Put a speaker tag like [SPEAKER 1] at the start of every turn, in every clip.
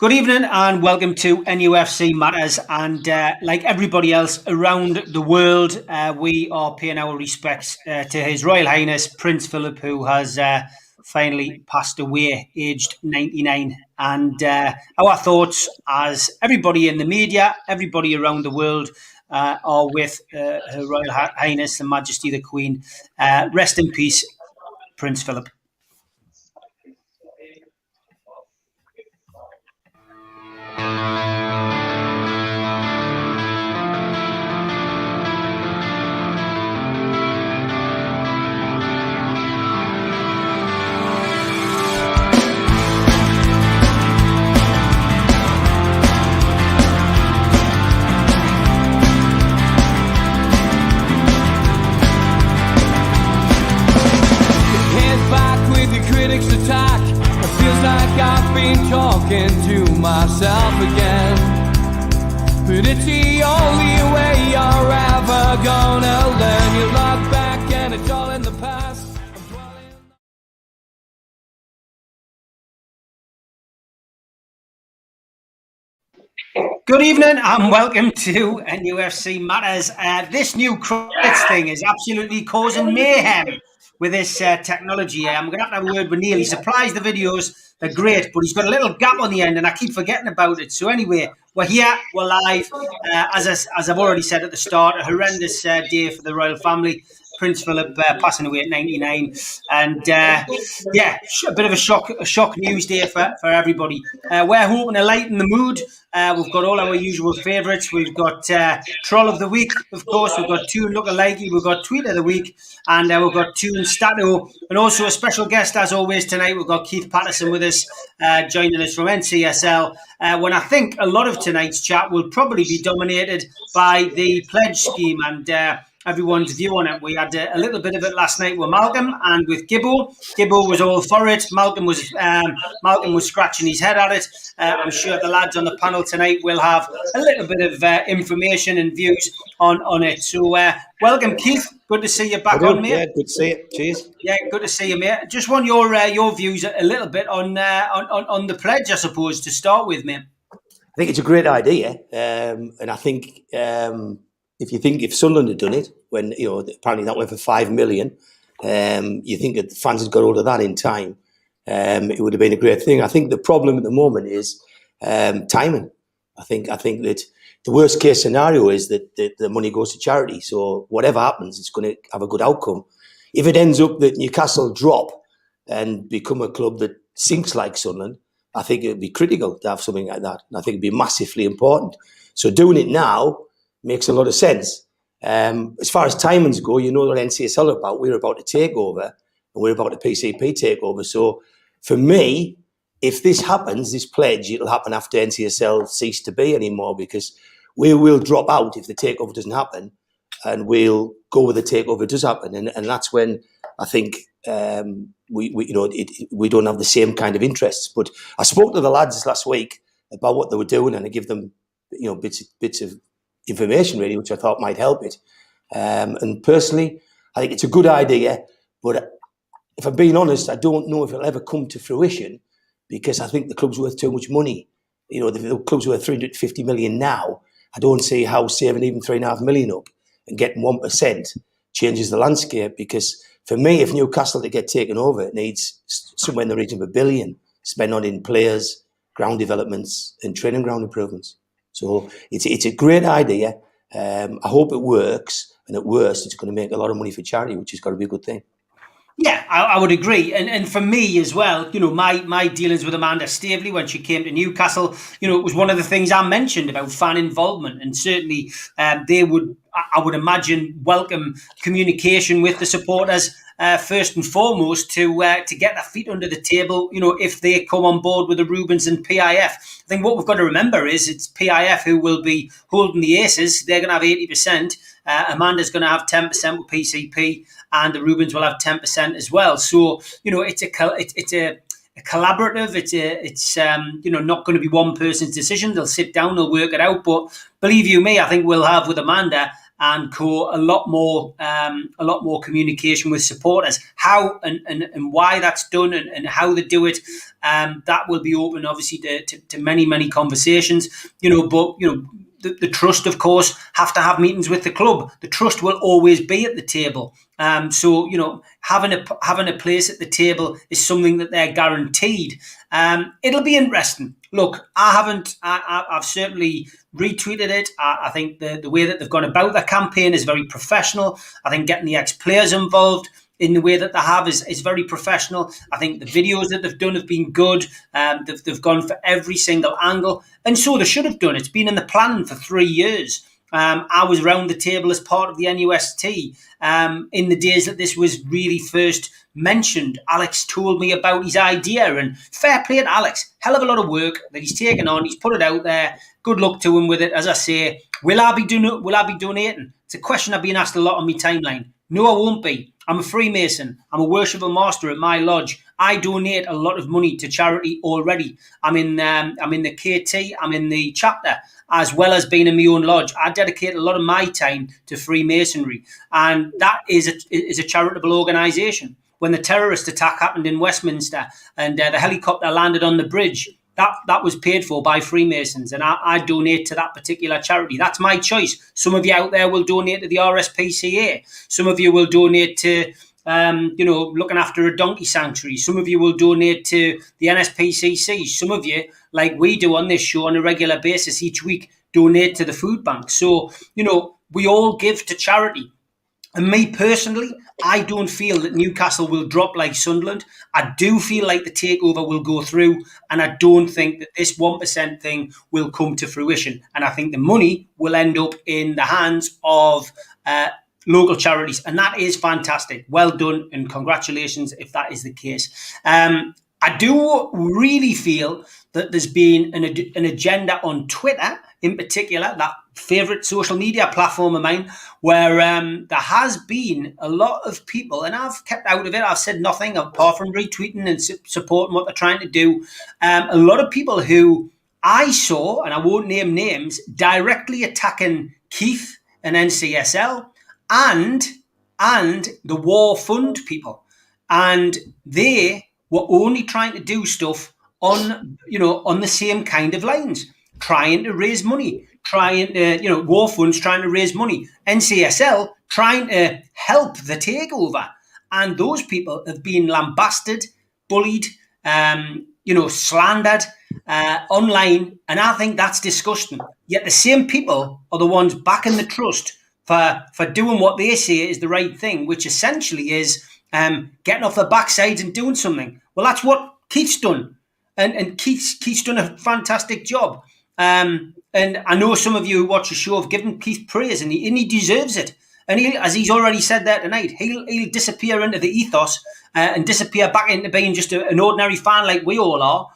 [SPEAKER 1] Good evening and welcome to NUFC Matters. And like everybody else around the world, we are paying our respects to His Royal Highness Prince Philip, who has finally passed away, aged 99. And our thoughts, as everybody in the media, everybody around the world, are with Her Royal Highness and Majesty the Queen. Rest in peace, Prince Philip.
[SPEAKER 2] Critics attack. It feels like I've been talking to myself again. But it's the only way you're ever gonna learn. You look back and it's all in the past.
[SPEAKER 1] Good evening and welcome to NUFC Matters. This new credits thing is absolutely causing mayhem with this technology. I'm going to have a word with Neil. He's surprised the videos. They're great, but he's got a little gap on the end and I keep forgetting about it. So anyway, we're here, we're live. As I've already said at the start, a horrendous day for the royal family. Prince Philip passing away at 99, and a bit of a shock news day for everybody. We're hoping to lighten the mood. We've got all our usual favourites. We've got Troll of the Week, of course. We've got Toon Lookalikey. We've got Tweet of the Week, and we've got Toon Stato, and also a special guest as always tonight. We've got Keith Patterson with us, joining us from NCSL. When I think a lot of tonight's chat will probably be dominated by the pledge scheme and everyone's view on it. We had a little bit of it last night with Malcolm and with Gibbo. Gibbo was all for it. Malcolm was scratching his head at it. I'm sure the lads on the panel tonight will have a little bit of information and views on it. So welcome, Keith. Good to see you back on, mate.
[SPEAKER 3] Yeah, good to see you. Cheers.
[SPEAKER 1] Yeah, good to see you, mate. Just want your views a little bit on the pledge, I suppose, to start with, mate.
[SPEAKER 3] I think it's a great idea, and I think. If Sunderland had done it, when apparently that went for 5 million, you think that the fans had got hold of that in time, it would have been a great thing. I think the problem at the moment is timing. I think that the worst case scenario is that the money goes to charity. So whatever happens, it's going to have a good outcome. If it ends up that Newcastle drop and become a club that sinks like Sunderland, I think it would be critical to have something like that. And I think it'd be massively important. So doing it now makes a lot of sense. As far as timings go, you know what NCSL are about. We're about to take over, and we're about to PCP takeover. So for me, if this happens, this pledge, it'll happen after NCSL cease to be anymore, because we will drop out if the takeover doesn't happen, and we'll go with the takeover does happen. And that's when I think we don't have the same kind of interests. But I spoke to the lads last week about what they were doing, and I give them bits of information really, which I thought might help it. And personally, I think it's a good idea, but if I'm being honest, I don't know if it'll ever come to fruition, because I think the club's worth too much money. The club's worth 350 million now. I don't see how saving even 3.5 million up and getting 1% changes the landscape, because for me, if Newcastle to get taken over, it needs somewhere in the region of $1 billion spent on in players, ground developments and training ground improvements. So it's a great idea. I hope it works, and at worst, it's going to make a lot of money for charity, which has got to be a good thing.
[SPEAKER 1] Yeah, I would agree. And for me as well, my dealings with Amanda Staveley when she came to Newcastle, it was one of the things I mentioned about fan involvement. And certainly they would, I would imagine, welcome communication with the supporters first and foremost to get their feet under the table, if they come on board with the Rubens and PIF. I think what we've got to remember is it's PIF who will be holding the aces. They're going to have 80%. Amanda's going to have 10% with PCP, and the Rubens will have 10% as well. So it's a collaborative. It's not going to be one person's decision. They'll sit down, they'll work it out. But believe you me, I think we'll have with Amanda and co, a lot more communication with supporters. How and why that's done, and how they do it, that will be open, obviously, to many conversations. But the trust, of course, have to have meetings with the club. The trust will always be at the table. So having a place at the table is something that they're guaranteed. It'll be interesting. Look, I've certainly retweeted it. I think the way that they've gone about their campaign is very professional. I think getting the ex-players involved in the way that they have is very professional. I think the videos that they've done have been good. They've gone for every single angle, and so they should have done. It's been in the planning for 3 years. I was around the table as part of the NUFC in the days that this was really first mentioned. Alex told me about his idea, and fair play to Alex. Hell of a lot of work that he's taken on. He's put it out there. Good luck to him with it. As I say, will I be donating? It's a question I've been asked a lot on my timeline. No, I won't be. I'm a Freemason. I'm a worshipful master at my lodge. I donate a lot of money to charity already. I'm in the KT. I'm in the chapter, as well as being in my own lodge. I dedicate a lot of my time to Freemasonry, and that is a charitable organisation. When the terrorist attack happened in Westminster and the helicopter landed on the bridge, that was paid for by Freemasons, and I donate to that particular charity. That's my choice. Some of you out there will donate to the RSPCA. Some of you will donate to looking after a donkey sanctuary. Some of you will donate to the NSPCC. Some of you, like we do on this show on a regular basis each week, donate to the food bank. So, we all give to charity. And me personally, I don't feel that Newcastle will drop like Sunderland. I do feel like the takeover will go through, and I don't think that this 1% thing will come to fruition. And I think the money will end up in the hands of local charities, and that is fantastic. Well done, and congratulations if that is the case. I do really feel that there's been an agenda on Twitter, in particular, that favourite social media platform of mine, where there has been a lot of people, and I've kept out of it. I've said nothing apart from retweeting and supporting what they're trying to do. A lot of people who I saw, and I won't name names, directly attacking Keith and NCSL and the War Fund people, and they were only trying to do stuff on the same kind of lines, trying to raise money, War Fund's trying to raise money, NCSL trying to help the takeover, and those people have been lambasted, bullied, slandered online, and I think that's disgusting. Yet the same people are the ones backing the trust for doing what they say is the right thing, which essentially is getting off their backsides and doing something. Well, that's what Keith's done, and Keith's done a fantastic job. And I know some of you who watch the show have given Keith praise, and he deserves it. And as he's already said there tonight, he'll disappear into the ethos and disappear back into being just an ordinary fan like we all are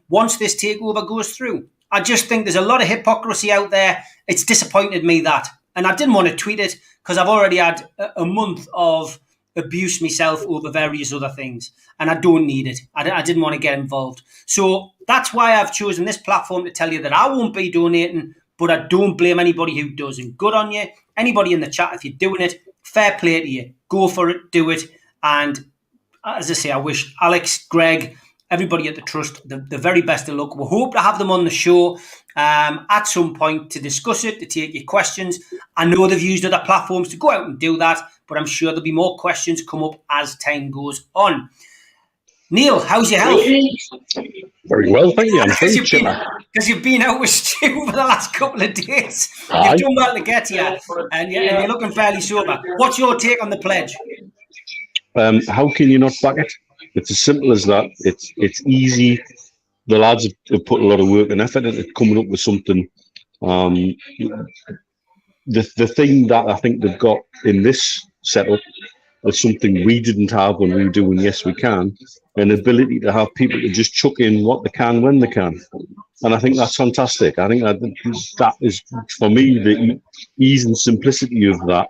[SPEAKER 1] once this takeover goes through. I just think there's a lot of hypocrisy out there. It's disappointed me that. And I didn't want to tweet it because I've already had a month of abuse myself over various other things, and I don't need it. I didn't want to get involved. So that's why I've chosen this platform to tell you that I won't be donating, but I don't blame anybody who does. And good on you. Anybody in the chat, if you're doing it, fair play to you. Go for it, do it. And as I say, I wish Alex, Greg, everybody at the Trust the very best of luck. We hope to have them on the show at some point to discuss it, to take your questions. I know they've used other platforms to go out and do that, but I'm sure there'll be more questions come up as time goes on. Neil, how's your health?
[SPEAKER 4] Very well, thank you.
[SPEAKER 1] Because you've been out with Stu for the last couple of days. You've done well to get here, and you're looking fairly sober. What's your take on the pledge?
[SPEAKER 4] How can you not back it? It's as simple as that. It's easy. The lads have put a lot of work and effort into coming up with something. The thing that I think they've got in this setup is something we didn't have when we were doing Yes We Can, an ability to have people to just chuck in what they can when they can. And I think that's fantastic. I think that is, for me, the ease and simplicity of that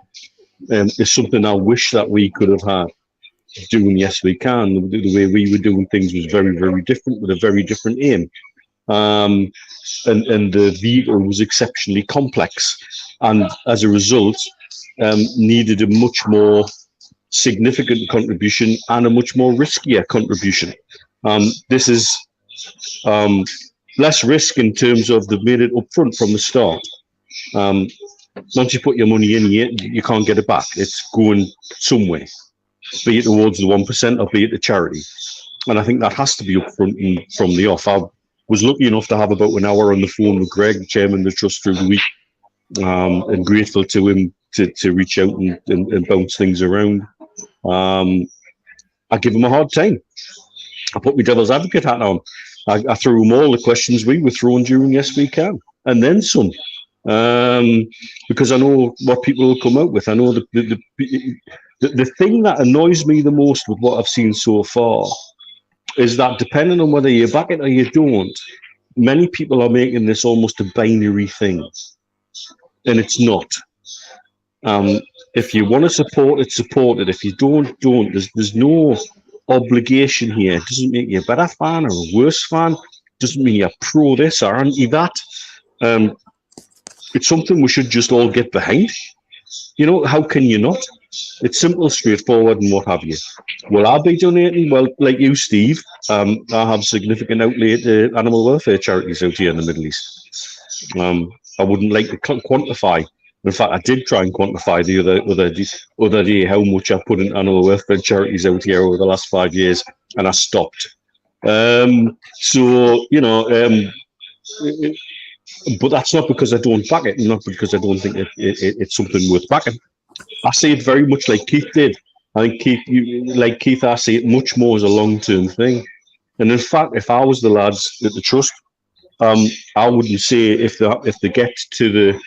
[SPEAKER 4] is something I wish that we could have had. Doing Yes We Can, the way we were doing things was very, very different with a very different aim. and the vehicle was exceptionally complex, and as a result, needed a much more significant contribution and a much more riskier contribution. This is less risk in terms of they've made it upfront from the start. Once you put your money in, you can't get it back. It's going somewhere, be it towards the 1% or be it to charity. And I think that has to be upfront from the off. I was lucky enough to have about an hour on the phone with Greg, chairman of the trust, through the week, and grateful to him to reach out and bounce things around. I give him a hard time. I put my devil's advocate hat on. I threw him all the questions we were throwing during Yes We Can, and then some. Because I know what people will come out with. I know the thing that annoys me the most with what I've seen so far is that depending on whether you back it or you don't, many people are making this almost a binary thing, and it's not. If you want to support it, support it. If you don't. There's no obligation here. It doesn't make you a better fan or a worse fan. It doesn't mean you're pro this or anti that. It's something we should just all get behind. You know, how can you not? It's simple, straightforward, and what have you. Will I be donating? Well, like you, Steve, I have significant outlay to animal welfare charities out here in the Middle East. I wouldn't like to quantify. In fact, I did try and quantify the other day how much I put in animal welfare charities out here over the last 5 years, and I stopped. So, you know, but that's not because I don't back it, not because I don't think it's something worth backing. I see it very much like Keith did. I think Keith, I see it much more as a long-term thing. And in fact, if I was the lads at the trust, I wouldn't say if they get to the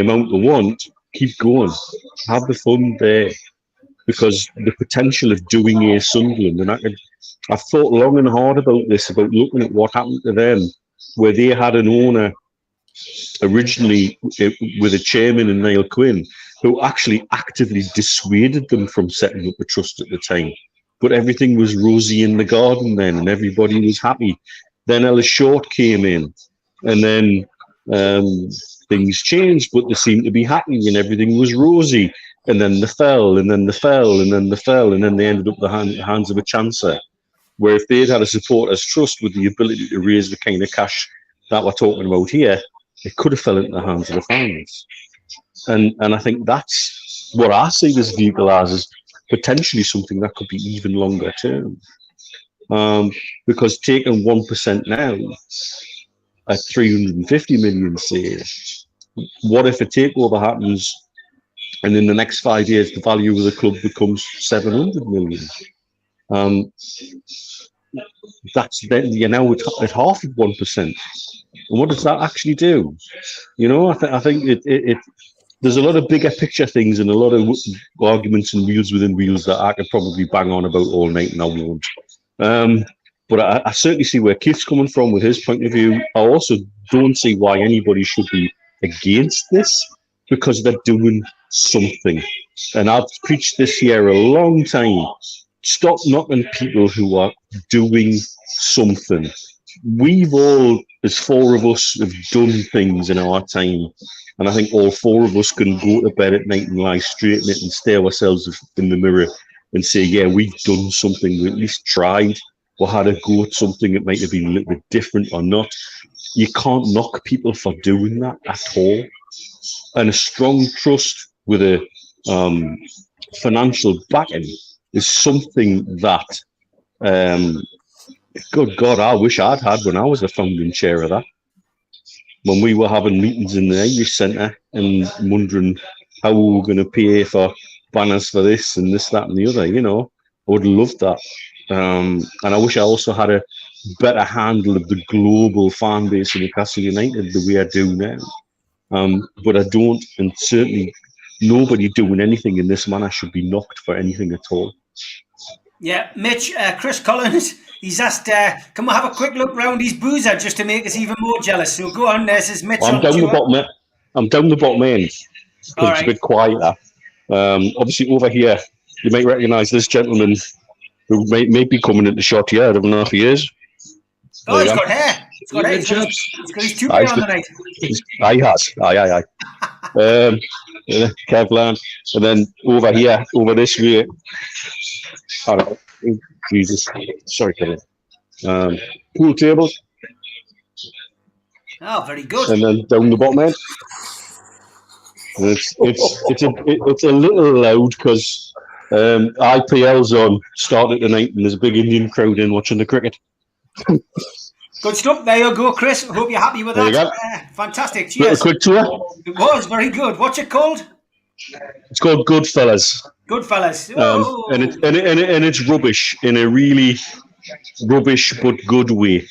[SPEAKER 4] amount they want, keep going, have the fun there, because the potential of doing a Sunderland, and I've thought long and hard about this, about looking at what happened to them, where they had an owner originally with a chairman and Niall Quinn, who actually actively dissuaded them from setting up a trust at the time. But everything was rosy in the garden then, and everybody was happy. Then Ellis Short came in, and then things changed, but they seemed to be happy, and everything was rosy. And then they fell, and then they fell, and then they fell, and then they ended up in the hands of a chancer. Where if they'd had a supporters trust with the ability to raise the kind of cash that we're talking about here, it could have fell into the hands of the fans. And I think that's what I see this vehicle as potentially something that could be even longer term. Because taking 1% now at 350 million, say, what if a takeover happens and in the next 5 years the value of the club becomes 700 million? That's then you're now at half of 1%. And what does that actually do? You know, I think it there's a lot of bigger picture things and a lot of arguments and wheels within wheels that I could probably bang on about all night, and I won't. But I certainly see where Keith's coming from with his point of view. I also don't see why anybody should be against this, because they're doing something. And I've preached this here a long time. Stop knocking people who are doing something. We've all, as four of us, have done things in our time. And I think all four of us can go to bed at night and lie straight in it and stare ourselves in the mirror and say, yeah, we've done something. We at least tried. We had a go at something. It might have been a little bit different or not. You can't knock people for doing that at all. And a strong trust with a financial backing is something that, good God, I wish I'd had when I was the founding chair of that. When we were having meetings in the Irish Centre and wondering how we were going to pay for banners for this and this, that and the other, you know, I would have loved that. And I wish I also had a better handle of the global fan base of Newcastle United the way I do now. But I don't, and certainly nobody doing anything in this manner should be knocked for anything at all.
[SPEAKER 1] Yeah, Mitch, Chris Collins, he's asked, can we have a quick look round his boozer just to make us even more jealous? So go on, this is Mitch.
[SPEAKER 4] I'm down the bottom end. It's a bit quieter. Obviously over here, you might recognise this gentleman who may be coming into shot here in 7.5 years.
[SPEAKER 1] Oh, he's got hair. He's got hair.
[SPEAKER 4] Evening, chaps.
[SPEAKER 1] He's got his toupee on tonight.
[SPEAKER 4] Aye, has. Aye. Kevlar. And then over here, over this way. All right. Oh, Jesus. Sorry, Kevin. Pool tables.
[SPEAKER 1] Oh, very good.
[SPEAKER 4] And then down the bottom end. And it's a little loud because IPL's on, started tonight, and there's a big Indian crowd in watching the cricket.
[SPEAKER 1] Good stuff. There you go, Chris. I hope you're happy with that. Fantastic. Cheers.
[SPEAKER 4] Little quick tour.
[SPEAKER 1] It was very good. What's it called?
[SPEAKER 4] It's called Goodfellas.
[SPEAKER 1] Goodfellas.
[SPEAKER 4] And it's rubbish in a really rubbish but good way.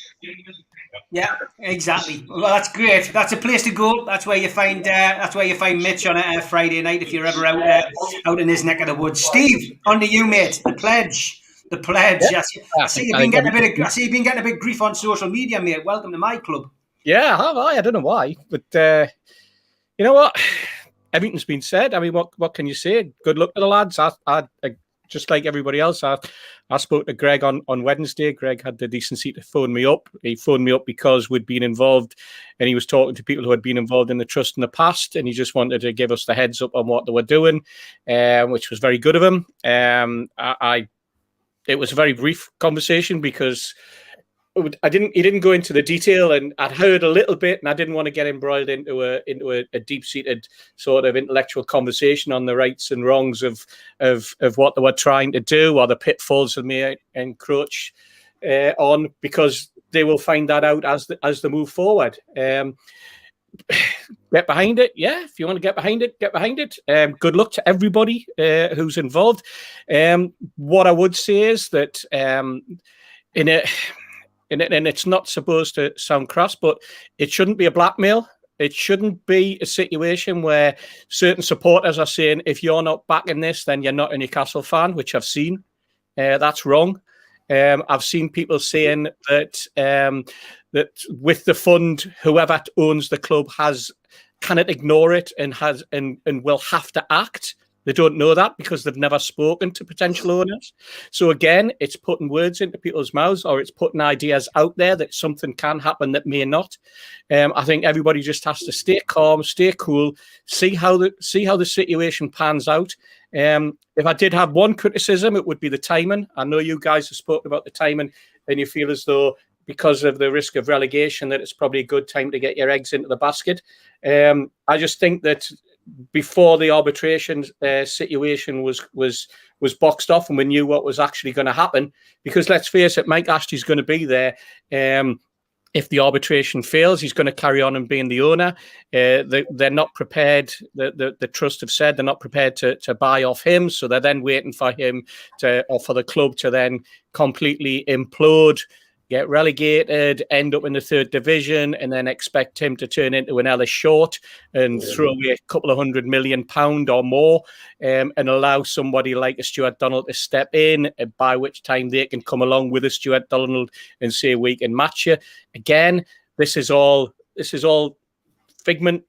[SPEAKER 1] Yeah, exactly. Well, that's great. That's a place to go. That's where you find Mitch on a Friday night if you're ever out in his neck of the woods. Steve, on to you, mate. The pledge. Yes. I see you've been getting a bit grief on social media, mate. Welcome to my club.
[SPEAKER 5] Yeah, have I? I don't know why, but you know what? Everything's been said. I mean, what can you say? Good luck to the lads. I just like everybody else. I spoke to Greg on Wednesday. Greg had the decency to phone me up. He phoned me up because we'd been involved, and he was talking to people who had been involved in the trust in the past, and he just wanted to give us the heads up on what they were doing, which was very good of him. It was a very brief conversation because he didn't go into the detail, and I'd heard a little bit, and I didn't want to get embroiled into a deep-seated sort of intellectual conversation on the rights and wrongs of what they were trying to do or the pitfalls they may encroach on, because they will find that out as they move forward. Get behind it, yeah. If you want to get behind it, get behind it. Good luck to everybody who's involved. What I would say is that and it's not supposed to sound crass, but it shouldn't be a blackmail. It shouldn't be a situation where certain supporters are saying, if you're not backing this, then you're not a Newcastle fan, which I've seen. That's wrong. I've seen people saying that that with the fund, whoever owns the club cannot ignore it and will have to act. They don't know that because they've never spoken to potential owners. So again, it's putting words into people's mouths, or it's putting ideas out there that something can happen that may not. I think everybody just has to stay calm, stay cool, see how the situation pans out. If I did have one criticism, it would be the timing. I know you guys have spoken about the timing, and you feel as though because of the risk of relegation that it's probably a good time to get your eggs into the basket. I just think that before the arbitration situation was boxed off and we knew what was actually going to happen, because let's face it, Mike Ashley's going to be there. If the arbitration fails, he's going to carry on and being the owner. They're not prepared. The trust have said they're not prepared to buy off him, so they're then waiting for him or for the club to then completely implode, get relegated, end up in the third division, and then expect him to turn into an Ellis Short and throw away a couple of £100 million or more, and allow somebody like a Stuart Donald to step in, by which time they can come along with a Stuart Donald and say, we can match you. Again, this is all figment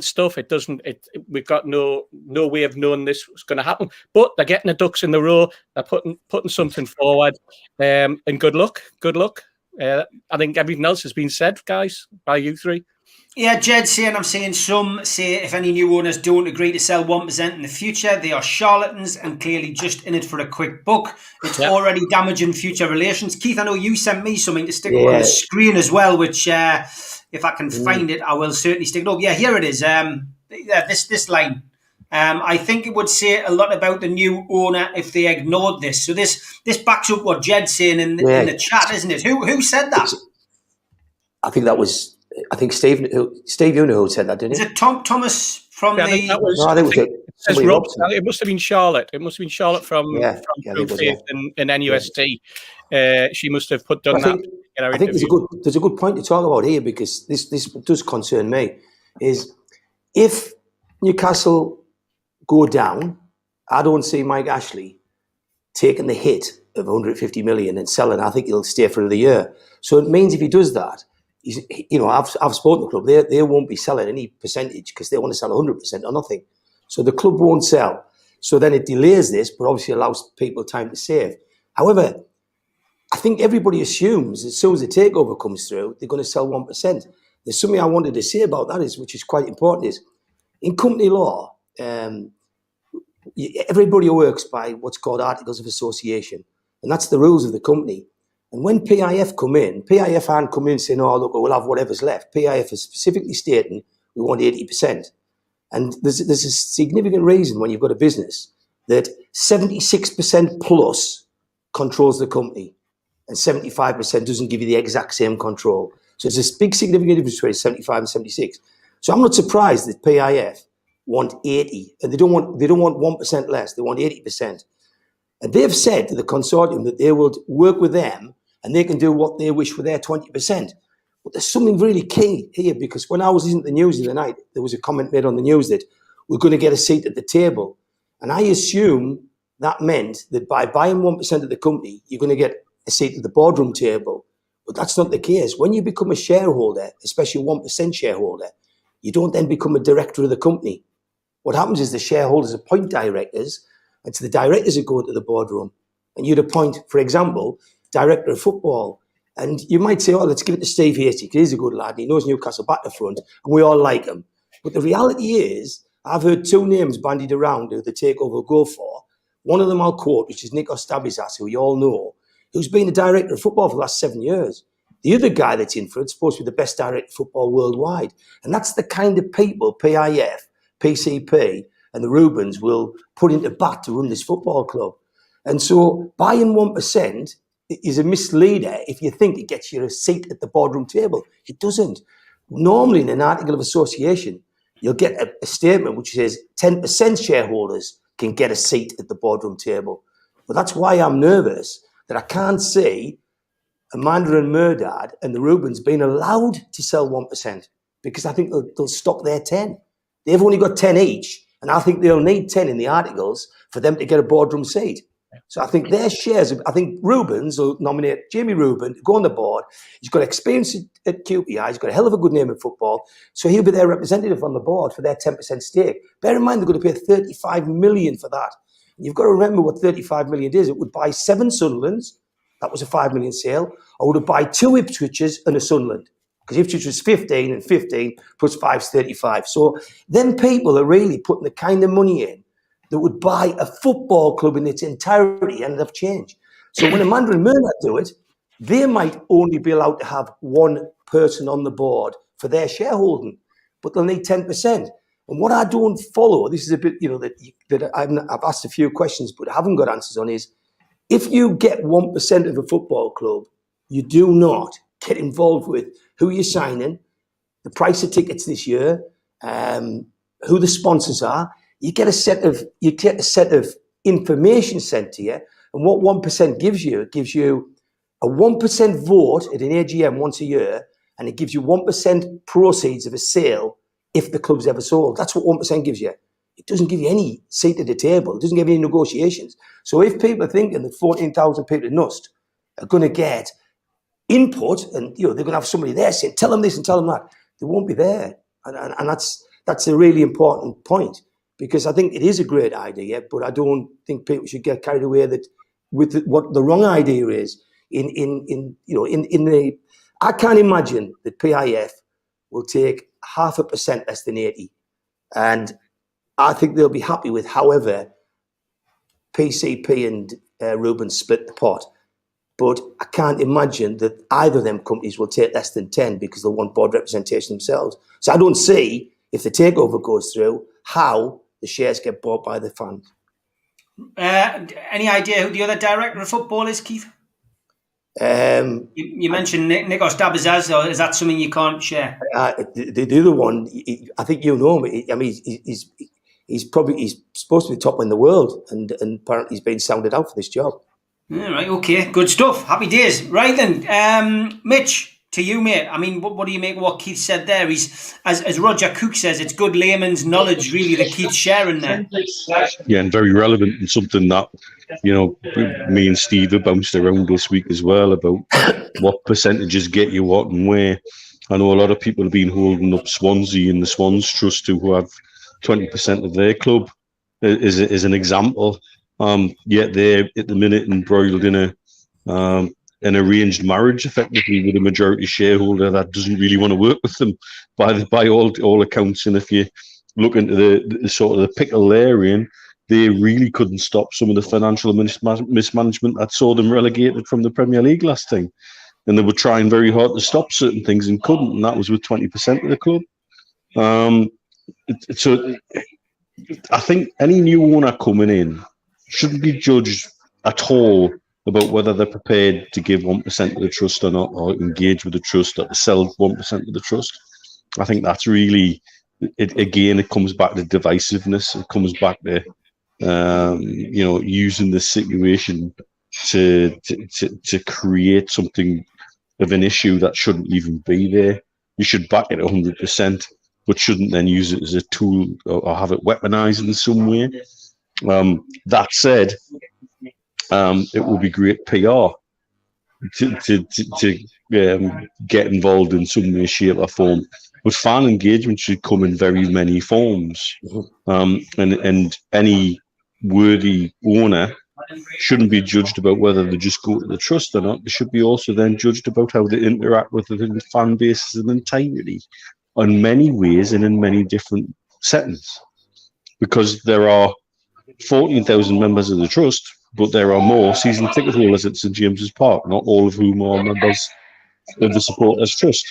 [SPEAKER 5] stuff. We've got no way of knowing this was going to happen, but they're getting the ducks in the row. They're putting something forward, and good luck. I think everything else has been said, guys, by you three.
[SPEAKER 1] Yeah, Jed saying, I'm seeing some say if any new owners don't agree to sell 1% in the future, they are charlatans and clearly just in it for a quick buck. It's already damaging future relations. Keith, I know you sent me something to stick up on the screen as well, which if I can find it, I will certainly stick it up. Yeah, here it is. This line. I think it would say a lot about the new owner if they ignored this. So this backs up what Jed's saying in the chat, isn't it? Who said that?
[SPEAKER 3] I think that was. I think Steve, you know who said that, didn't he?
[SPEAKER 1] Is it Thomas from
[SPEAKER 5] I think that was it must have been Charlotte. It must have been Charlotte from True Faith in NUST. She must have done that.
[SPEAKER 3] I think there's a good point to talk about here, because this does concern me. Is if Newcastle go down, I don't see Mike Ashley taking the hit of 150 million and selling. I think he'll stay for the year. So it means if he does that, I've spoken to the club. They won't be selling any percentage because they want to sell 100% or nothing. So the club won't sell. So then it delays this, but obviously allows people time to save. However, I think everybody assumes as soon as the takeover comes through, they're going to sell 1%. There's something I wanted to say about that, which is quite important, is in company law, everybody works by what's called articles of association, and that's the rules of the company. And when PIF come in, PIF aren't come in saying, oh, look, we'll have whatever's left. PIF is specifically stating we want 80%. And there's a significant reason when you've got a business that 76% plus controls the company and 75% doesn't give you the exact same control. So there's this big significant difference between 75 and 76. So I'm not surprised that PIF want 80, and they don't want 1% less. They want 80%. And they've said to the consortium that they will work with them and they can do what they wish for their 20%. But there's something really key here, because when I was listening to the news the other night, there was a comment made on the news that we're going to get a seat at the table. And I assume that meant that by buying 1% of the company, you're going to get a seat at the boardroom table. But that's not the case. When you become a shareholder, especially 1% shareholder, you don't then become a director of the company. What happens is the shareholders appoint directors, and it's the directors who go into the boardroom. And you'd appoint, for example, director of football. And you might say, oh, let's give it to Steve Hasty, because he's a good lad, and he knows Newcastle back to front, and we all like him. But the reality is, I've heard two names bandied around who the takeover will go for. One of them I'll quote, which is Nikos Stabizas, who you all know, who's been the director of football for the last 7 years. The other guy that's in for it's supposed to be the best director of football worldwide. And that's the kind of people PIF, PCP, and the Rubens will put into bat to run this football club. And so buying 1% is a misleader if you think it gets you a seat at the boardroom table. It doesn't. Normally in an article of association, you'll get a statement which says 10% shareholders can get a seat at the boardroom table. But that's why I'm nervous that I can't see Amanda and Murdad and the Rubens being allowed to sell 1%, because I think they'll stop their 10. They've only got 10 each, and I think they'll need 10 in the articles for them to get a boardroom seat. So I think their shares, I think Rubens will nominate Jamie Rubin to go on the board. He's got experience at QPR. He's got a hell of a good name in football. So he'll be their representative on the board for their 10% stake. Bear in mind, they're going to pay $35 million for that. You've got to remember what $35 million is. It would buy 7 Sunderlands. That was a $5 million sale. Or would it buy 2 Ipswiches and a Sunderland? Because Ipswich was 15 and 15 plus 5 is 35. So then people are really putting the kind of money in that would buy a football club in its entirety, and they've changed. So when Amanda and Murnau do it, they might only be allowed to have 1 person on the board for their shareholding, but they'll need 10%. And what I don't follow, this is a bit, that I've asked a few questions, but I haven't got answers on, is if you get 1% of a football club, you do not get involved with who you're signing, the price of tickets this year, who the sponsors are. You get a set of information sent to you, and what 1% gives you, it gives you a 1% vote at an AGM once a year, and it gives you 1% proceeds of a sale if the club's ever sold. That's what 1% gives you. It doesn't give you any seat at the table. It doesn't give you any negotiations. So if people are thinking that 14,000 people in Nust are going to get input, and they're going to have somebody there saying, tell them this and tell them that, they won't be there. And that's a really important point. Because I think it is a great idea, but I don't think people should get carried away with what the wrong idea is. I can't imagine that PIF will take 0.5% less than 80, and I think they'll be happy with however PCP and Rubens split the pot. But I can't imagine that either of them companies will take less than 10 because they'll want board representation themselves. So I don't see, if the takeover goes through, how the shares get bought by the fans.
[SPEAKER 1] Any idea who the other director of football is, Keith? You mentioned Nikos Stabizas, or is that something you can't share?
[SPEAKER 3] The other one, I think you know him. I mean, he's supposed to be top in the world, and apparently he's been sounded out for this job.
[SPEAKER 1] All right, okay, good stuff. Happy days. Right then, Mitch, to you, mate. I mean, what do you make of what Keith said there? He's, as Roger Cook says, it's good layman's knowledge, really, that Keith's sharing there.
[SPEAKER 4] Yeah, and very relevant, and something that, me and Steve have bounced around this week as well about what percentages get you what and where. I know a lot of people have been holding up Swansea and the Swans Trust, who have 20% of their club is an example. Yet they're at the minute embroiled in an arranged marriage, effectively, with a majority shareholder that doesn't really want to work with them by all accounts. And if you look into the sort of the pickle they're in, they really couldn't stop some of the financial mismanagement that saw them relegated from the Premier League last time. And they were trying very hard to stop certain things and couldn't, and that was with 20% of the club. So I think any new owner coming in shouldn't be judged at all about whether they're prepared to give 1% of the trust or not, or engage with the trust, or to sell 1% of the trust. I think that's really, it comes back to divisiveness. It comes back to, using the situation to create something of an issue that shouldn't even be there. You should back it 100%, but shouldn't then use it as a tool or have it weaponized in some way. That said, it will be great PR to get involved in some way, shape, or form. But fan engagement should come in very many forms, and any worthy owner shouldn't be judged about whether they just go to the trust or not. They should be also then judged about how they interact with the fan base as an entirety, in many ways and in many different settings. Because there are 14,000 members of the trust, but there are more season ticket holders at St James's Park, not all of whom are members of the Supporters Trust.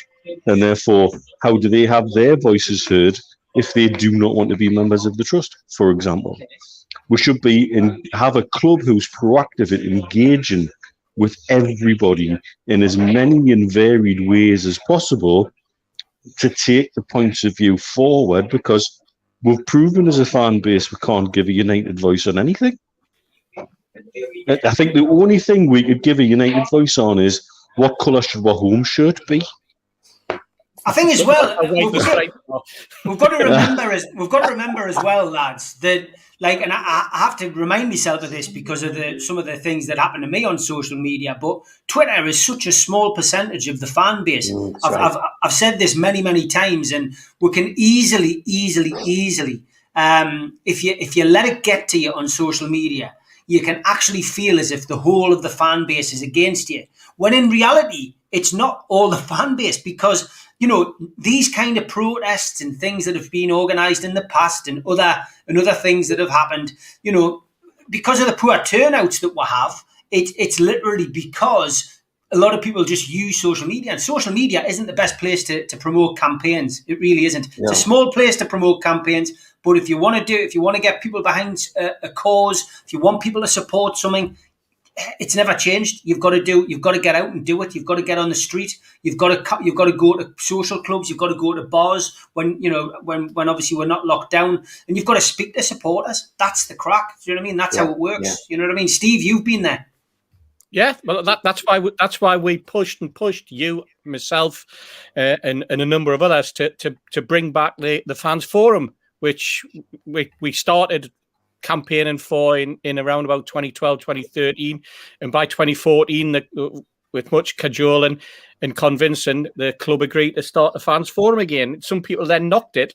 [SPEAKER 4] And therefore, how do they have their voices heard if they do not want to be members of the trust, for example? We should have a club who's proactive in engaging with everybody in as many and varied ways as possible to take the points of view forward, because we've proven as a fan base we can't give a united voice on anything. I think the only thing we could give a united voice on is what colour should our home shirt be.
[SPEAKER 1] I think as well, we've got to remember as well, lads, that and I have to remind myself of this because of some of the things that happen to me on social media. But Twitter is such a small percentage of the fan base. I've said this many times, and we can easily, if you let it get to you on social media, you can actually feel as if the whole of the fan base is against you, when in reality it's not all the fan base, because these kind of protests and things that have been organised in the past and other things that have happened, because of the poor turnouts that we have, it's literally because a lot of people just use social media, and social media isn't the best place to promote campaigns. It really isn't. Yeah. It's a small place to promote campaigns, but if you want to get people behind a cause, if you want people to support something, it's never changed. You've got to get out and do it. You've got to get on the street. You've got to go to social clubs. You've got to go to bars when obviously we're not locked down, and you've got to speak to supporters. That's the crack. Do you know what I mean? That's how it works. Yeah. You know what I mean? Steve, you've been there.
[SPEAKER 5] Yeah, well, that's why we pushed you, myself, and a number of others to bring back the fans forum, which we started campaigning for in around about 2012, 2013, and by 2014, with much cajoling and convincing, the club agreed to start the fans forum again. Some people then knocked it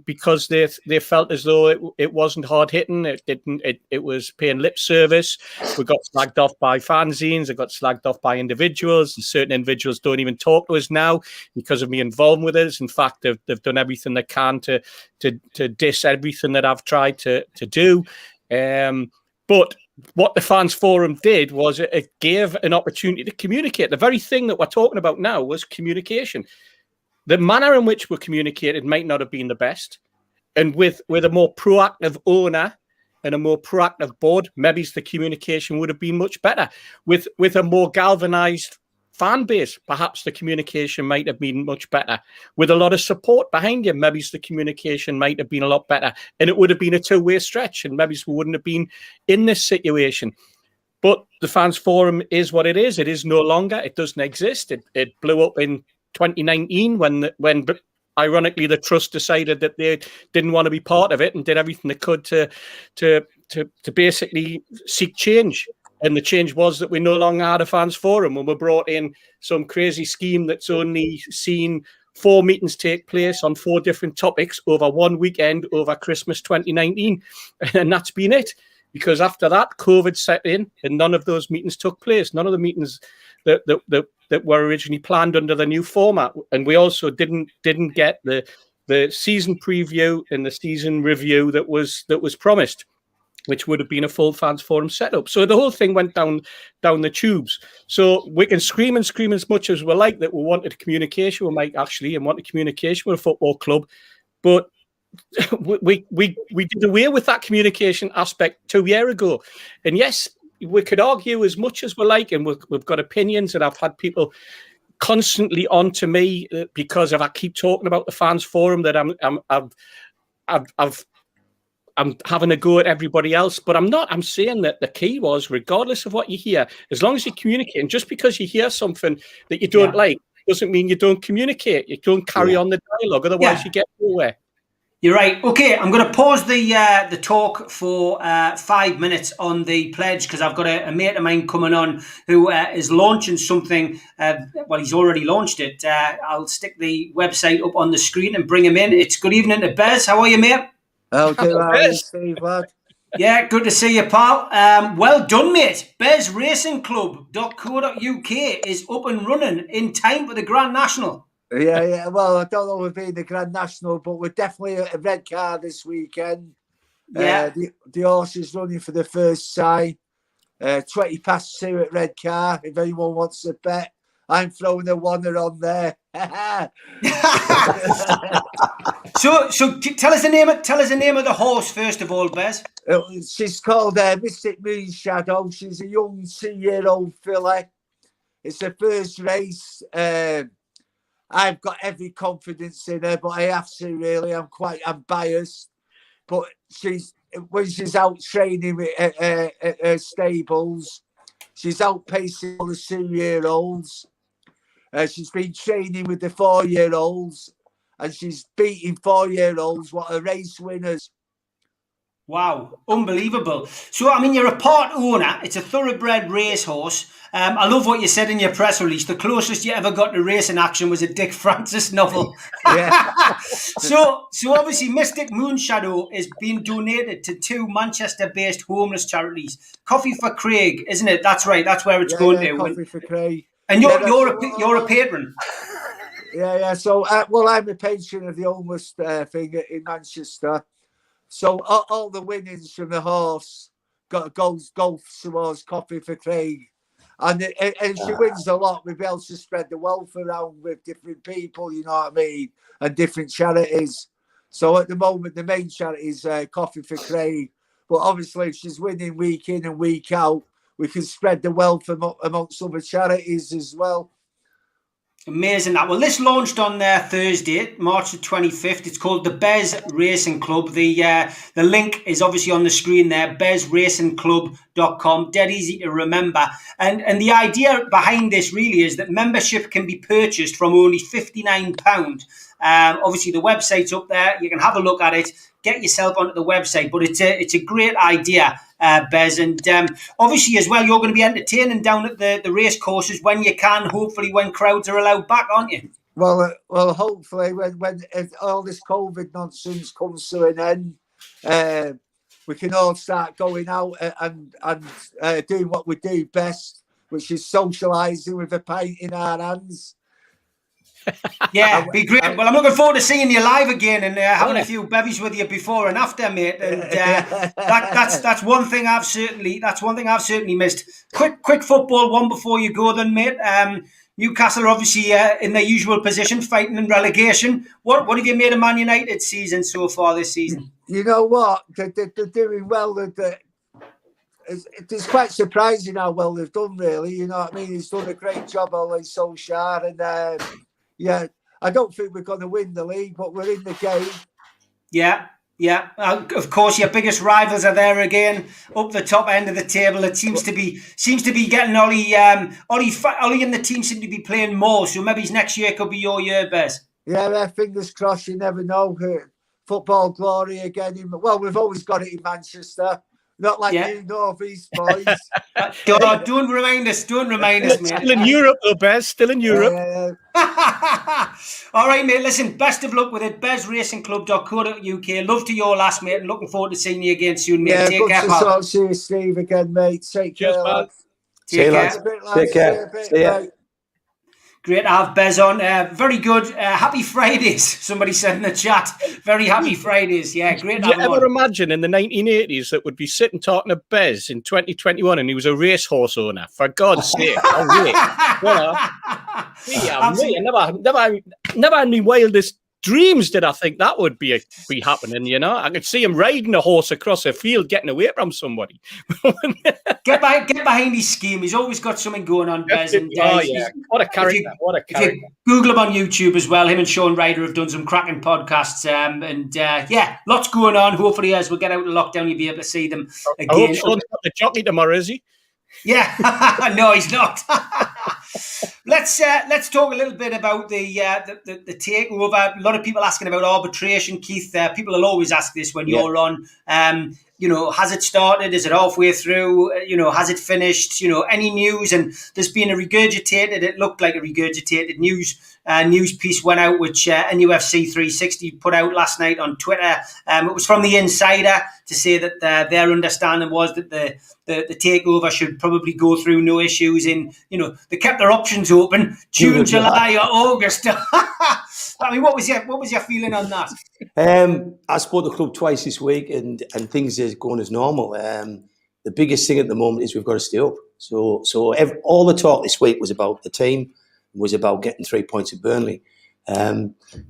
[SPEAKER 5] because they felt as though it wasn't hard hitting. It was paying lip service. We got slagged off by fanzines. It got slagged off by individuals. And certain individuals don't even talk to us now because of me involved with us. In fact, they've done everything they can to diss everything that I've tried to do. But what the fans forum did was it gave an opportunity to communicate. The very thing that we're talking about now was communication. The manner in which we communicated might not have been the best. And with a more proactive owner and a more proactive board, maybe the communication would have been much better. With a more galvanised fan base, perhaps the communication might have been much better. With a lot of support behind you, maybe the communication might have been a lot better. And it would have been a two-way stretch, and maybe we wouldn't have been in this situation. But the fans forum is what it is. It is no longer. It doesn't exist. It blew up in 2019 when ironically the trust decided that they didn't want to be part of it and did everything they could to basically seek change. And the change was that we no longer had a fans forum, and we brought in some crazy scheme that's only seen 4 meetings take place on 4 different topics over one weekend over Christmas 2019, and that's been it. because after that, COVID set in, and none of those meetings took place. None of the meetings that were originally planned under the new format, and we also didn't get the season preview and the season review that was promised, which would have been a full fans forum setup. So the whole thing went down the tubes. So we can scream as much as we like that we wanted communication with Mike Ashley and wanted communication with a football club, but we did away with that communication aspect 2 years ago. And yes, we could argue as much as we like, and we've got opinions, and I've had people constantly on to me because if I keep talking about the fans forum that I'm having a go at everybody else, but I'm not. I'm saying that the key was, regardless of what you hear, as long as you communicate, and just because you hear something that you don't like doesn't mean you don't communicate. You don't carry on the dialogue, otherwise you get nowhere.
[SPEAKER 1] You're right. Okay, I'm going to pause the talk for 5 minutes on the pledge, because I've got a mate of mine coming on who is launching something. Well, he's already launched it. I'll stick the website up on the screen and bring him in. It's good evening to Bez. How are you, mate?
[SPEAKER 6] Okay, Steve, lad.
[SPEAKER 1] Yeah, good to see you, pal. Well done, mate. BezRacingClub.co.uk is up and running in time for the Grand National.
[SPEAKER 6] Yeah. Well, I don't know if we're being the Grand National, but we're definitely a red car this weekend.
[SPEAKER 1] Yeah.
[SPEAKER 6] The horse is running for the first sign. 20 past 2 at red car. If anyone wants to bet, I'm throwing a oneer on there.
[SPEAKER 1] So tell us the name of the horse first of all, Bez.
[SPEAKER 6] She's called Mystic Moon Shadow. She's a young 2-year-old filly. It's her first race. I've got every confidence in her, but I have to really. I'm biased. But when she's out training with her stables, she's outpacing all the 2-year-olds. She's been training with the 4-year-olds, and she's beating 4-year-olds. What a race winners!
[SPEAKER 1] Wow, unbelievable. So, I mean, you're a part owner. It's a thoroughbred racehorse. I love what you said in your press release. The closest you ever got to racing action was a Dick Francis novel.
[SPEAKER 6] Yeah.
[SPEAKER 1] So obviously, Mystic Moonshadow is being donated to 2 Manchester-based homeless charities. Coffee for Craig, isn't it? That's right. That's where it's going to.
[SPEAKER 6] Coffee for Craig.
[SPEAKER 1] And you're a patron.
[SPEAKER 6] Yeah. So, I'm a patron of the homeless thing in Manchester. So all the winnings from the horse goes towards Coffee for Craig. And she wins a lot. We'll be able to spread the wealth around with different people, you know what I mean, and different charities. So at the moment, the main charity is Coffee for Craig. But obviously, if she's winning week in and week out, we can spread the wealth amongst other charities as well.
[SPEAKER 1] Amazing that. Well, this launched on Thursday, March the 25th. It's called the Bez Racing Club. The link is obviously on the screen there, bezracingclub.com. Dead easy to remember. And the idea behind this really is that membership can be purchased from only £59. Obviously, the website's up there. You can have a look at it. Get yourself onto the website. But it's a great idea, Bez. And obviously, as well, you're going to be entertaining down at the race courses when you can, hopefully when crowds are allowed back, aren't you?
[SPEAKER 6] Well, hopefully when all this COVID nonsense comes to an end, we can all start going out and doing what we do best, which is socialising with a pint in our hands.
[SPEAKER 1] Yeah, be great. Well, I'm looking forward to seeing you live again and having a few bevies with you before and after, mate. And that's one thing I've certainly missed. Quick football one before you go, then, mate. Newcastle are obviously in their usual position, fighting in relegation. What have you made of Man United season so far this season?
[SPEAKER 6] You know what? They're doing well. It's quite surprising how well they've done, really. You know what I mean? He's done a great job, Ole Solskjaer, and yeah, I don't think we're going to win the league, but we're in the game. Yeah.
[SPEAKER 1] Of course, your biggest rivals are there again, up the top end of the table. It seems to be getting Ollie and the team seem to be playing more. So maybe next year could be your year, Bez.
[SPEAKER 6] Yeah, fingers crossed. You never know. Football glory again. Well, we've always got it in Manchester. Not like
[SPEAKER 1] Yeah.
[SPEAKER 6] you Northeast boys.
[SPEAKER 1] God, don't remind us. Don't remind us, mate.
[SPEAKER 5] Still in Europe, though, Bez. Still in Europe.
[SPEAKER 1] All right, mate. Listen, best of luck with it. bezracingclub.co.uk. Love to your last, mate, and looking forward to seeing you again soon, mate.
[SPEAKER 6] Yeah,
[SPEAKER 1] Take
[SPEAKER 6] good
[SPEAKER 1] care,
[SPEAKER 6] to
[SPEAKER 1] pal.
[SPEAKER 6] talk to you, Steve, again, mate. Take
[SPEAKER 5] Cheers,
[SPEAKER 6] care,
[SPEAKER 5] man.
[SPEAKER 6] lads.
[SPEAKER 3] See you,
[SPEAKER 1] Take
[SPEAKER 3] lads.
[SPEAKER 1] care.
[SPEAKER 6] A bit, lads.
[SPEAKER 3] Take care.
[SPEAKER 6] See you a bit,
[SPEAKER 3] See ya.
[SPEAKER 6] mate.
[SPEAKER 1] Great to have Bez on. Very good. Happy Fridays. Somebody said in the chat. Very happy Fridays. Yeah, great to
[SPEAKER 5] Did you
[SPEAKER 1] have him
[SPEAKER 5] ever
[SPEAKER 1] on.
[SPEAKER 5] imagine in the 1980s that would be sitting talking to Bez in 2021 and he was a racehorse owner? For God's sake. Oh, wait. You know,
[SPEAKER 1] Absolutely.
[SPEAKER 5] I never in my wildest dreams did I think that would be happening, you know? I could see him riding a horse across a field getting away from somebody.
[SPEAKER 1] Get behind his scheme. He's always got something going on, Bez. And,
[SPEAKER 5] Oh, yeah. What a character. What a
[SPEAKER 1] If
[SPEAKER 5] character.
[SPEAKER 1] you Google him on YouTube as well, him and Sean Ryder have done some cracking podcasts. Yeah, lots going on. Hopefully, as we get out of lockdown, you'll be able to see them
[SPEAKER 5] I hope
[SPEAKER 1] again.
[SPEAKER 5] Sean's got the jockey tomorrow, is he?
[SPEAKER 1] Yeah, no, he's not. Let's talk a little bit about the takeover. A lot of people asking about arbitration, Keith. People will always ask this when you're on. Has it started? Is it halfway through? Has it finished? Any news? And there's been a regurgitated. It looked like a regurgitated news piece went out, which NUFC 360 put out last night on Twitter. It was from the insider to say that their understanding was that the takeover should probably go through no issues. They kept their options open June, July, or August. I mean, what was your feeling on that?
[SPEAKER 3] I spoke to the club twice this week, and things are going as normal. The biggest thing at the moment is we've got to stay up. So all the talk this week was about the team, was about getting 3 points at Burnley.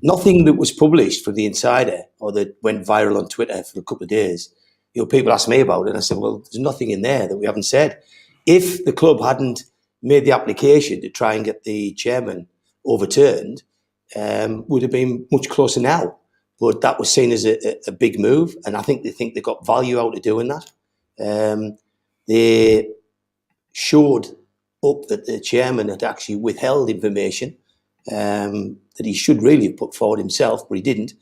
[SPEAKER 3] Nothing that was published from the insider or that went viral on Twitter for a couple of days. People asked me about it, and I said, well, there's nothing in there that we haven't said. If the club hadn't made the application to try and get the chairman overturned, would have been much closer now. But that was seen as a big move, and I think they got value out of doing that. They showed up that the chairman had actually withheld information that he should really have put forward himself, but he didn't.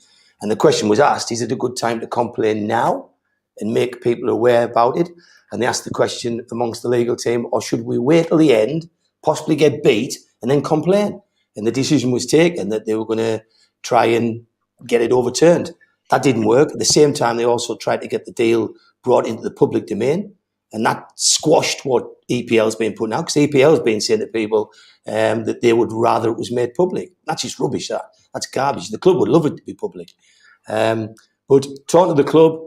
[SPEAKER 3] And the question was asked, is it a good time to complain now and make people aware about it? And they asked the question amongst the legal team, or should we wait till the end, possibly get beat, and then complain? And the decision was taken that they were going to try and get it overturned. That didn't work. At the same time, they also tried to get the deal brought into the public domain, and that squashed what EPL has been putting out, because EPL has been saying to people that they would rather it was made public. That's just rubbish. That's garbage. The club would love it to be public. But talking to the club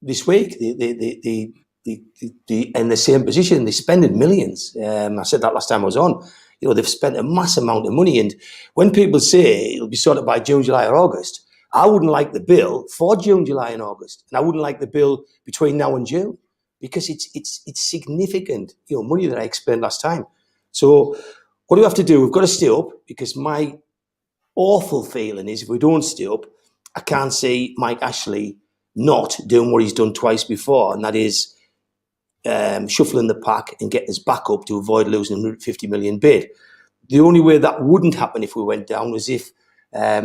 [SPEAKER 3] this week, they in the same position. They're spending millions. I said that last time I was on. They've spent a mass amount of money, and when people say it'll be sorted by June, July, or August, I wouldn't like the bill for June, July, and August, and I wouldn't like the bill between now and June, because it's significant, money that I explained last time. So what do we have to do? We've got to stay up, because my awful feeling is if we don't stay up, I can't see Mike Ashley not doing what he's done twice before, and that is shuffling the pack and getting us back up to avoid losing a 150 million bid. The only way that wouldn't happen if we went down was if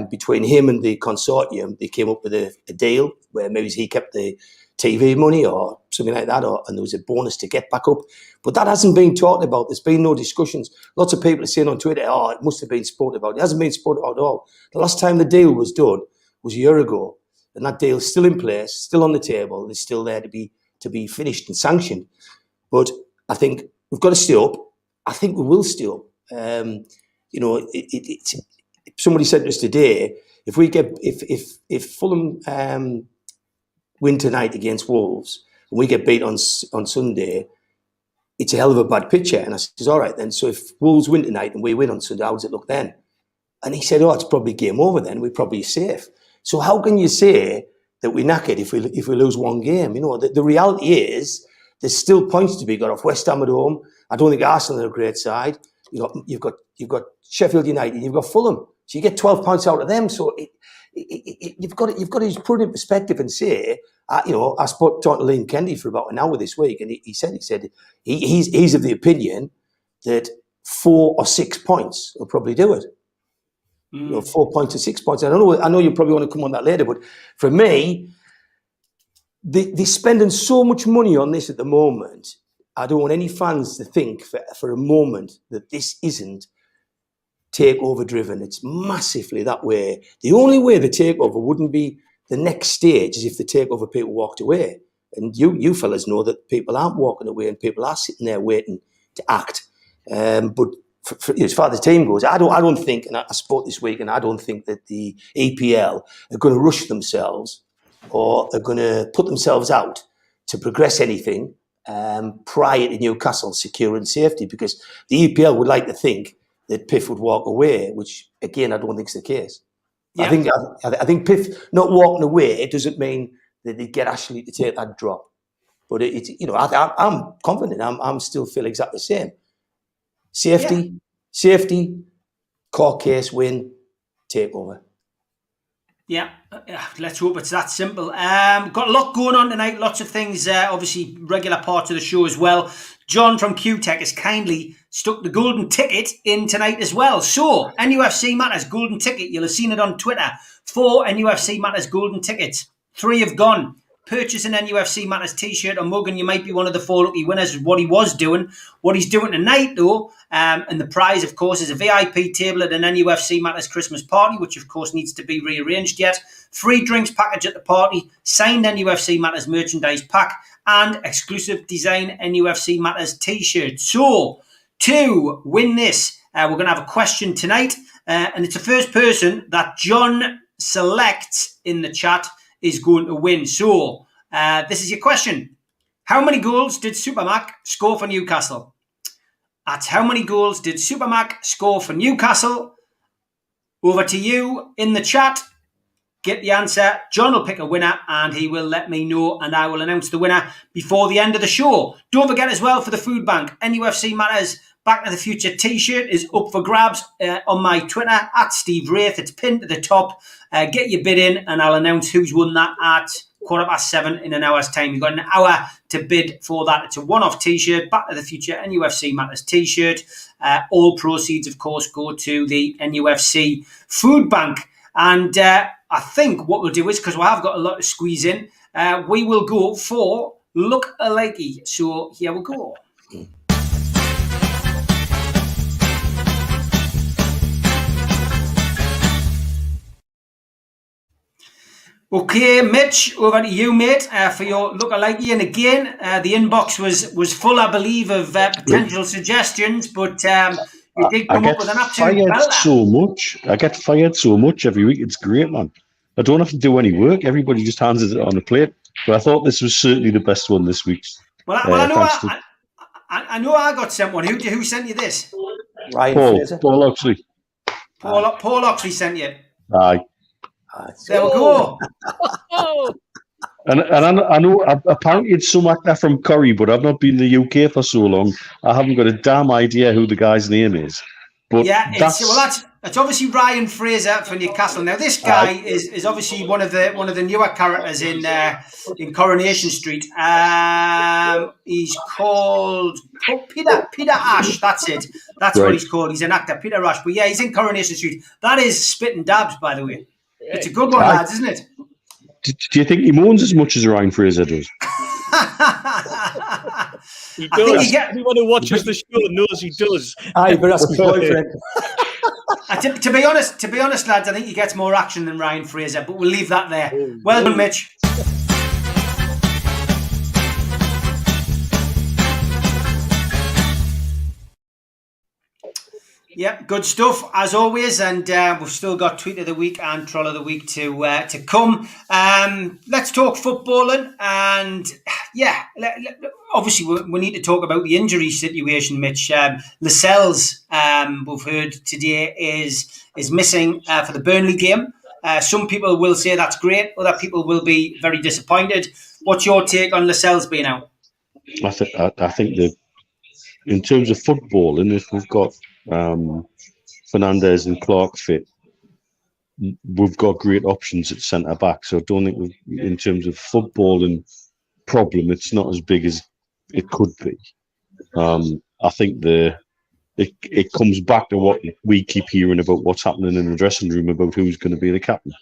[SPEAKER 3] between him and the consortium, they came up with a deal where maybe he kept the TV money or something like that, and there was a bonus to get back up. But that hasn't been talked about. There's been no discussions. Lots of people are saying on Twitter, it must have been spoken about. It hasn't been spoken about at all. The last time the deal was done was a year ago, and that deal's still in place, still on the table. It's still there to be finished and sanctioned. But I think we've got to stay up. I think we will stay up. Somebody said to us today, if Fulham win tonight against Wolves and we get beat on Sunday, it's a hell of a bad picture. And I said, all right then. So if Wolves win tonight and we win on Sunday, how does it look then? And he said, it's probably game over then. We're probably safe. So how can you say that we're knackered if we lose one game? The reality is there's still points to be got off West Ham at home. I don't think Arsenal are a great side. You've got Sheffield United, you've got Fulham. So you get 12 points out of them. So you've got to put it in perspective and say, I spoke to Liam Kennedy for about an hour this week, and he said he's of the opinion that 4 or 6 points will probably do it. 4 points or 6 points. I know you probably want to come on that later, but for me, they're spending so much money on this at the moment. I don't want any fans to think for a moment that this isn't takeover driven. It's massively that way. The only way the takeover wouldn't be the next stage is if the takeover people walked away. And you fellas know that people aren't walking away and people are sitting there waiting to act. But as far as the team goes, I don't think, and I spoke this week, and I don't think that the EPL are going to rush themselves or are going to put themselves out to progress anything prior to Newcastle securing safety, because the EPL would like to think that Piff would walk away, which again I don't think is the case. Yeah. I think Piff not walking away, it doesn't mean that they get Ashley to take that drop, but I'm confident. I'm still feel exactly the same. Safety, court case win, takeover.
[SPEAKER 1] Yeah, let's hope it's that simple. Got a lot going on tonight, lots of things, obviously regular parts of the show as well. John from QTech has kindly stuck the golden ticket in tonight as well. So, NUFC Matters golden ticket, you'll have seen it on Twitter. 4 NUFC Matters golden tickets, 3 have gone. Purchase an NUFC Matters t-shirt or mug and you might be one of the 4 lucky winners. What he's doing tonight though, and the prize of course is a VIP table at an NUFC Matters Christmas party, which of course needs to be rearranged yet. Free drinks package at the party, signed NUFC Matters merchandise pack, and exclusive design NUFC Matters t-shirt. So to win this, we're going to have a question tonight, and it's the first person that John selects in the chat is going to win. So, this is your question. How many goals did Supermac score for Newcastle? At how many goals did Supermac score for Newcastle? Over to you in the chat. Get the answer. John will pick a winner and he will let me know and I will announce the winner before the end of the show. Don't forget as well for the food bank, NUFC Matters Back to the Future t-shirt is up for grabs on my Twitter at Steve Wraith. It's pinned to the top. Get your bid in and I'll announce who's won that at 7:15 in an hour's time. You've got an hour to bid for that. It's a one-off t-shirt, Back to the Future NUFC Matters t-shirt. All proceeds, of course, go to the NUFC food bank. And I think what we'll do is, because we have got a lot to squeeze in, we will go for look-alikey. So here we go. Okay, Mitch, over to you, mate, for your look-alikey. And again, the inbox was full, I believe, of potential suggestions, but you did come up with an absolute belter.
[SPEAKER 4] I get fired so much every week. It's great, man. I don't have to do any work. Everybody just hands it on a plate. But I thought this was certainly the best one this week.
[SPEAKER 1] Well, I know I got sent one. Who sent you this?
[SPEAKER 3] Paul
[SPEAKER 4] Oxley.
[SPEAKER 1] Paul Oxley sent you.
[SPEAKER 4] Aye.
[SPEAKER 1] There we go.
[SPEAKER 4] And I know apparently it's some actor from Corrie, but I've not been in the UK for so long. I haven't got a damn idea who the guy's name is. But
[SPEAKER 1] yeah, it's obviously Ryan Fraser for Newcastle. Now this guy is obviously one of the newer characters in Coronation Street. He's called Peter Ash. That's it. That's right. What he's called. He's an actor, Peter Ash. But yeah, he's in Coronation Street. That is Spit and Dabs, by the way. It's a good one, lads, isn't it?
[SPEAKER 4] Do you think he moans as much as Ryan Fraser does?
[SPEAKER 5] He does. Anyone who watches the show knows he does.
[SPEAKER 3] Aye, but that's his boyfriend.
[SPEAKER 1] To be honest, lads, I think he gets more action than Ryan Fraser, but we'll leave that there. Well done, Mitch. Yeah, good stuff as always, and we've still got Tweet of the Week and Troll of the Week to come. Let's talk footballing, and yeah, obviously we need to talk about the injury situation. Mitch, Lascelles, we've heard today is missing for the Burnley game. Some people will say that's great, other people will be very disappointed. What's your take on Lascelles being out?
[SPEAKER 4] I think that in terms of footballing, if we've got Fernandez and Clark fit, we've got great options at centre back. So I don't think in terms of footballing problem, it's not as big as it could be. I think it comes back to what we keep hearing about what's happening in the dressing room about who's going to be the captain.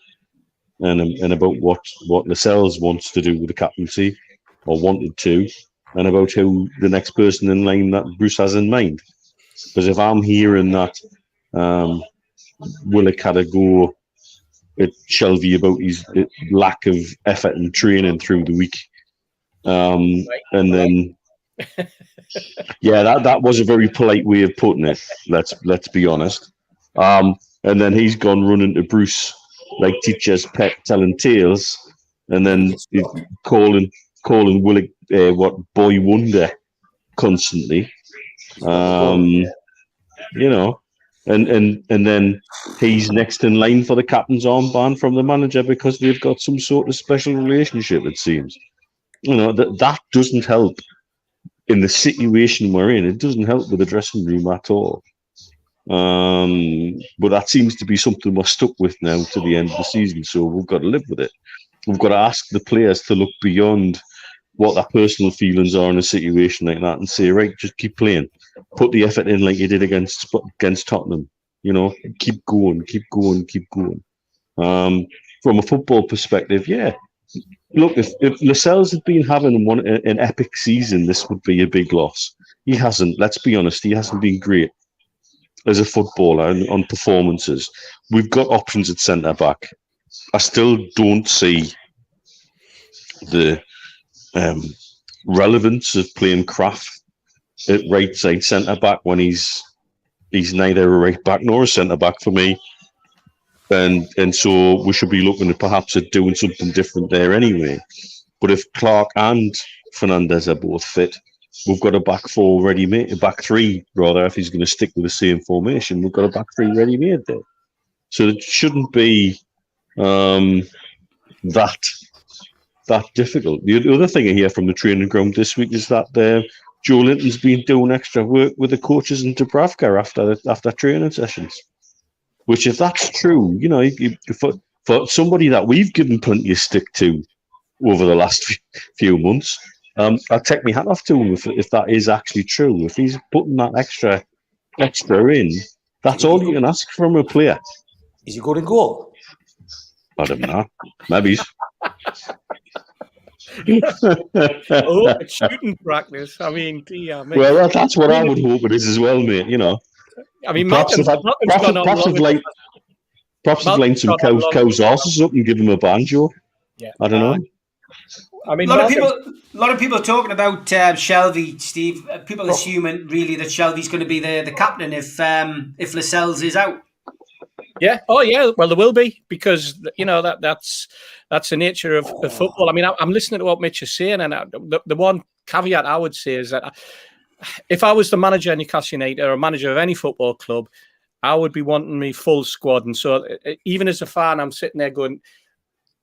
[SPEAKER 4] and about what Lascelles wants to do with the captaincy or wanted to, and about who the next person in line that Bruce has in mind. Because if I'm hearing that Willock had a go at Shelby about his lack of effort and training through the week, and then that was a very polite way of putting it. Let's be honest. And then he's gone running to Bruce like teacher's pet, telling tales, and then calling Willock what boy wonder constantly. You know, and then he's next in line for the captain's armband from the manager because they've got some sort of special relationship. It seems, you know, that doesn't help in the situation we're in. It doesn't help with the dressing room at all. But that seems to be something we're stuck with now to the end of the season. So we've got to live with it. We've got to ask the players to look beyond what their personal feelings are in a situation like that and say, right, just keep playing, put the effort in like you did against Tottenham. You know, keep going. From a football perspective, yeah. Look, if Lascelles had been having an epic season, this would be a big loss. He hasn't. Let's be honest. He hasn't been great as a footballer on performances. We've got options at centre back. I still don't see the relevance of playing Kraft at right side centre back when he's neither a right back nor a centre back for me. And so we should be looking at perhaps at doing something different there anyway. But if Clark and Fernandez are both fit, we've got a back three rather. If he's going to stick with the same formation, we've got a back three ready made there. So it shouldn't be that difficult. The other thing I hear from the training ground this week is that Joe Linton's been doing extra work with the coaches in Dubravka after training sessions. Which, if that's true, you know, for somebody that we've given plenty of stick to over the last few months, I'll take my hat off to him if that is actually true. If he's putting that extra in, that's all you can ask from a player.
[SPEAKER 3] Is he good in goal?
[SPEAKER 4] I don't know. Maybe.
[SPEAKER 5] It's shooting practice. I mean,
[SPEAKER 4] well, that's what I would hope it is as well, mate. You know.
[SPEAKER 5] I mean,
[SPEAKER 4] perhaps have lined some cows' asses up and give him a banjo. Yeah, I don't know.
[SPEAKER 5] I mean,
[SPEAKER 1] a lot of people talking about Shelby, Steve. People assuming really that Shelby's going to be the captain if Lascelles is out.
[SPEAKER 5] Yeah. Oh, yeah. Well, there will be because you know that's the nature of football. I mean, I'm listening to what Mitch is saying, and the one caveat I would say is that if I was the manager of Newcastle United or a manager of any football club, I would be wanting me full squad. And so even as a fan, I'm sitting there going,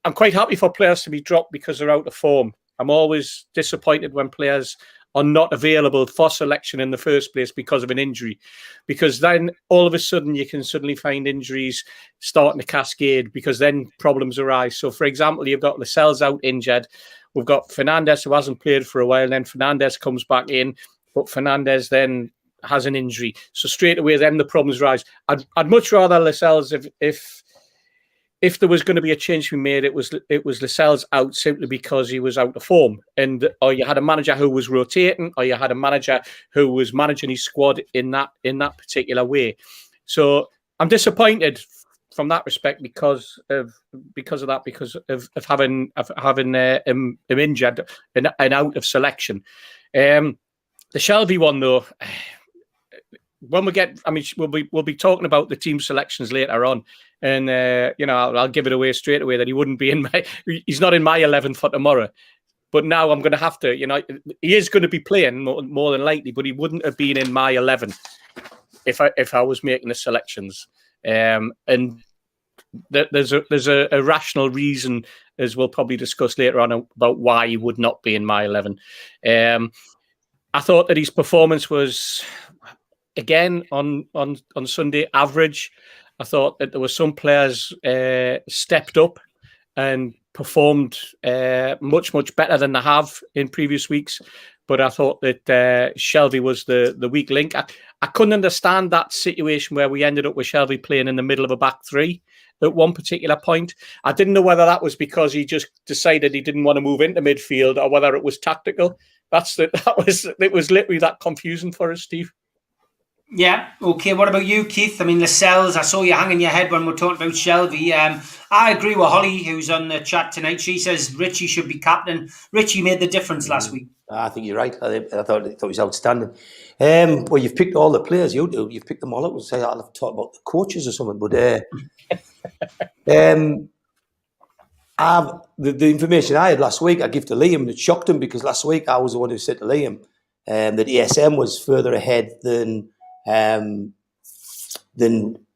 [SPEAKER 5] I'm quite happy for players to be dropped because they're out of form. I'm always disappointed when players are not available for selection in the first place because of an injury. Because then all of a sudden you can suddenly find injuries starting to cascade because then problems arise. So, for example, you've got Lascelles out injured. We've got Fernandez who hasn't played for a while. And then Fernandez comes back in. But Fernandez then has an injury, so straight away then the problems rise. I'd much rather Lascelles if there was going to be a change to be made, it was Lascelles out simply because he was out of form, or you had a manager who was rotating, or you had a manager who was managing his squad in that particular way. So I'm disappointed from that respect because of having him injured and out of selection. The Shelby one, though, when we'll be talking about the team selections later on, and I'll give it away straight away that he wouldn't be he's not in my 11 for tomorrow. But now I'm going to have to, he is going to be playing more than likely, but he wouldn't have been in my 11 if I was making the selections. And there's a rational reason, as we'll probably discuss later on, about why he would not be in my 11. I thought that his performance was, again, on Sunday, average. I thought that there were some players stepped up and performed much, much better than they have in previous weeks. but I thought that Shelby was the weak link. I couldn't understand that situation where we ended up with Shelby playing in the middle of a back three at one particular point. I didn't know whether that was because he just decided he didn't want to move into midfield or whether it was tactical. It was literally that confusing for us, Steve.
[SPEAKER 1] Yeah, okay. What about you, Keith? I mean, Lascelles, I saw you hanging your head when we're talking about Shelby. I agree with Holly, who's on the chat tonight. She says Richie should be captain. Richie made the difference last week.
[SPEAKER 3] I think you're right. I thought he was outstanding. Well, you've picked all the players. You've picked them all up. We'll say I'll have to talk about the coaches or something. But the information I had last week, I give to Liam, and it shocked him because last week I was the one who said to Liam that ESM was further ahead than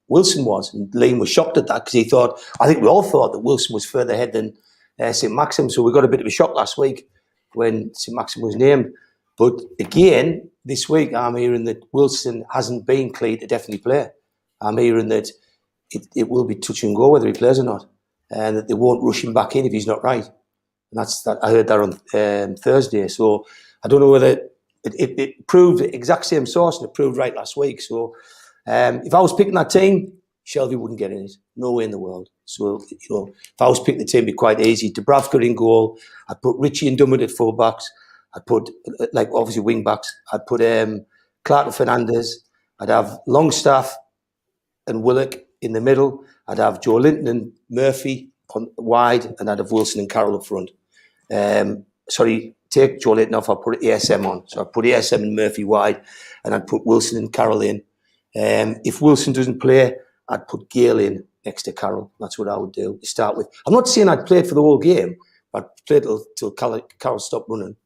[SPEAKER 3] Wilson was. And Liam was shocked at that because I think we all thought that Wilson was further ahead than St. Maxim. So we got a bit of a shock last week when St. Maxim was named. But again, this week I'm hearing that Wilson hasn't been cleared to definitely play. I'm hearing that it will be touch and go whether he plays or not, and that they won't rush him back in if he's not right. And I heard that on Thursday. So I don't know whether it proved the exact same source, and it proved right last week. So if I was picking that team, Shelby wouldn't get in it. No way in the world. So, if I was picking the team, it'd be quite easy. Dubravka in goal. I'd put Richie and Dummett at full-backs. I'd put, obviously, wing-backs. I'd put Clark and Fernandez. I'd have Longstaff and Willock in the middle. I'd have Joe Linton and Murphy on wide, and I'd have Wilson and Carroll up front. Take Joe Linton off, I'll put ASM on. So I'd put ASM and Murphy wide, and I'd put Wilson and Carroll in. If Wilson doesn't play, I'd put Gale in next to Carroll. That's what I would do to start with. I'm not saying I'd play it for the whole game, but I'd play it till Carroll stopped running.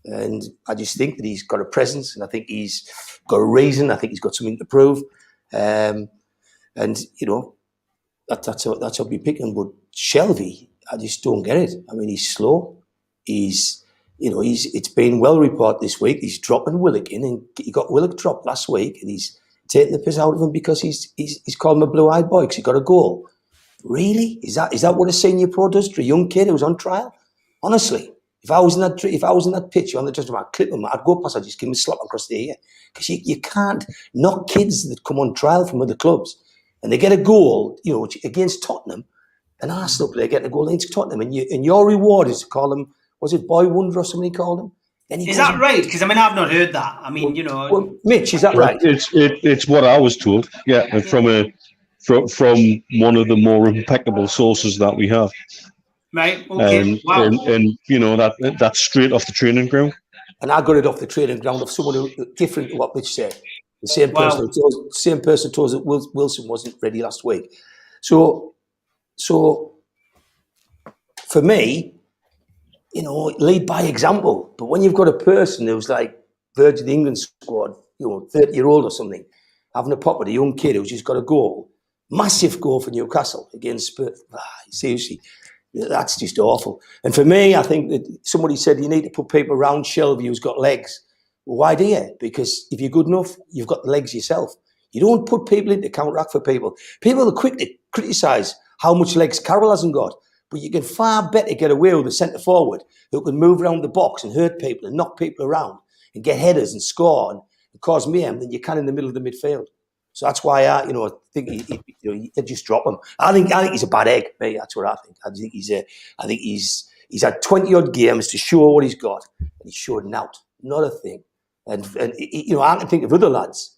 [SPEAKER 3] And I just think that he's got a presence, and I think he's got a reason. I think he's got something to prove. And that's what I'll be picking. But Shelby, I just don't get it. I mean, he's slow. It's been well reported this week. He's dropping Willock in, and he got Willock dropped last week, and he's taking the piss out of him because he's called him a blue-eyed boy because he got a goal. Really? Is that what a senior pro does to a young kid who's on trial? Honestly, if I was in that pitch on the just about clip him, I'd go past, I'd just give him a slap across the ear because you can't knock kids that come on trial from other clubs and they get a goal, against Tottenham, an Arsenal player getting a goal against Tottenham, and your reward is to call him, was it Boy Wonder or somebody called him?
[SPEAKER 1] Is that right? Because I've not heard that. I mean,
[SPEAKER 3] Well, Mitch, is that right?
[SPEAKER 4] It's what I was told. Yeah, and from one of the more impeccable sources that we have.
[SPEAKER 1] Right. Okay.
[SPEAKER 4] And that's straight off the training ground.
[SPEAKER 3] And I got it off the training ground of someone who different to what Mitch said. The same person told us that Wilson wasn't ready last week. So for me, lead by example. But when you've got a person who's like verge of the England squad, 30-year-old or something, having a pop at a young kid who's just got a goal, massive goal for Newcastle against Spurs. Seriously, that's just awful. And for me, I think that somebody said you need to put people around Shelby who's got legs. Well, why do you? Because if you're good enough, you've got the legs yourself. You don't put people in to counteract for people. People are quick to criticise how much legs Carroll hasn't got. But you can far better get away with a centre forward who can move around the box and hurt people and knock people around and get headers and score and cause mayhem than you can in the middle of the midfield. So that's why I think you just drop him. I think he's a bad egg. Mate, that's what I think. I think he's had 20 odd games to show what he's got, and he's showed not a thing. And I can think of other lads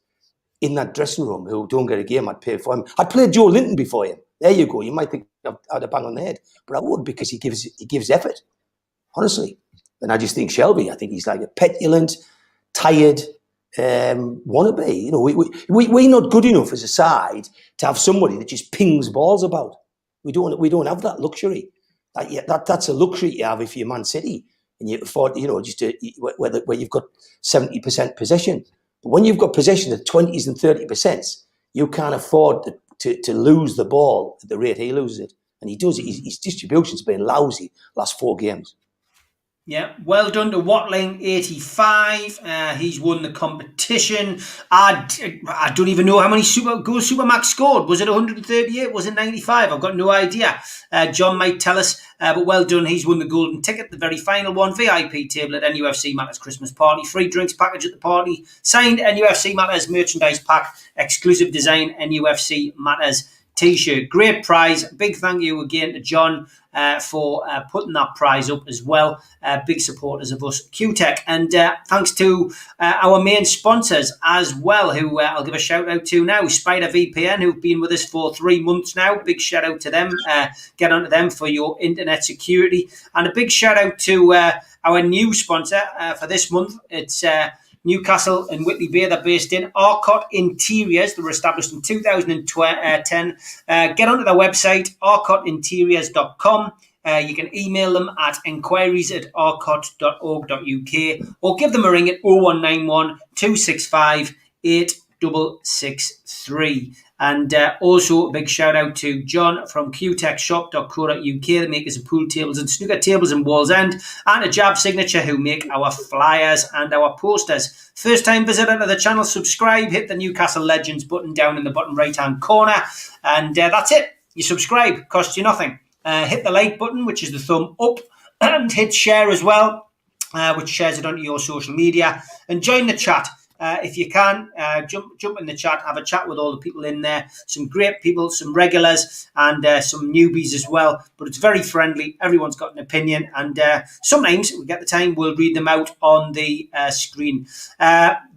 [SPEAKER 3] in that dressing room who don't get a game. I'd pay for him. I'd play Joe Linton before him. There you go. You might think I'd have bang on the head, but I would because he gives effort, honestly. And I just think Shelby, I think he's like a petulant, tired wannabe. We're not good enough as a side to have somebody that just pings balls about. We don't have that luxury. That's a luxury you have if you're Man City and you afford, where you've got 70% possession. But when you've got possession at 20s and 30%, you can't afford to lose the ball at the rate he loses it. And he does. His distribution's been lousy last 4 games.
[SPEAKER 1] Yeah, well done to Watling85. He's won the competition. I don't even know how many goals Supermax scored. Was it 138? Was it 95? I've got no idea. John might tell us, but well done. He's won the golden ticket, the very final one. VIP table at NUFC Matters Christmas party. Free drinks package at the party. Signed NUFC Matters merchandise pack. Exclusive design NUFC Matters T-shirt. Great prize. Big thank you again to John for putting that prize up as well. Big supporters of us, QTech. And thanks to our main sponsors as well, who I'll give a shout out to now. Spider VPN, who've been with us for 3 months now. Big shout out to them. Get onto them for your internet security. And a big shout out to our new sponsor for this month. It's Newcastle and Whitley Bay. They're based in Arcot Interiors. They were established in 2010. Get onto their website, arcotinteriors.com. You can email them at enquiries@arcot.org.uk or give them a ring at 0191 265 8663. And also a big shout out to John from qtechshop.co.uk. They make us pool tables and snooker tables in Wallsend, and a Jab Signature, who make our flyers and our posters. First time visitor to the channel, subscribe, hit the Newcastle Legends button down in the bottom right hand corner, and that's it. You subscribe, costs you nothing. Hit the like button, which is the thumb up, and hit share as well, which shares it onto your social media, and join the chat. If you can, jump in the chat, have a chat with all the people in there. Some great people, some regulars, and some newbies as well. But it's very friendly. Everyone's got an opinion, and sometimes we get the time, we'll read them out on the screen.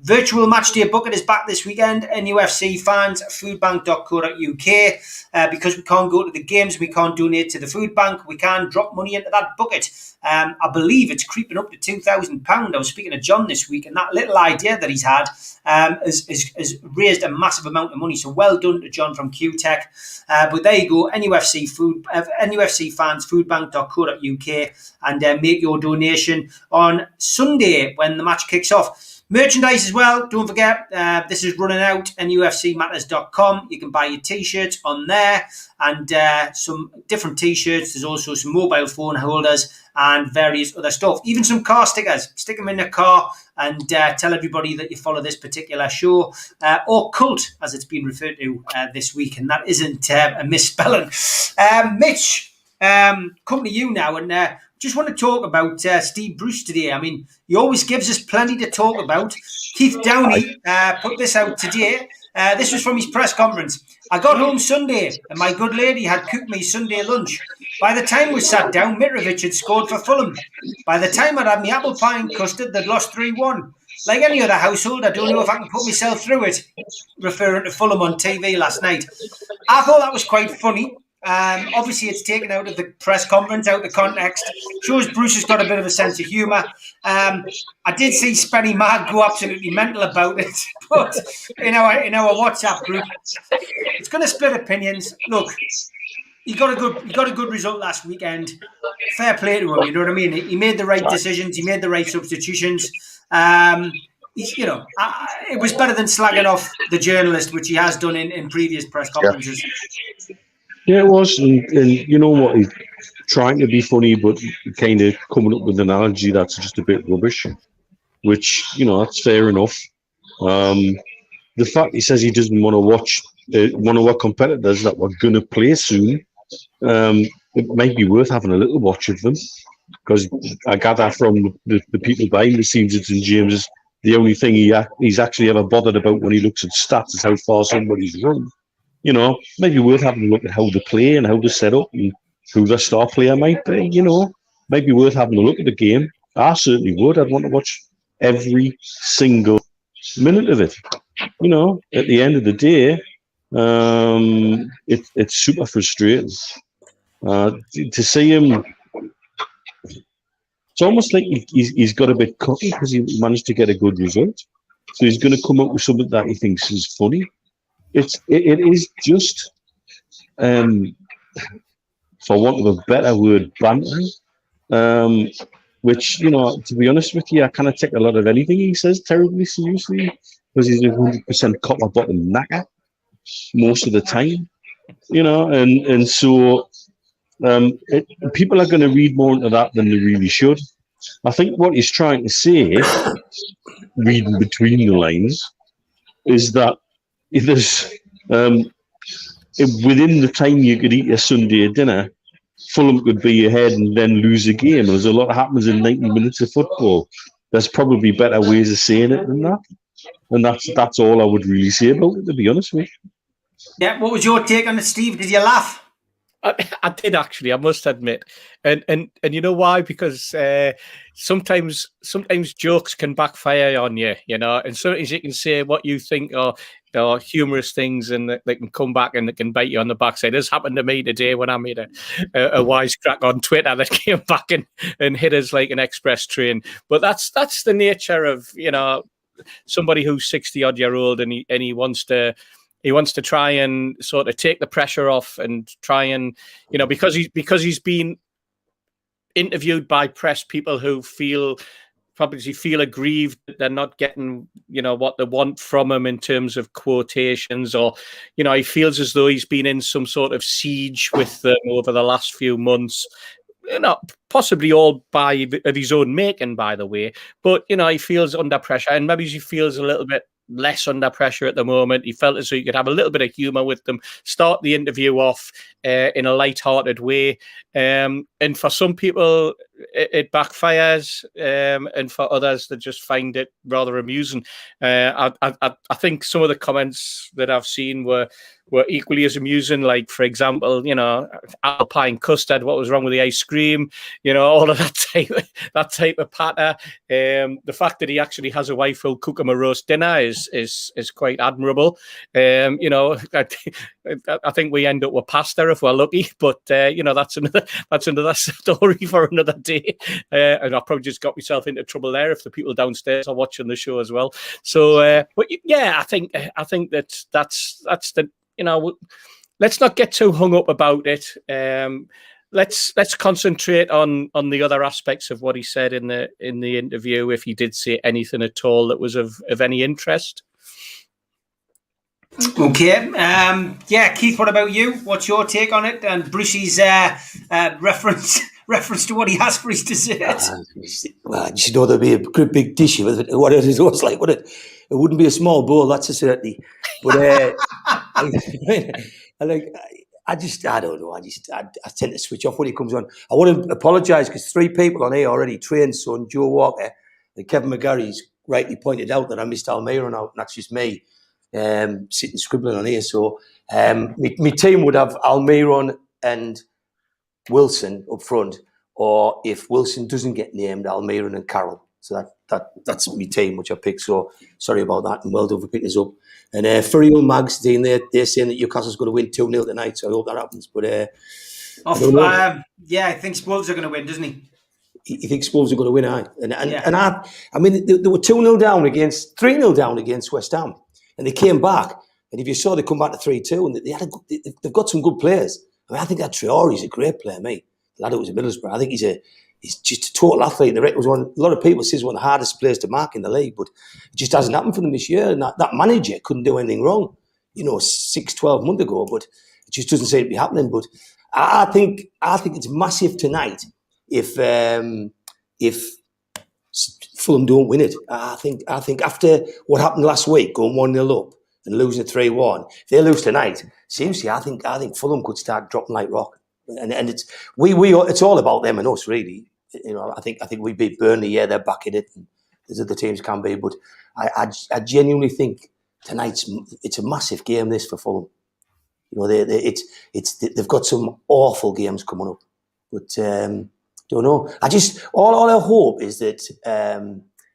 [SPEAKER 1] Virtual Matchday Bucket is back this weekend. NUFC fans, foodbank.co.uk. Because we can't go to the games, we can't donate to the food bank, we can drop money into that bucket. I believe it's creeping up to £2,000. I was speaking to John this week, and that little idea that he's had has raised a massive amount of money. So well done to John from QTech. But there you go, NUFC fans, foodbank.co.uk, and make your donation on Sunday when the match kicks off. Merchandise as well, don't forget, this is running out, nufcmatters.com. You can buy your t-shirts on there, and some different t-shirts. There's also some mobile phone holders and various other stuff. Even some car stickers. Stick them in the car and tell everybody that you follow this particular show, or cult, as it's been referred to this week, and that isn't a misspelling. Mitch, come to you now, and just want to talk about Steve Bruce today. I mean, he always gives us plenty to talk about. Keith Downey put this out today. This was from his press conference. I got home Sunday, and my good lady had cooked me Sunday lunch. By the time we sat down, Mitrovic had scored for Fulham. By the time I'd had my apple pie and custard, they'd lost 3-1. Like any other household, I don't know if I can put myself through it, referring to Fulham on TV last night. I thought that was quite funny. Obviously, it's taken out of the press conference, out of the context. Shows Bruce has got a bit of a sense of humour. I did see Spenny Mag go absolutely mental about it, but in our WhatsApp group, it's going to split opinions. Look, he got a good result last weekend. Fair play to him. You know what I mean? He made the right decisions. He made the right substitutions. It was better than slagging off the journalist, which he has done in previous press conferences.
[SPEAKER 4] Yeah, it was, and you know what? He's trying to be funny, but kind of coming up with an analogy that's just a bit rubbish, which, that's fair enough. The fact he says he doesn't want to watch one of our competitors that we're going to play soon, it might be worth having a little watch of them, because I gather from the people behind the scenes at St James's, the only thing he's actually ever bothered about when he looks at stats is how far somebody's run. Maybe worth having a look at how they play and how they're set up and who their star player might be, Maybe worth having a look at the game. I certainly would. I'd want to watch every single minute of it. At the end of the day, it's super frustrating. To see him, it's almost like he's got a bit cocky because he managed to get a good result. So he's going to come up with something that he thinks is funny. It is just, for want of a better word, banter. Which, to be honest with you, I kind of take a lot of anything he says terribly seriously, because he's a 100% copper bottom knacker most of the time, and so people are going to read more into that than they really should. I think what he's trying to say, reading between the lines, is that if there's within the time you could eat your Sunday dinner, Fulham could be ahead and then lose a game. There's a lot that happens in 90 minutes of football. There's probably better ways of saying it than that. And that's all I would really say about it, to be honest with you.
[SPEAKER 1] Yeah, what was your take on it, Steve? Did you laugh?
[SPEAKER 5] I did actually, I must admit, and you know why? Because sometimes jokes can backfire on you, you know, and sometimes you can say what you think are humorous things, and they can come back and they can bite you on the backside. This happened to me today when I made a wisecrack on Twitter that came back and hit us like an express train. But that's the nature of, you know, somebody who's 60-odd-year-old and he wants to. He wants to try and sort of take the pressure off and try and, you know, because he's been interviewed by press people who probably feel aggrieved that they're not getting, you know, what they want from him in terms of quotations, or, you know, he feels as though he's been in some sort of siege with them over the last few months. You know, possibly all of his own making, by the way. But, you know, he feels under pressure, and maybe he feels a little bit less under pressure at the moment. He felt as though you could have a little bit of humour with them, start the interview off in a light-hearted way. And for some people, it backfires, and for others, they just find it rather amusing. I think some of the comments that I've seen were equally as amusing. Like, for example, you know, Alpine custard, what was wrong with the ice cream? You know, all of that type of patter. The fact that he actually has a wife who'll cook him a roast dinner is quite admirable. You know, I think we end up with pasta if we're lucky, but you know, that's another story for another day. And I probably just got myself into trouble there if the people downstairs are watching the show as well. So, but yeah, I think that's the, you know, let's not get too hung up about it. Let's concentrate on the other aspects of what he said in the interview, if he did say anything at all that was of any interest.
[SPEAKER 1] Okay. Yeah, Keith, what about you? What's your take on it? And Brucey's reference to what he has for his dessert?
[SPEAKER 3] Well, you know, there'd be a great big dish with it. What it was like, would it? It wouldn't be a small bowl, that's a certainty. But I don't know. I tend to switch off when he comes on. I want to apologise because 3 people on here already, Train's son, Joe Walker, and Kevin McGarry's rightly pointed out that I missed Almiron out, and that's just me sitting scribbling on here. So my team would have Almiron and Wilson up front, or if Wilson doesn't get named, Almiron and Carroll. So that's my team, which I picked. So sorry about that, and well done for picking us up. And Furiel Mags, they're saying that Newcastle's going to win 2-0 tonight, so I hope that happens. But
[SPEAKER 1] yeah, I think Spurs are going to win, doesn't he?
[SPEAKER 3] He thinks Spurs are going to win, and I mean, they were 2-0 down against 3-0 down against West Ham, and they came back. And if you saw, they come back to 3-2, and they've got some good players. I mean, I think that Traore's a great player, mate. The lad who was in Middlesbrough, I think he's just a total athlete. It was a lot of people say he's one of the hardest players to mark in the league, but it just hasn't happened for them this year. And that manager couldn't do anything wrong, 6-12 months ago, but it just doesn't seem to be happening. But I think it's massive tonight if Fulham don't win it. I think after what happened last week, going 1-0 up and losing 3-1, if they lose tonight, seriously, I think Fulham could start dropping like rock. And it's it's all about them and us, really. I think we beat Burnley. Yeah, they're back in it. And as other teams can be, but I genuinely think tonight's it's a massive game. This for Fulham. They've got some awful games coming up, but don't know. All I hope is that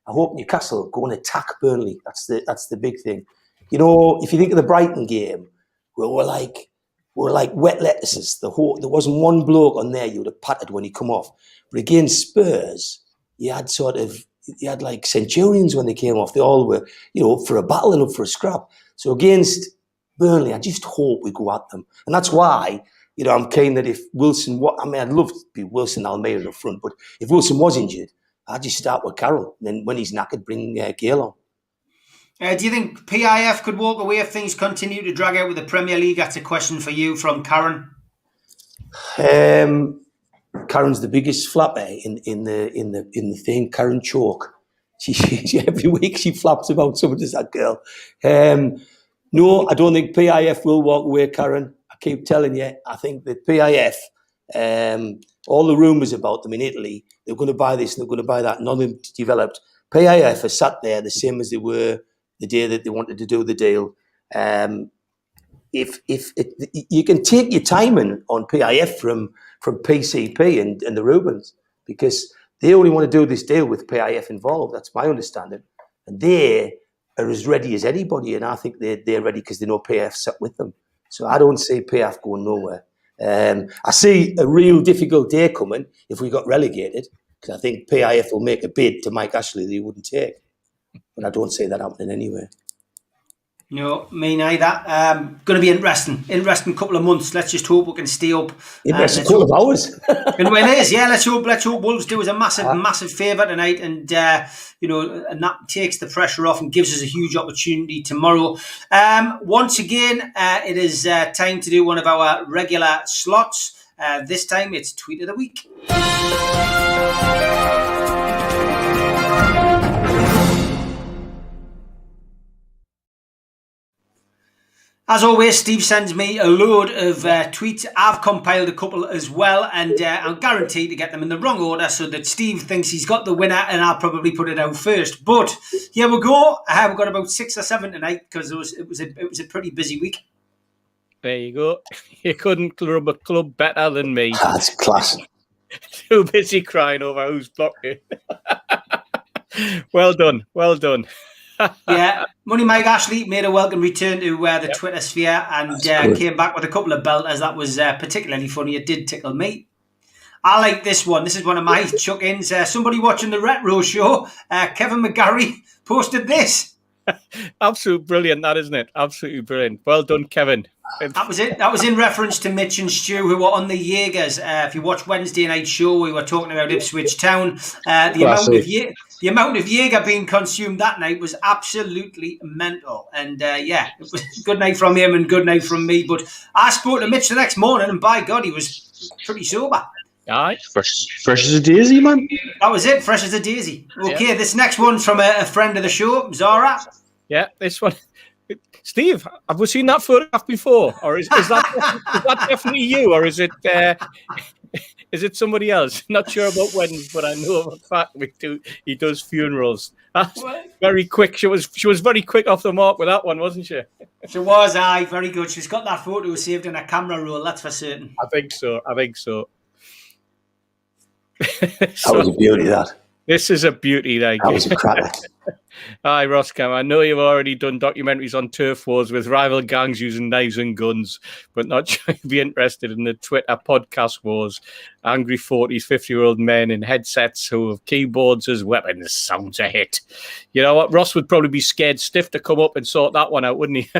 [SPEAKER 3] I hope Newcastle go and attack Burnley. That's the big thing. If you think of the Brighton game, we're like wet lettuces. There wasn't one bloke on there you would have patted when he come off. But against Spurs, you had like centurions when they came off. They all were, up for a battle and up for a scrap. So against Burnley, I just hope we go at them. And that's why, I'm keen that if Wilson, I'd love to be Wilson Almeida up front, but if Wilson was injured, I'd just start with Carroll. And then when he's knackered, bring Gale on.
[SPEAKER 1] Do you think PIF could walk away if things continue to drag out with the Premier League? That's a question for you from Karen.
[SPEAKER 3] Karen's the biggest flapper in the thing. Karen Chalk. She every week she flaps about something. Does that girl? No, I don't think PIF will walk away, Karen. I keep telling you. I think that PIF, all the rumours about them in Italy, they're going to buy this and they're going to buy that, none of them developed. PIF are sat there the same as they were the day that they wanted to do the deal. If you can take your timing on PIF from PCP and the Rubens, because they only want to do this deal with PIF involved. That's my understanding, and they are as ready as anybody. And I think they're ready because they know PIF sat with them. So I don't see PIF going nowhere. I see a real difficult day coming if we got relegated, because I think PIF will make a bid to Mike Ashley that he wouldn't take, but I don't see that happening anyway.
[SPEAKER 1] No, me neither. Going to be interesting couple of months. Let's just hope we can stay up.
[SPEAKER 3] Interesting couple of hours.
[SPEAKER 1] And when it is, yeah, let's hope Wolves do us a massive favour tonight, and and that takes the pressure off and gives us a huge opportunity tomorrow. Once again, it is time to do one of our regular slots. This time it's Tweet of the Week. As always, Steve sends me a load of tweets. I've compiled a couple as well, and I'm guaranteed to get them in the wrong order so that Steve thinks he's got the winner and I'll probably put it out first. But here we go. We've got about 6 or 7 tonight because it was a pretty busy week.
[SPEAKER 5] There you go. You couldn't club a club better than me.
[SPEAKER 3] That's class.
[SPEAKER 5] Too busy crying over who's blocked it. Well done.
[SPEAKER 1] Yeah, Money Mike Ashley made a welcome return to the Twitter sphere and came back with a couple of belters. That was particularly funny. It did tickle me. I like this one. This is one of my chuck-ins. Somebody watching the Retro Show, Kevin McGarry, posted this.
[SPEAKER 5] Absolutely brilliant, that, isn't it? Absolutely brilliant. Well done, Kevin.
[SPEAKER 1] That was it. That was in reference to Mitch and Stu, who were on the Jaegers. If you watch Wednesday night show, we were talking about Ipswich Town. The amount of Jaeger being consumed that night was absolutely mental. And it was a good night from him and good night from me. But I spoke to Mitch the next morning, and by God, he was pretty sober.
[SPEAKER 5] Aye.
[SPEAKER 4] Fresh as a daisy, man.
[SPEAKER 1] That was it, fresh as a daisy. Okay, This next one's from a friend of the show, Zara.
[SPEAKER 5] Yeah, this one. Steve, have we seen that photograph before? Or is that definitely you? Or is it somebody else? Not sure about weddings, but I know of a fact he does funerals. That's very quick. She was very quick off the mark with that one, wasn't she?
[SPEAKER 1] She was, aye, very good. She's got that photo saved in a camera roll, that's for certain.
[SPEAKER 5] I think so.
[SPEAKER 3] That was a beauty, that.
[SPEAKER 5] This is a beauty, like.
[SPEAKER 3] That was a cracker.
[SPEAKER 5] Hi, Roscam. I know you've already done documentaries on turf wars with rival gangs using knives and guns, but not sure you'd be interested in the Twitter podcast wars. Angry 40s, 50-year-old men in headsets who have keyboards as weapons. Sounds a hit. You know what? Ross would probably be scared stiff to come up and sort that one out, wouldn't he?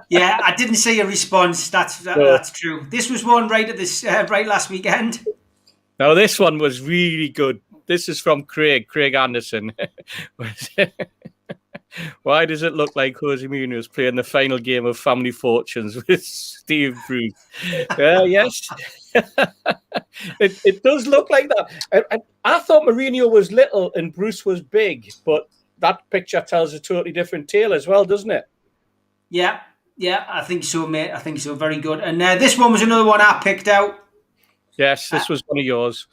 [SPEAKER 1] Yeah, I didn't see a response. That's true. This was one right last weekend.
[SPEAKER 5] Now, this one was really good. This is from Craig Anderson. Why does it look like Jose Mourinho is playing the final game of Family Fortunes with Steve Bruce? Yes. It does look like that. I thought Mourinho was little and Bruce was big, but that picture tells a totally different tale as well, doesn't it?
[SPEAKER 1] Yeah, I think so, mate. I think so. Very good. And this one was another one I picked out. Yes,
[SPEAKER 5] this was one of yours.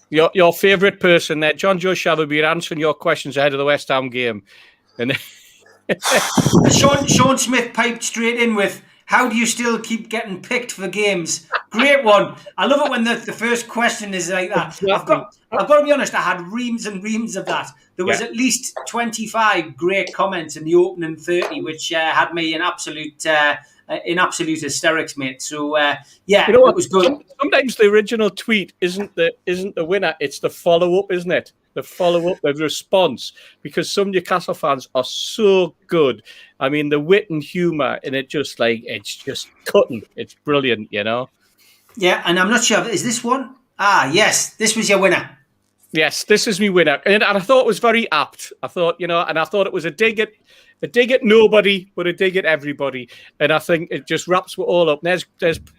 [SPEAKER 5] Your favourite person there, John Joe Shab, will be answering your questions ahead of the West Ham game. And
[SPEAKER 1] Sean Smith piped straight in with, how do you still keep getting picked for games? Great one. I love it when the first question is like that. I've got to be honest, I had reams and reams of that. There was at least 25 great comments in the opening 30, which had me in absolute hysterics, mate. So it was good.
[SPEAKER 5] Sometimes the original tweet isn't the winner; it's the follow up, isn't it? The follow up, the response, because some Newcastle fans are so good. I mean, the wit and humour in it, it's just cutting. It's brilliant, you know.
[SPEAKER 1] Yeah, and I'm not sure. Is this one? Yes, this was your winner.
[SPEAKER 5] Yes, this is me winner, and I thought it was very apt. I thought, and I thought it was a dig at a dig at nobody, but a dig at everybody. And I think it just wraps it all up. There's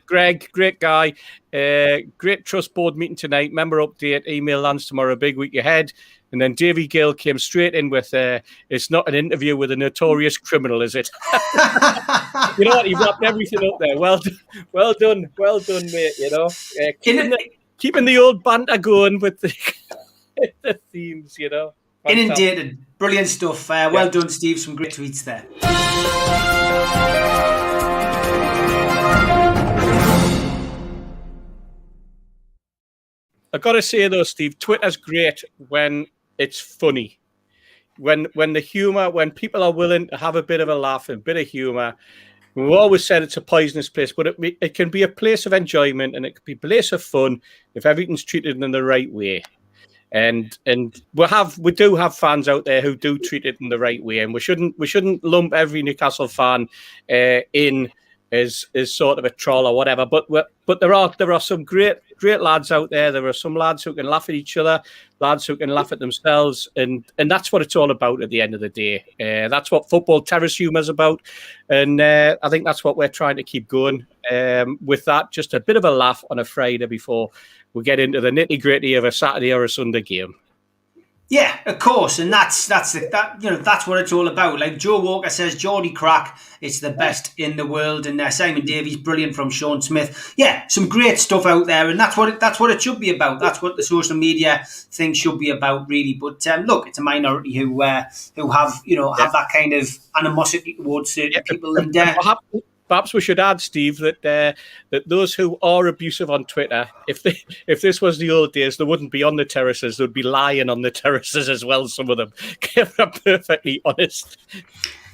[SPEAKER 5] Greg, great guy. Great trust board meeting tonight. Member update, email lands tomorrow, big week ahead. And then Davy Gill came straight in with, it's not an interview with a notorious criminal, is it? You know what? He wrapped everything up there. Well done, mate. You know, keeping the old banter going with the, the themes, you know. Fantastic.
[SPEAKER 1] Inundated. Brilliant stuff. Well done, Steve. Some great tweets there.
[SPEAKER 5] I've got to say, though, Steve, Twitter's great when it's funny. When the humour, when people are willing to have a bit of a laugh, a bit of humour. We've always said it's a poisonous place, but it can be a place of enjoyment and it can be a place of fun if everything's treated in the right way. And we do have fans out there who do treat it in the right way, and we shouldn't lump every Newcastle fan in as sort of a troll or whatever. But there are some great lads out there. There are some lads who can laugh at each other, lads who can laugh at themselves, and that's what it's all about at the end of the day. That's what football terrace humour is about, and I think that's what we're trying to keep going. With that, just a bit of a laugh on a Friday before we get into the nitty-gritty of a Saturday or a Sunday game.
[SPEAKER 1] Yeah, of course, and that's what it's all about. Like Joe Walker says, Geordie crack, it's the best in the world, and Simon Davies, brilliant from Sean Smith. Yeah, some great stuff out there, and that's what it should be about. That's what the social media thing should be about, really. But look, it's a minority who have that kind of animosity towards certain people, and.
[SPEAKER 5] Perhaps we should add, Steve, that those who are abusive on Twitter, if this was the old days, they wouldn't be on the terraces; they'd be lying on the terraces as well. Some of them, if I'm perfectly honest.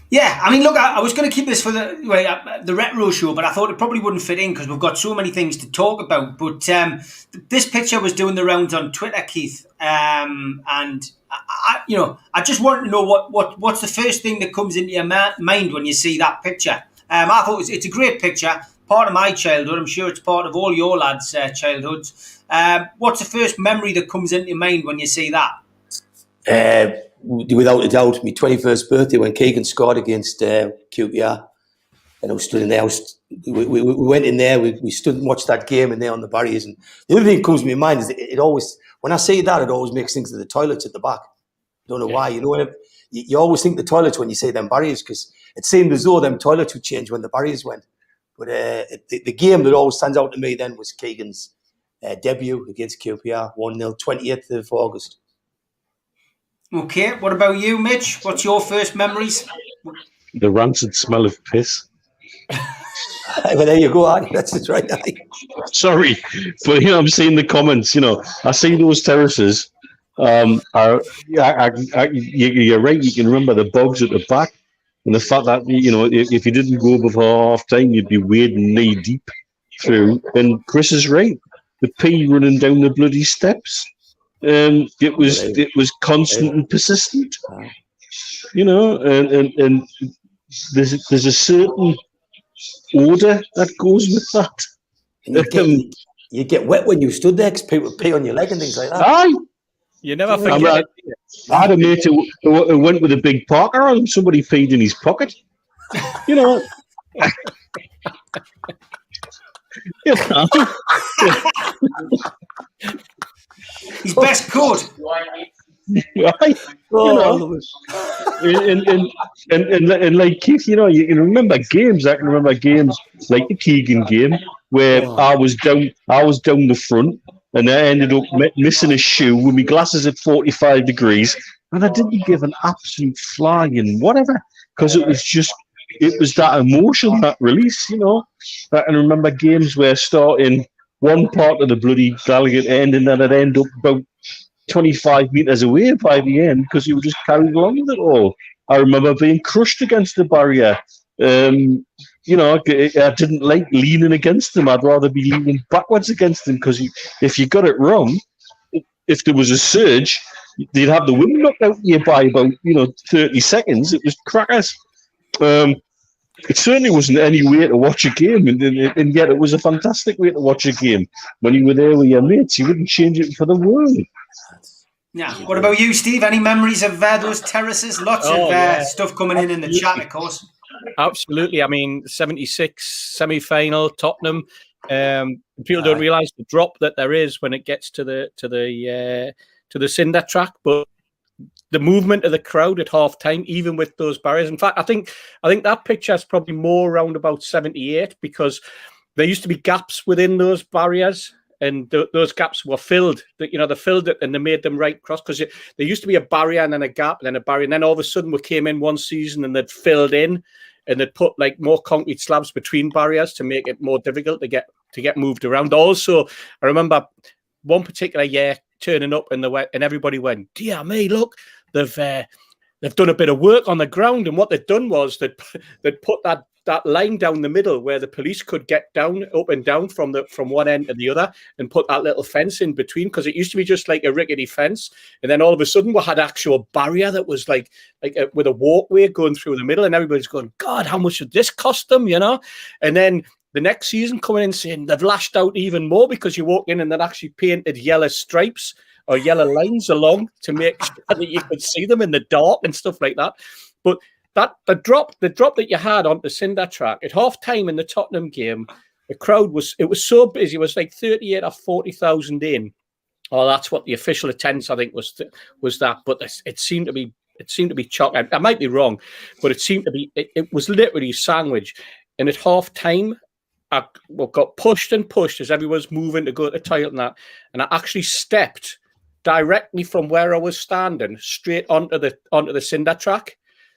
[SPEAKER 1] Yeah, I mean, look, I was going to keep this for the retro show, but I thought it probably wouldn't fit in because we've got so many things to talk about. But this picture was doing the rounds on Twitter, Keith, and I just want to know what's the first thing that comes into your mind when you see that picture. I thought it's a great picture, part of my childhood. I'm sure it's part of all your lads' childhoods. What's the first memory that comes into your mind when you see that?
[SPEAKER 3] Without a doubt, my 21st birthday when Keegan scored against QPR. And I was stood in there. We went in there, we stood and watched that game in there on the barriers. And the other thing that comes to my mind is it always, when I say that, it always makes things to the toilets at the back. I don't know why. You know, you always think the toilets when you say them barriers because it seemed as though them toilets would change when the barriers went. But the game that always stands out to me then was Keegan's debut against QPR, 1-0, 28th of August.
[SPEAKER 1] Okay, what about you, Mitch? What's your first memories?
[SPEAKER 4] The rancid smell of piss.
[SPEAKER 3] Well, there you go, Andy. That's it right now.
[SPEAKER 4] Sorry, but I'm seeing the comments. I see those terraces. You're right. You can remember the bugs at the back. And the fact that, if you didn't go before half time, you'd be wading knee deep through. And Chris is right. The pee running down the bloody steps. It was constant and persistent. And there's a certain odour that goes with that.
[SPEAKER 3] And you get wet when you stood there because people pee on your leg and things like that.
[SPEAKER 4] Aye.
[SPEAKER 5] You never forget.
[SPEAKER 4] I had a mate who went with a big parker on. Somebody peed in his pocket.
[SPEAKER 1] His best coat.
[SPEAKER 4] Right. And like Keith, you can remember games. I can remember games like the Keegan game where I was down the front. And I ended up missing a shoe with my glasses at 45 degrees. And I didn't give an absolute flying whatever. Because it was that emotion, that release, I can remember games where starting one part of the bloody Gallagher end and then I'd end up about 25 metres away by the end because you were just carried along with it all. I remember being crushed against the barrier. I didn't like leaning against them. I'd rather be leaning backwards against them because if you got it wrong, if there was a surge, they'd have the wind knocked out of you by about 30 seconds. It was crackers. It certainly wasn't any way to watch a game, and yet it was a fantastic way to watch a game. When you were there with your mates, you wouldn't change it for the world.
[SPEAKER 1] Yeah. What about you, Steve? Any memories of those terraces? Lots of stuff coming in the chat, of course.
[SPEAKER 5] Absolutely. I mean, 76 semi-final, Tottenham. People don't realise the drop that there is when it gets to the cinder track, but the movement of the crowd at half time, even with those barriers. In fact, I think that picture is probably more around about 78, because there used to be gaps within those barriers. And those gaps were filled. They filled it and they made them right across, because there used to be a barrier and then a gap and then a barrier. And then all of a sudden we came in one season and they'd filled in and they'd put like more concrete slabs between barriers to make it more difficult to get moved around. Also, I remember one particular year turning up and everybody went, "Dear me, look, they've done a bit of work on the ground." And what they'd done was they'd put that line down the middle where the police could get down, up and down from one end to the other, and put that little fence in between, because it used to be just like a rickety fence, and then all of a sudden we had actual barrier that was with a walkway going through the middle, and everybody's going, "God, how much did this cost them?" And then the next season coming in saying they've lashed out even more, because you walk in and they'd actually painted yellow stripes or yellow lines along to make sure that you could see them in the dark and stuff like that. But the drop that you had on the cinder track at half time in the Tottenham game, the crowd was so busy. It was like 38 or 40,000 in. Oh, that's what the official attendance, I think, was that. But it seemed to be chock. I might be wrong, but it seemed to be. It was literally sandwich. And at half time, I got pushed and pushed as everyone was moving to go to the toilet and I actually stepped directly from where I was standing straight onto the cinder track.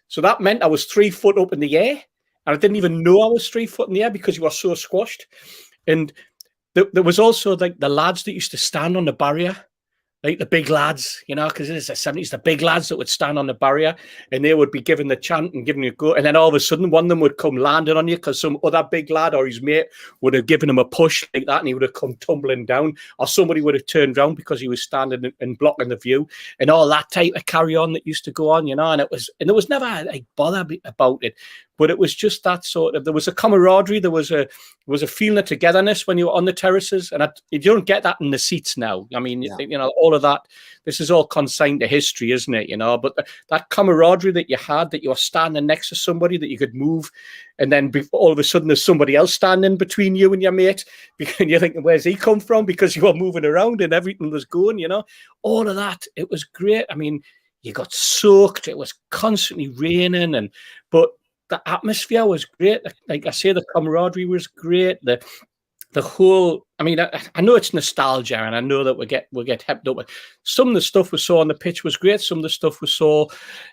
[SPEAKER 5] So that meant I was 3 foot up in the air, and I didn't even know I was 3 foot in the air because you were so squashed. And there was also like the lads that used to stand on the barrier, like the big lads, because it's the 70s, the big lads that would stand on the barrier and they would be giving the chant and giving you a go. And then all of a sudden, one of them would come landing on you because some other big lad or his mate would have given him a push like that, and he would have come tumbling down, or somebody would have turned around because he was standing and blocking the view, and all that type of carry on that used to go on, and there was never like bother about it. But it was just that sort of, there was a camaraderie, there was a feeling of togetherness when you were on the terraces, and you don't get that in the seats now. I mean, all of that, this is all consigned to history, isn't it? But that camaraderie that you had, that you were standing next to somebody that you could move, and then all of a sudden there's somebody else standing between you and your mate, and you're thinking, where's he come from? Because you were moving around and everything was going, all of that. It was great. I mean, you got soaked. It was constantly raining, but the atmosphere was great. Like I say, the camaraderie was great. The whole, I mean, I know it's nostalgia, and I know that we get hepped up. Some of the stuff we saw on the pitch was great. Some of the stuff we saw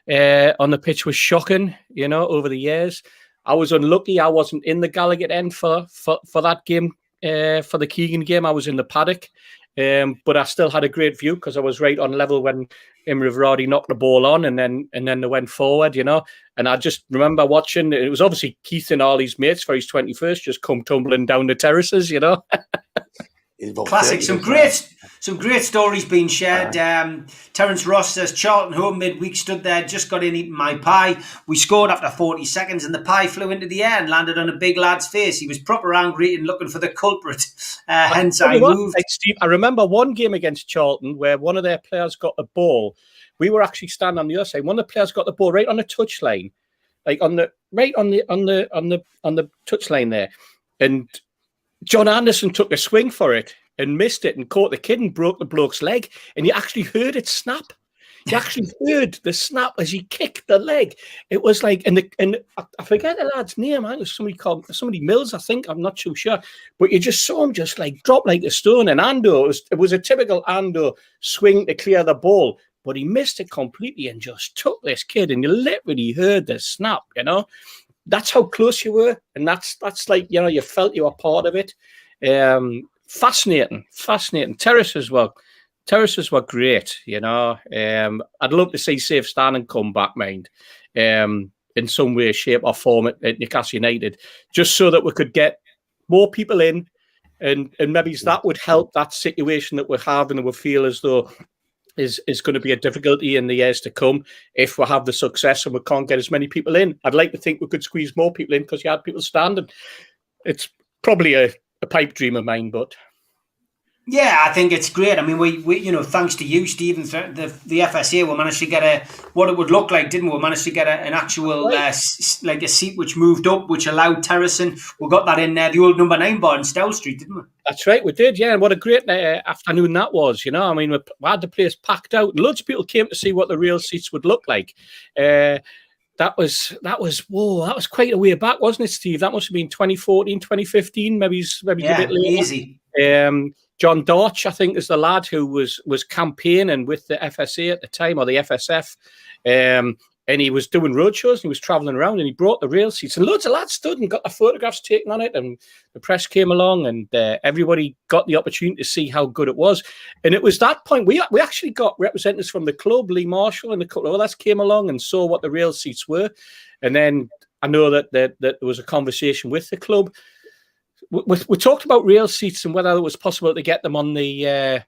[SPEAKER 5] on the pitch was shocking. Over the years, I was unlucky. I wasn't in the Gallagher end for that game, for the Keegan game. I was in the paddock. But I still had a great view because I was right on level when Imre Varadi knocked the ball on, and then they went forward, And I just remember watching. It was obviously Keith and all his mates for his 21st just come tumbling down the terraces,
[SPEAKER 1] Classic. Some great stories being shared. Terence Ross says, Charlton home midweek, stood there, just got in eating my pie. We scored after 40 seconds and the pie flew into the air and landed on a big lad's face. He was proper angry and looking for the culprit. Hence I moved.
[SPEAKER 5] Steve, I remember one game against Charlton where one of their players got the ball. We were actually standing on the other side. One of the players got the ball right on the touchline, like on the touchline there. And John Anderson took a swing for it and missed it and caught the kid and broke the bloke's leg. And you actually heard it snap. You actually heard the snap as he kicked the leg. It was like, and I forget the lad's name. I think it was somebody Mills, I think. I'm not too sure. But you just saw him just like drop like a stone. And Ando, it was a typical Ando swing to clear the ball. But he missed it completely and just took this kid. And you literally heard the snap, That's how close you were. And that's like, you felt you were part of it. Fascinating. Terraces were great, I'd love to see Safe Standing come back, mind, in some way, shape or form at Newcastle United, just so that we could get more people in, and maybe that would help that situation that we're having, and we feel as though is going to be a difficulty in the years to come if we have the success and we can't get as many people in. I'd like to think we could squeeze more people in because you had people standing. It's probably a pipe dream of mine, but...
[SPEAKER 1] Yeah, I think it's great. I mean, we you know, thanks to you, Stephen, the FSA, we managed to get what it would look like, didn't we? We managed to get an actual
[SPEAKER 5] Right.
[SPEAKER 1] like a seat which moved up, which allowed terracing. We got that in the old number 9 bar in Stell Street, didn't we?
[SPEAKER 5] That's right, we did, yeah. And what a great afternoon that was, you know. I mean, we had the place packed out. Loads of people came to see what the real seats would look like. That was whoa, that was quite a way back, wasn't it, Steve? That must have been 2014, 2015, maybe a bit later.
[SPEAKER 1] Easy.
[SPEAKER 5] John Dorch, I think, is the lad who was campaigning with the FSA at the time, or the FSF. And he was doing roadshows and he was travelling around and he brought the rail seats and loads of lads stood and got their photographs taken on it, and the press came along and everybody got the opportunity to see how good it was. And it was that point we actually got representatives from the club, Lee Marshall and a couple of others came along and saw what the rail seats were. And then I know that there was a conversation with the club. We talked about rail seats and whether it was possible to get them on the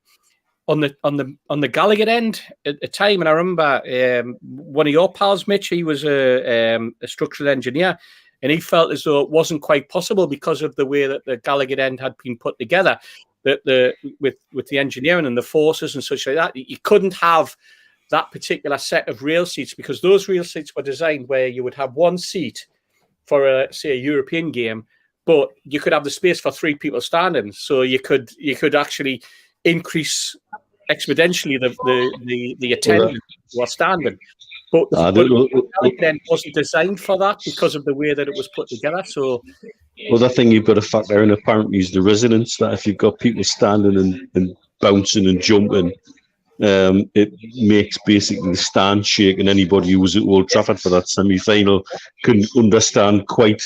[SPEAKER 5] Gallagher end at the time. And I remember one of your pals, Mitch, he was a structural engineer, and he felt as though it wasn't quite possible because of the way that the Gallagher end had been put together, that with the engineering and the forces and such like that, you couldn't have that particular set of rail seats because those rail seats were designed where you would have one seat for say a European game, but you could have the space for 3 people standing, so you could actually increase exponentially the attendance who are standing. But then wasn't designed for that because of the way that it was put together. So
[SPEAKER 4] other thing you've got to factor in apparently is the resonance, that if you've got people standing and bouncing and jumping, it makes basically the stand shake, and anybody who was at Old Trafford for that semi-final can understand quite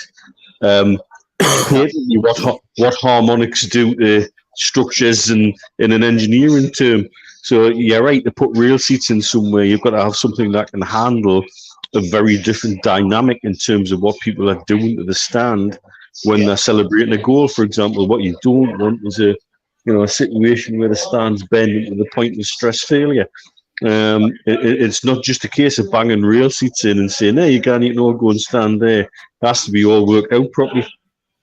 [SPEAKER 4] clearly what harmonics do to structures and in an engineering term. So you're right, to put rail seats in somewhere, you've got to have something that can handle a very different dynamic in terms of what people are doing to the stand when they're celebrating a goal, for example. What you don't want is a situation where the stand's bending to the point of stress failure. It's not just a case of banging rail seats in and saying, hey, you can't all go and stand there. It has to be all worked out properly.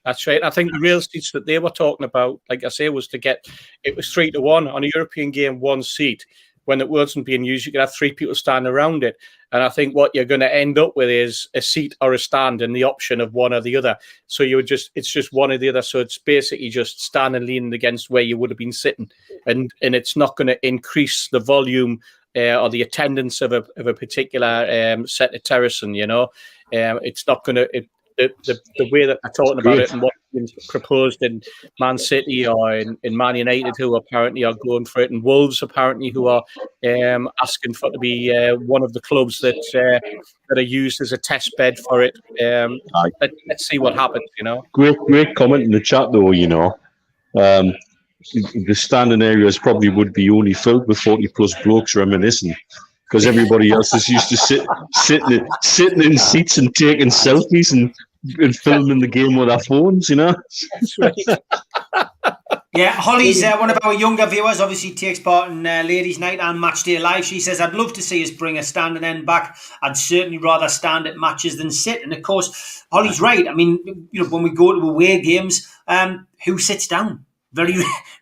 [SPEAKER 5] That's right. I think the rail seats that they were talking about, like I say, was it was 3-1 on a European game, 1 seat. When it wasn't being used, you could have 3 people standing around it. And I think what you're going to end up with is a seat or a stand and the option of one or the other. So it's just one or the other. So it's basically just standing leaning against where you would have been sitting. And it's not going to increase the volume or the attendance of a particular set of terracing, it's not going to... The way that they're talking about it and what's been proposed in Man City or in Man United, who apparently are going for it, and Wolves apparently who are asking for it to be one of the clubs that are used as a test bed for it. Let's see what happens.
[SPEAKER 4] Great comment in the chat though. The standing areas probably would be only filled with 40+ blokes reminiscing, because everybody else is used to sitting in seats and taking selfies and filming the game with their phones,
[SPEAKER 5] That's right.
[SPEAKER 1] Yeah, Holly's one of our younger viewers, obviously takes part in Ladies' Night and Matchday Live. She says, I'd love to see us bring a standing end back. I'd certainly rather stand at matches than sit. And of course, Holly's right. I mean, when we go to away games, who sits down?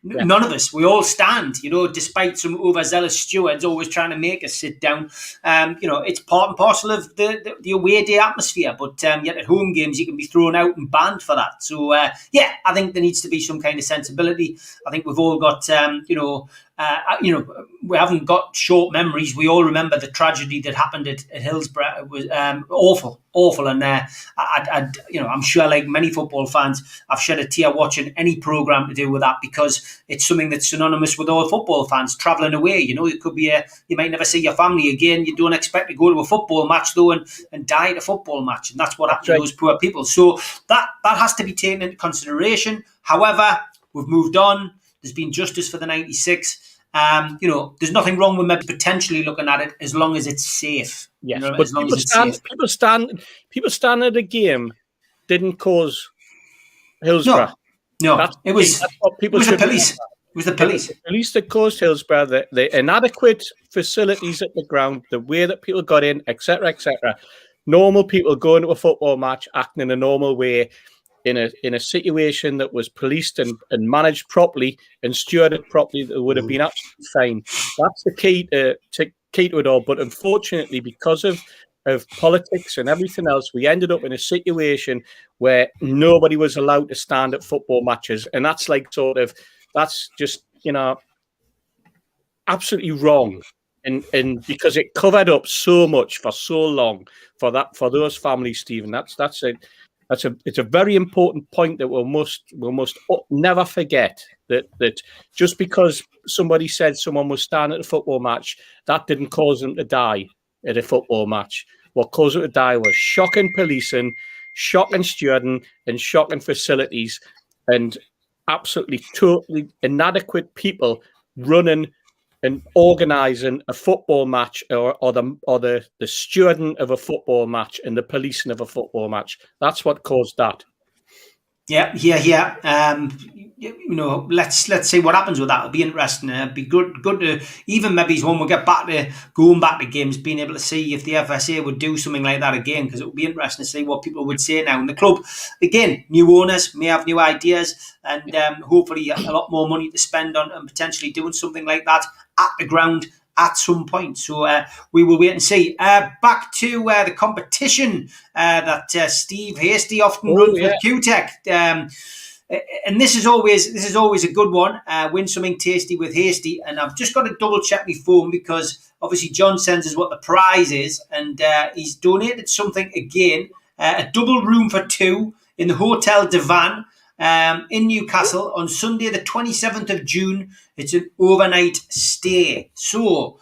[SPEAKER 1] None of us. We all stand, despite some overzealous stewards always trying to make us sit down. It's part and parcel of the away day atmosphere, but yet at home games you can be thrown out and banned for that. So I think there needs to be some kind of sensibility. I think we've all got we haven't got short memories. We all remember the tragedy that happened at Hillsborough. It was awful, and I'm sure, like many football fans, I've shed a tear watching any programme to do with that, because it's something that's synonymous with all football fans travelling away. It could be you might never see your family again. You don't expect to go to a football match though and die at a football match, and that's what happened to those poor people. So that has to be taken into consideration. However, we've moved on. There's been justice for the 96. There's nothing wrong with maybe potentially looking at it as long as it's safe.
[SPEAKER 5] Yes, but people stand at a game didn't cause Hillsborough.
[SPEAKER 1] No, it was the police. It was the police.
[SPEAKER 5] The police that caused Hillsborough, the inadequate facilities at the ground, the way that people got in, etc., etc. Normal people going to a football match acting in a normal way. in a situation that was policed and managed properly and stewarded properly, that would have been absolutely fine. That's the key to it all. But unfortunately, because of politics and everything else, we ended up in a situation where nobody was allowed to stand at football matches, and that's like that's just absolutely wrong. And because it covered up so much for so long for those families, Stephen, it's a very important point that we must never forget, that just because somebody said someone was standing at a football match, that didn't cause them to die at a football match. What caused them to die was shocking policing, shocking stewarding, and shocking facilities, and absolutely totally inadequate people running and organising a football match, or the stewarding of a football match and the policing of a football match. That's what caused that.
[SPEAKER 1] Yeah. Let's see what happens with that. It'll be interesting. It'll be good to, even maybe when we get back to going back to games, being able to see if the FSA would do something like that again, because it would be interesting to see what people would say now. And the club, again, new owners may have new ideas, and hopefully a lot more money to spend on and potentially doing something like that at the ground at some point. So we will wait and see. Back to the competition that Steve Hasty often runs with QTech. And this is always a good one. Win something tasty with Hasty. And I've just got to double check my phone, because obviously John sends us what the prize is, and he's donated something again. A double room for two in the Hotel Divan in Newcastle on Sunday the 27th of June. It's an overnight stay. So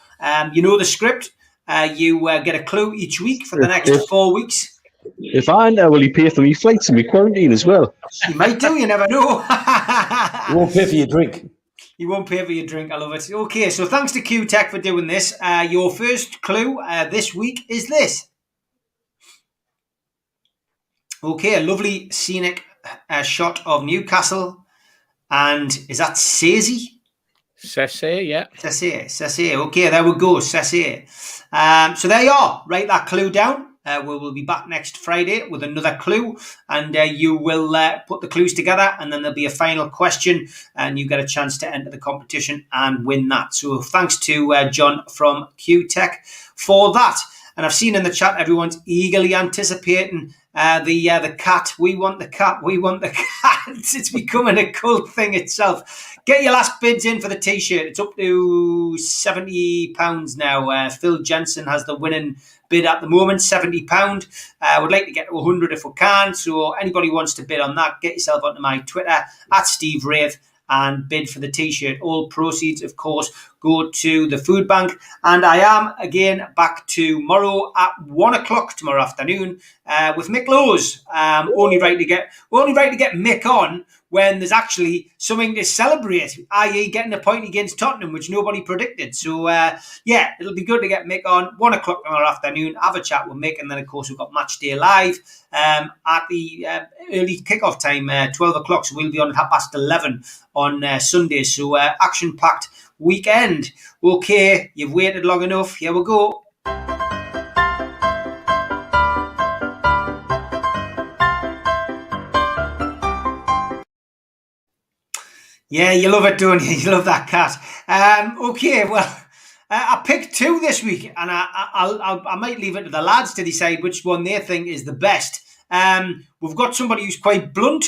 [SPEAKER 1] you know the script. You get a clue each week for the next 4 weeks.
[SPEAKER 4] If I know, will he pay for me flights and me quarantine as well?
[SPEAKER 1] He might do, you never know.
[SPEAKER 3] He won't pay for your drink.
[SPEAKER 1] You won't pay for your drink. I love it. Okay, so thanks to QTech for doing this. Your first clue this week is this. Okay, a lovely scenic shot of Newcastle. And is that Sazy?
[SPEAKER 5] Cessay, yeah.
[SPEAKER 1] Cessay. Okay, there we go. Cessay. So there you are. Write that clue down. We will be back next Friday with another clue, and you will put the clues together, and then there'll be a final question, and you get a chance to enter the competition and win that. So thanks to John from QTech for that. And I've seen in the chat everyone's eagerly anticipating the cat. We want the cat. We want the cat. It's becoming a cult thing itself. Get your last bids in for the T-shirt. It's up to £70 now. Phil Jensen has the winning bid at the moment, £70. I would like to get to 100 if we can. So anybody wants to bid on that, get yourself onto my Twitter at Steve Wraith and bid for the T-shirt. All proceeds, of course, go to the food bank. And I am again back tomorrow at 1 o'clock tomorrow afternoon with Mick Lowes. Only right to get Mick on when there's actually something to celebrate, i.e. getting a point against Tottenham, which nobody predicted. So, it'll be good to get Mick on 1 o'clock tomorrow afternoon, have a chat with Mick, and then, of course, we've got Match Day Live at the early kickoff time, 12 o'clock, so we'll be on at 11:30 on Sunday. So, action-packed weekend. Okay, you've waited long enough. Here we go. Yeah, you love it, don't you? You love that cat. Okay, well, I picked two this week, and I might leave it to the lads to decide which one they think is the best. We've got somebody who's quite blunt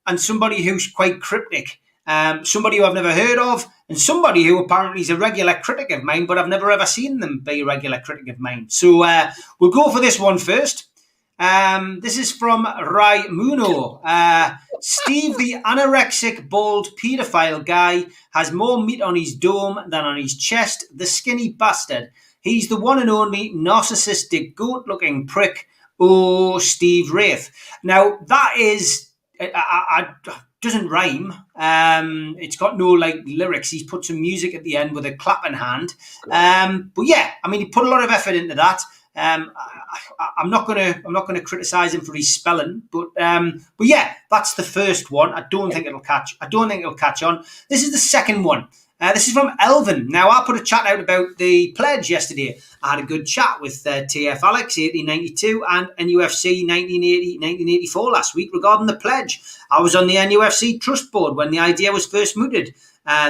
[SPEAKER 1] and somebody who's quite cryptic. Somebody who I've never heard of, and somebody who apparently is a regular critic of mine, but I've never ever seen them be a regular critic of mine. So we'll go for this one first. This is from Rai Muno. Steve, the anorexic, bald paedophile guy, has more meat on his dome than on his chest. The skinny bastard. He's the one and only narcissistic, goat-looking prick. Oh, Steve Wraith. Now, that is... doesn't rhyme. It's got no lyrics. He's put some music at the end with a clap in hand. But yeah, I mean, he put a lot of effort into that. I'm not gonna criticize him for his spelling, but yeah, that's the first one. I don't think it'll catch on. This is the second one. This is from Elvin. Now, I put a chat out about the pledge yesterday. I had a good chat with TF Alex 1892 and NUFC 1980-1984 last week regarding the pledge. I was on the NUFC trust board when the idea was first mooted.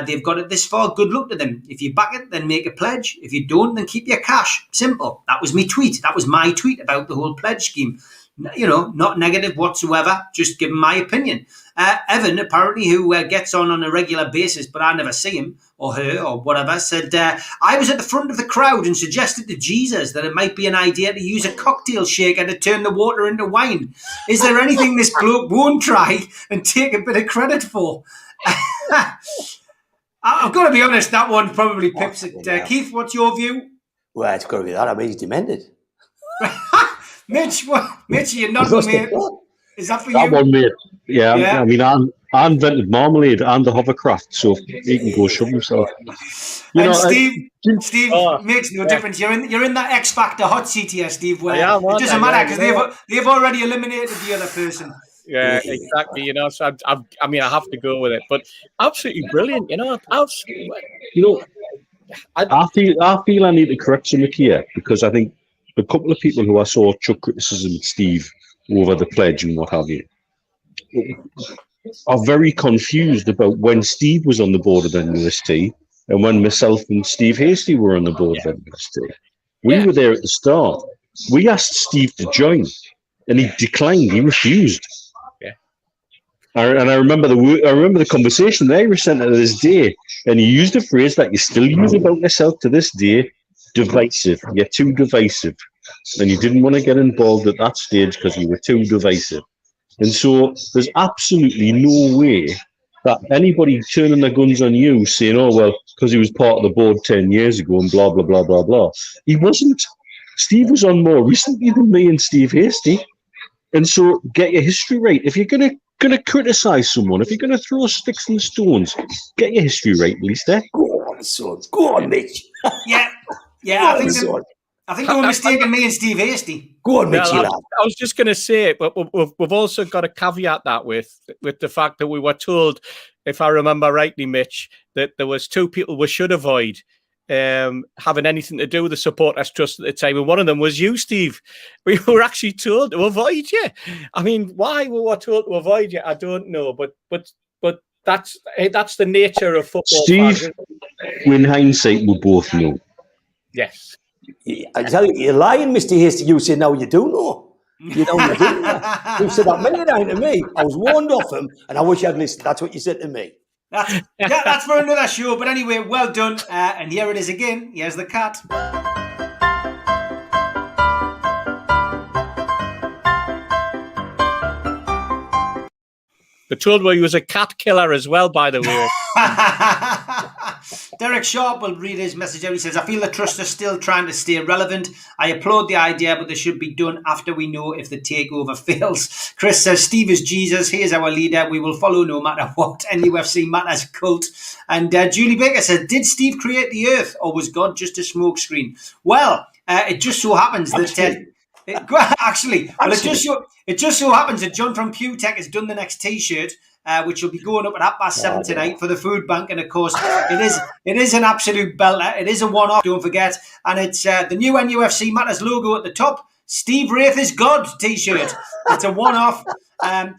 [SPEAKER 1] They've got it this far. Good luck to them. If you back it, then make a pledge. If you don't, then keep your cash. Simple. That was my tweet. That was my tweet about the whole pledge scheme. You know, not negative whatsoever, just giving my opinion. Evan, apparently, who gets on a regular basis, but I never see him or her or whatever, said, I was at the front of the crowd and suggested to Jesus that it might be an idea to use a cocktail shaker to turn the water into wine. Is there anything this bloke won't try and take a bit of credit for? I've got to be honest, that one probably pips it. Keith, what's your view?
[SPEAKER 3] Well, it's got to be that. I mean, he's demented.
[SPEAKER 1] Mitch, you're not mate. Is that for
[SPEAKER 4] that
[SPEAKER 1] you?
[SPEAKER 4] One, mate. Yeah. I mean, I invented marmalade and the hovercraft, so he can go shove himself.
[SPEAKER 1] Steve makes no difference. You're in that X Factor hot seat here, Steve. Where it doesn't matter because they've already eliminated the other person.
[SPEAKER 5] Yeah, exactly. You know, so I have to go with it. But absolutely brilliant. You know,
[SPEAKER 4] I feel I need to correct something here because I think a couple of people who I saw chuck criticism at Steve over the pledge and what have you are very confused about when Steve was on the board of NUST and when myself and Steve Hasty were on the board of NUST. We were there at the start. We asked Steve to join, and he declined. He refused. And I remember the conversation the Irish Centre to this day, and he used a phrase that you still use about yourself to this day: divisive. You're too divisive, and you didn't want to get involved at that stage because you were too divisive. And so there's absolutely no way that anybody turning their guns on you saying, "Oh well, because he was part of the board 10 years ago," and blah blah blah blah blah. He wasn't. Steve was on more recently than me and Steve Hasty, and so get your history right. If you're gonna criticise someone, if you're going to throw sticks and stones, get your history right, at least.
[SPEAKER 3] Go on, son. Go on, Mitch.
[SPEAKER 1] Yeah. I think they were mistaking me and Steve Hasty.
[SPEAKER 3] Go on, Mitch.
[SPEAKER 5] I was just going to say, but we've also got to caveat that with the fact that we were told, if I remember rightly, Mitch, that there was two people we should avoid having anything to do with the Supporters Trust at the time, and one of them was you, Steve. We were actually told to avoid you. I mean, why we were told to avoid you, I don't know, but that's the nature of football.
[SPEAKER 4] Steve, in hindsight, we both know.
[SPEAKER 5] Yes.
[SPEAKER 3] I tell you, you're lying, Mr. Hasty. You say, no, you do know. You know, you do know. You said that many times to me. I was warned off him, and I wish I'd listened. That's what you said to me.
[SPEAKER 1] That's for another show. But anyway, well done. And here it is again. Here's the cat.
[SPEAKER 5] They told me he was a cat killer as well, by the way.
[SPEAKER 1] Derek Sharp will read his message out. He says, I feel the trust are still trying to stay relevant. I applaud the idea, but they should be done after we know if the takeover fails. Chris says, Steve is Jesus. He is our leader. We will follow no matter what. NUFC matters cult. And Julie Baker says, did Steve create the earth or was God just a smokescreen? Well, it just so happens that... It just so happens that John from QTech has done the next T-shirt, which will be going up at 7:30 tonight for the food bank. And of course, it is an absolute belter. It is a one-off. Don't forget, and it's the new NUFC Matters logo at the top. Steve Wraith is God T-shirt. It's a one-off.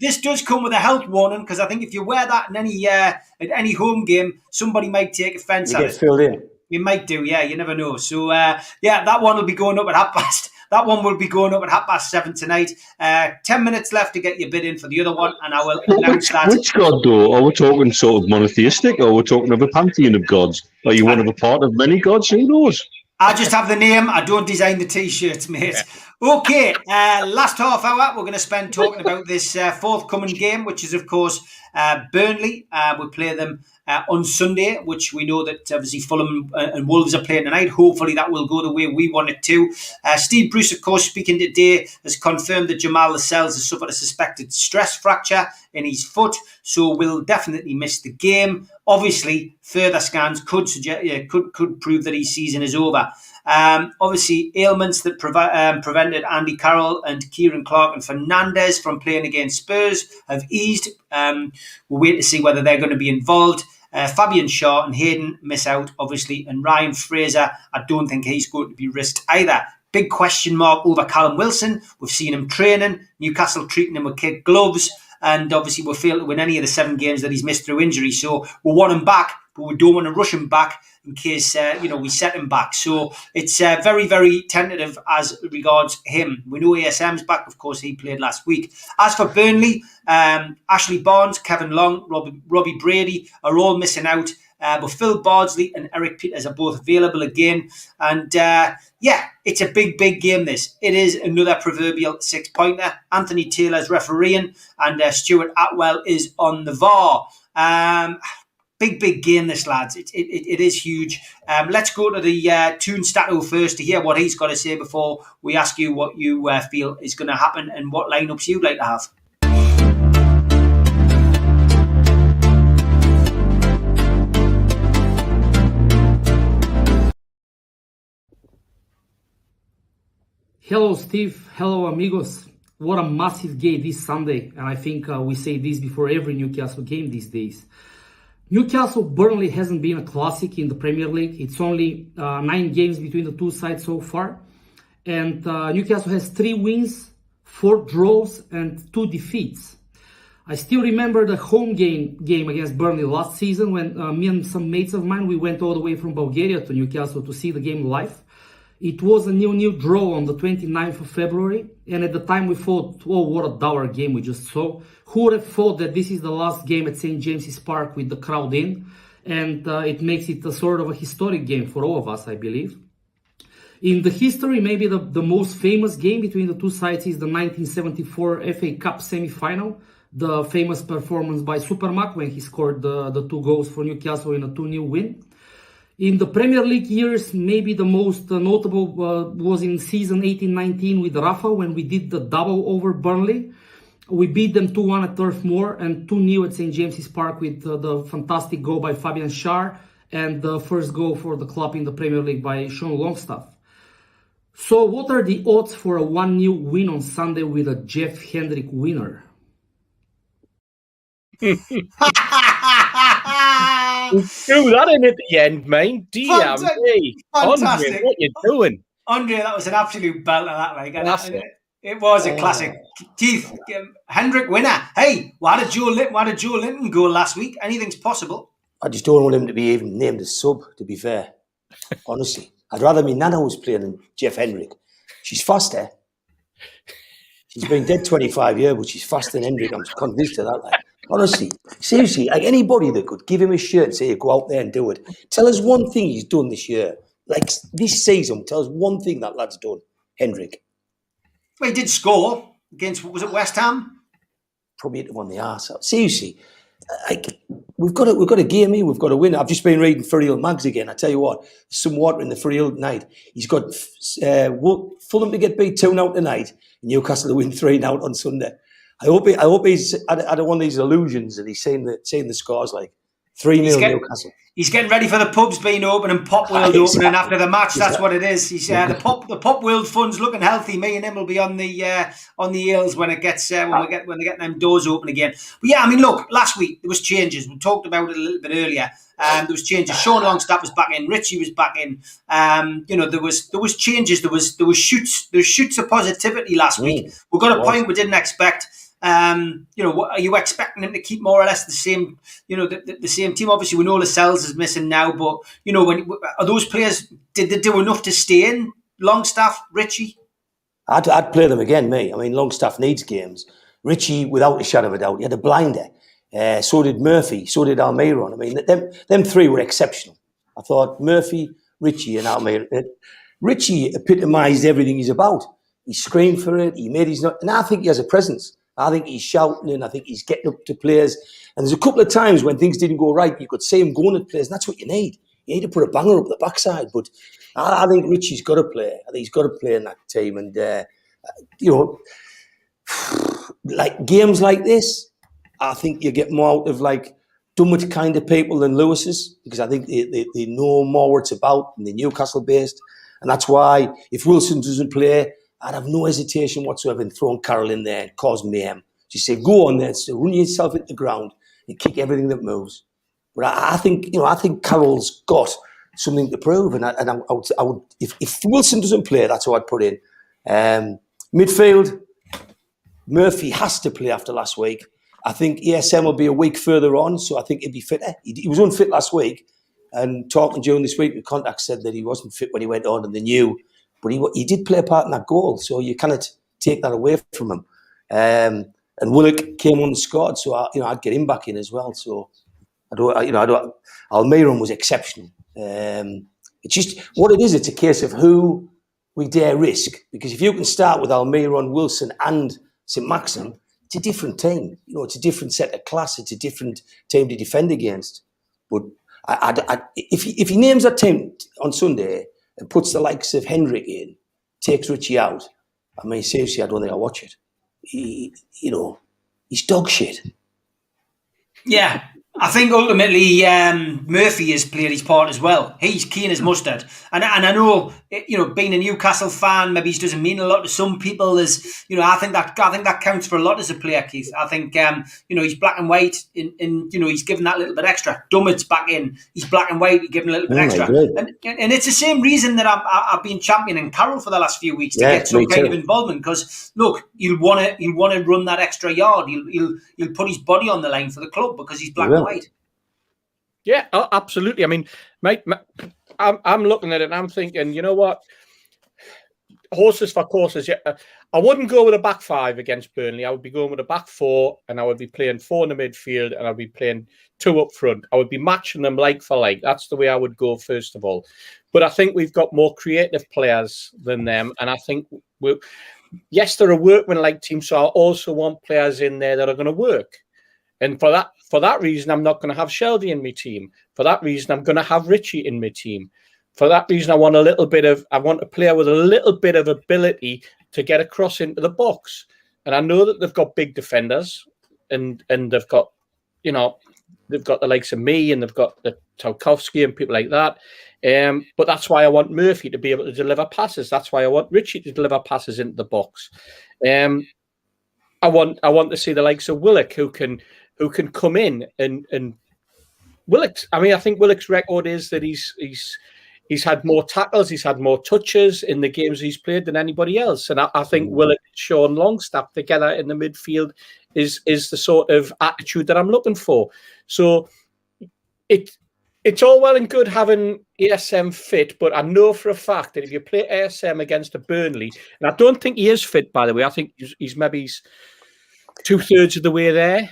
[SPEAKER 1] This does come with a health warning because I think if you wear that in at any home game, somebody might take offence at it.
[SPEAKER 3] Filled in.
[SPEAKER 1] You might do, yeah. You never know. So that one will be going up at 7:30. That one will be going up at 7:30 tonight. 10 minutes left to get your bid in for the other one, and I will announce that.
[SPEAKER 4] Which God, though? Are we talking sort of monotheistic, or are we talking of a pantheon of gods? Are you one of a part of many gods? Who knows?
[SPEAKER 1] I just have the name. I don't design the T-shirts, mate. Okay, last half hour, we're going to spend talking about this forthcoming game, which is, of course, Burnley. We play them on Sunday, which we know that obviously Fulham and Wolves are playing tonight. Hopefully that will go the way we want it to. Steve Bruce, of course, speaking today, has confirmed that Jamal Lascelles has suffered a suspected stress fracture in his foot, so will definitely miss the game. Obviously, further scans could prove that his season is over. Obviously, ailments that prevented Andy Carroll and Kieran Clark and Fernandes from playing against Spurs have eased. We'll wait to see whether they're going to be involved. Fabian Shaw and Hayden miss out, obviously, and Ryan Fraser, I don't think he's going to be risked either. Big question mark over Callum Wilson. We've seen him training, Newcastle treating him with kid gloves, and obviously we've failed to win any of the 7 games that he's missed through injury. So we want him back, but we don't want to rush him back in case we set him back. So it's very, very tentative as regards him. We know ASM's back, of course. He played last week. As for Burnley, Ashley Barnes, Kevin Long, Robbie Brady are all missing out. But Phil Bardsley and Eric Peters are both available again. And it's a big, big game, this. It is another proverbial 6-pointer. Anthony Taylor's refereeing and Stuart Atwell is on the VAR. Big, big game, this, lads. It is huge. Let's go to the Toon Stato first to hear what he's got to say before we ask you what you feel is going to happen and what lineups you'd like to have.
[SPEAKER 7] Hello, Steve. Hello, amigos. What a massive game this Sunday. And I think we say this before every Newcastle game these days. Newcastle Burnley hasn't been a classic in the Premier League. It's only 9 games between the two sides so far. And Newcastle has 3 wins, 4 draws, and 2 defeats. I still remember the home game against Burnley last season when me and some mates of mine, we went all the way from Bulgaria to Newcastle to see the game live. It was a 0-0 draw on the 29th of February, and at the time we thought, oh, what a dour game we just saw. Who would have thought that this is the last game at St. James's Park with the crowd in, and it makes it a sort of a historic game for all of us, I believe. In the history, maybe the most famous game between the two sides is the 1974 FA Cup semi-final, the famous performance by Supermac when he scored the 2 goals for Newcastle in a 2-0 win. In the Premier League years, maybe the most notable was in season 18-19 with Rafa when we did the double over Burnley. We beat them 2-1 at Turf Moor and 2-0 at St. James's Park with the fantastic goal by Fabian Schär and the first goal for the club in the Premier League by Sean Longstaff. So what are the odds for a 1-0 win on Sunday with a Jeff Hendrick winner?
[SPEAKER 5] Do that in at the end, mate. Dear me.
[SPEAKER 1] Fantastic.
[SPEAKER 5] Andre, what you doing?
[SPEAKER 1] Andre, that was an absolute belter, that. It was a classic. Keith, Hendrick winner. Hey, why did Joe Linton go last week? Anything's possible.
[SPEAKER 3] I just don't want him to be even named as sub, to be fair. Honestly. I'd rather me Nana was playing than Jeff Hendrick. She's faster. She's been dead 25 years, but she's faster than Hendrick. I'm convinced of that. Like. Honestly, seriously, like anybody that could give him a shirt and say, go out there and do it. Tell us one thing he's done this year. Like this season, tell us one thing that lad's done, Hendrick.
[SPEAKER 1] Well, he did score against, was it West Ham?
[SPEAKER 3] Probably hit him on the arse. Seriously, like we've got a game here, we've got to win. I've just been reading Furriel Mags again. I tell you what, some water in the Furriel night. He's got Fulham to get beat 2-0 tonight, and Newcastle to win 3-0 on Sunday. I hope he's had one of these illusions and he's saying the scores like 3-0 Newcastle.
[SPEAKER 1] He's getting ready for the pubs being open and Pop World opening after the match. That's what it is. He's the Pop World Fund's looking healthy. Me and him will be on the hills when it gets when they get them doors open again. But yeah, I mean, look, last week there was changes. We talked about it a little bit earlier. There was changes. Sean Longstaff was back in. Richie was back in. There was changes. There was shoots. There was shoots of positivity last week. We got a point we didn't expect. Are you expecting him to keep more or less the same, the same team? Obviously, we know Lascelles is missing now, but, are those players, did they do enough to stay in? Longstaff, Richie?
[SPEAKER 3] I'd play them again, mate. I mean, Longstaff needs games. Richie, without a shadow of a doubt, he had a blinder. So did Murphy, so did Almiron. I mean, them 3 were exceptional. I thought Murphy, Richie and Almiron. Richie epitomised everything he's about. He screamed for it, he made his... And I think he has a presence. I think he's shouting and I think he's getting up to players. And there's a couple of times when things didn't go right, you could see him going at players, and that's what you need. You need to put a banger up the backside. But I think Richie's got to play. I think he's got to play in that team. And, like games like this, I think you get more out of like Dummett kind of people than Lewis's, because I think they know more what it's about and they're Newcastle based. And that's why if Wilson doesn't play, I'd have no hesitation whatsoever in throwing Carroll in there and cause mayhem. Just say, go on there, so run yourself into the ground and kick everything that moves. But I think, I think Carroll's got something to prove, and I would if Wilson doesn't play, that's who I'd put in. Midfield, Murphy has to play after last week. I think ESM will be a week further on, so I think he'd be fitter. He was unfit last week, and talking during this week, the contact said that he wasn't fit when he went on, and they knew. But he did play a part in that goal, so you cannot take that away from him. And Willock came on and scored, so I'd get him back in as well. So Almiron was exceptional. It's just what it is. It's a case of who we dare risk, because if you can start with Almiron, Wilson, and St Maxim, it's a different team. It's a different set of class. It's a different team to defend against. But if he names that team on Sunday and puts the likes of Hendrick in, takes Richie out, I mean, seriously, I don't think I'll watch it. He's dog shit.
[SPEAKER 1] Yeah, I think ultimately Murphy has played his part as well. He's keen as mustard, and I know being a Newcastle fan, maybe he doesn't mean a lot to some people. I think that counts for a lot as a player, Keith. I think he's black and white, and he's given that little bit extra. Dummett's back in, he's black and white, he's given a little bit extra, and it's the same reason that I've been championing Carroll for the last few weeks to get some kind of involvement, because look, he'll want to run that extra yard. He'll put his body on the line for the club because he's black and white.
[SPEAKER 5] Yeah, absolutely. I mean, mate, I'm looking at it and I'm thinking, you know what? Horses for courses. Yeah, I wouldn't go with a back five against Burnley. I would be going with a back four, and I would be playing 4 in the midfield, and I'd be playing 2 up front. I would be matching them like for like. That's the way I would go, first of all. But I think we've got more creative players than them, and I think yes, they're a workman-like team, so I also want players in there that are going to work. And for that reason, I'm not going to have Shelby in my team. For that reason, I'm going to have Richie in my team. For that reason, I want a player with a little bit of ability to get across into the box. And I know that they've got big defenders, and they've got, they've got the likes of me, and they've got the Tarkowski and people like that. But that's why I want Murphy to be able to deliver passes. That's why I want Richie to deliver passes into the box. I want to see the likes of Willock who can come in and Willock. I mean, I think Willock's record is that he's had more tackles, he's had more touches in the games he's played than anybody else. And I think Willock and Sean Longstaff together in the midfield is the sort of attitude that I'm looking for. So it's all well and good having ASM fit, but I know for a fact that if you play ASM against a Burnley, and I don't think he is fit, by the way, I think he's maybe 2/3 of the way there,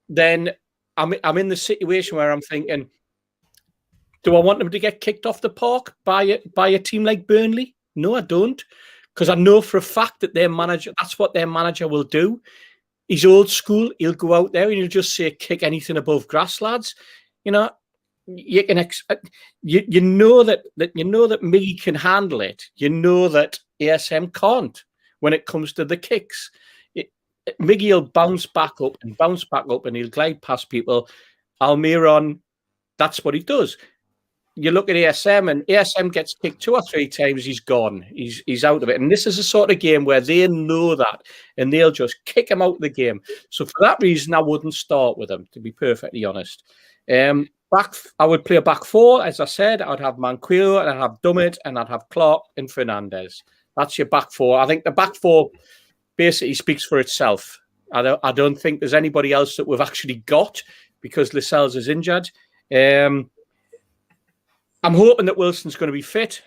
[SPEAKER 5] then I'm in the situation where I'm thinking, do I want them to get kicked off the park by a team like Burnley? No, I don't, because I know for a fact that that's what their manager will do. He's old school. He'll go out there and he'll just say, kick anything above grass, lads. You know that Miggy can handle it. You know that ASM can't when it comes to the kicks. Miggy will bounce back up, and he'll glide past people. Almiron, that's what he does. You look at ASM, and ASM gets kicked 2 or 3 times, he's gone. He's out of it. And this is a sort of game where they know that, and they'll just kick him out of the game. So for that reason, I wouldn't start with him, to be perfectly honest. I would play a back 4, as I said. I'd have Manquillo, and I'd have Dummett, and I'd have Clark and Fernandez. That's your back 4. I think the back 4 basically speaks for itself. I don't think there's anybody else that we've actually got, because Lascelles is injured. I'm hoping that Wilson's going to be fit,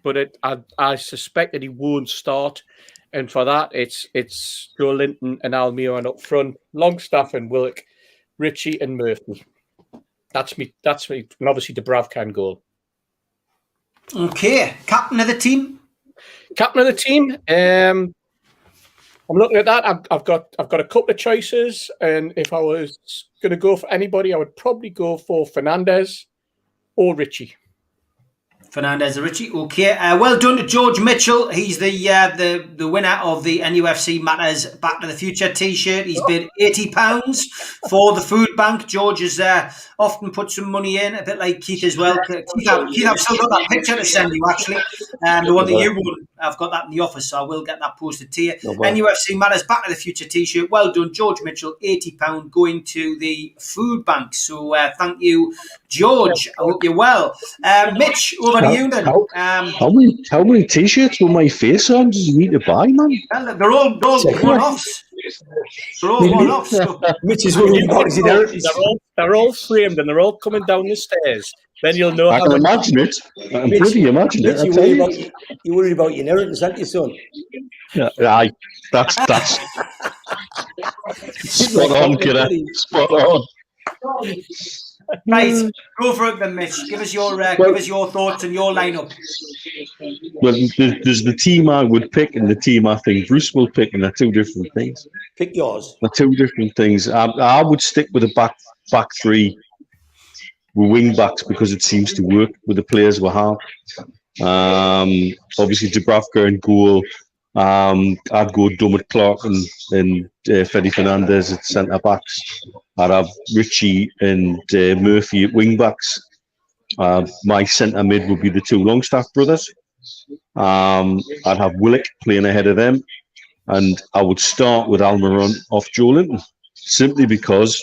[SPEAKER 5] but I suspect that he won't start. And for that, it's Joe Linton and Almiron up front, Longstaff and Willock, Richie and Murphy. That's me. And obviously Dubravka in goal.
[SPEAKER 1] Okay, captain of the team.
[SPEAKER 5] I'm looking at that. I've got a couple of choices, and if I was going to go for anybody, I would probably go for Fernandez or Richie.
[SPEAKER 1] Fernandez Richie. Okay. Well done to George Mitchell. He's the winner of the NUFC Matters Back to the Future T-shirt. He's bid £80 for the food bank. George has often put some money in, a bit like Keith as well. Keith, I've still got that picture to send you, actually. The one that you won. I've got that in the office, so I will get that posted to you. NUFC Matters Back to the Future T-shirt. Well done, George Mitchell. £80 going to the food bank. So thank you, George. I hope you're well. Mitch, over to you then.
[SPEAKER 4] How many T-shirts with my face on does he need to buy, man?
[SPEAKER 1] Well, they're all one-offs. They're all one-offs. So.
[SPEAKER 3] Mitch is worried about his inheritance.
[SPEAKER 5] They're all framed and they're all coming down the stairs. Then you'll know.
[SPEAKER 4] I can imagine it. I can pretty imagine it.
[SPEAKER 3] You worried about your inheritance, aren't you, son?
[SPEAKER 4] Yeah, aye. That's spot on, kidder. Spot on.
[SPEAKER 1] Right, go for it then, Mitch. Give us your thoughts and your lineup.
[SPEAKER 4] Well, there's the team I would pick and the team I think Bruce will pick, and they're two different things.
[SPEAKER 3] Pick yours.
[SPEAKER 4] They're two different things. I would stick with a back three with wing backs because it seems to work with the players we have. Obviously, Dubravka in goal. I'd go Dummett Clark and Fede Fernandez at centre backs. I'd have Richie and Murphy at wing backs. My centre mid would be the two Longstaff brothers. I'd have Willock playing ahead of them, and I would start with Almiron off Joe Linton, simply because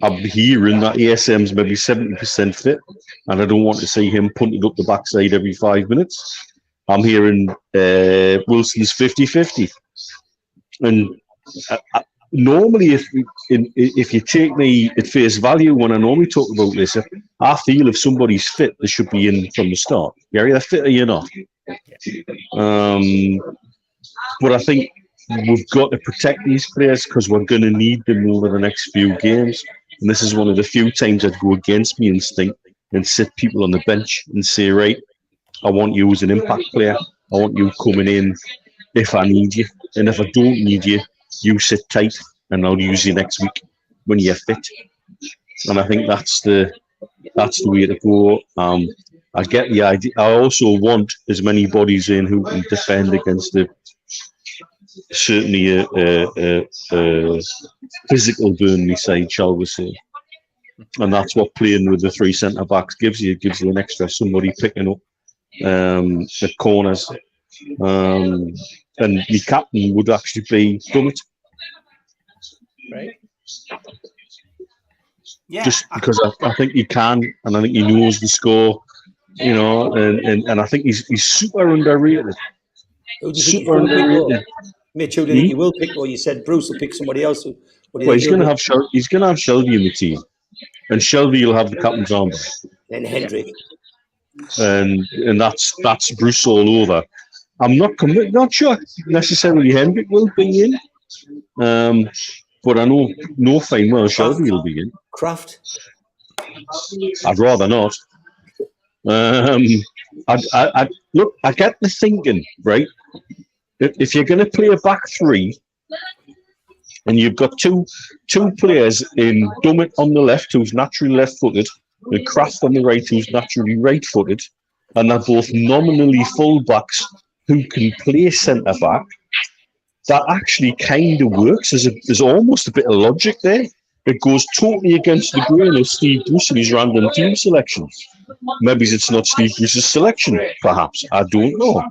[SPEAKER 4] I'm hearing that ASM's maybe 70% fit, and I don't want to see him punting up the backside every 5 minutes. I'm hearing Wilson's 50-50. And normally, if you take me at face value, when I normally talk about this, I feel if somebody's fit, they should be in from the start. You're either fit or you're not. But I think we've got to protect these players because we're going to need them over the next few games. And this is one of the few times I'd go against my instinct and sit people on the bench and say, right, I want you as an impact player. I want you coming in if I need you. And if I don't need you, you sit tight and I'll use you next week when you're fit. And I think that's the way to go. I get the idea. I also want as many bodies in who can defend against the certainly a physical Burnley side, shall we say. And that's what playing with the three centre-backs gives you. It gives you an extra somebody picking up the corners. And the captain would actually be Dummett.
[SPEAKER 5] Right.
[SPEAKER 1] Yeah.
[SPEAKER 4] Just because I think he can, and I think he knows the score, you know, and I think he's super underrated.
[SPEAKER 3] Who do you think super underrated? Mitch, who do you think he will pick? Or you said Bruce will pick somebody else.
[SPEAKER 4] Well, he's going to have Shelby in the team, and Shelby will have the captain's armband.
[SPEAKER 3] And Hendrick.
[SPEAKER 4] And that's Bruce all over. I'm not sure necessarily Hendrick will be in, but I know fine well Shelby will be in.
[SPEAKER 3] Kraft.
[SPEAKER 4] I'd rather not. I look. I get the thinking, right? If you're going to play a back three, and you've got two players in Dummett on the left, who's naturally left-footed, and Kraft on the right, who's naturally right-footed, and they're both nominally full-backs who can play centre-back, that actually kind of works. There's almost a bit of logic there. It goes totally against the grain of Steve Bruce and his random team selections. Maybe it's not Steve Bruce's selection, perhaps. I don't know.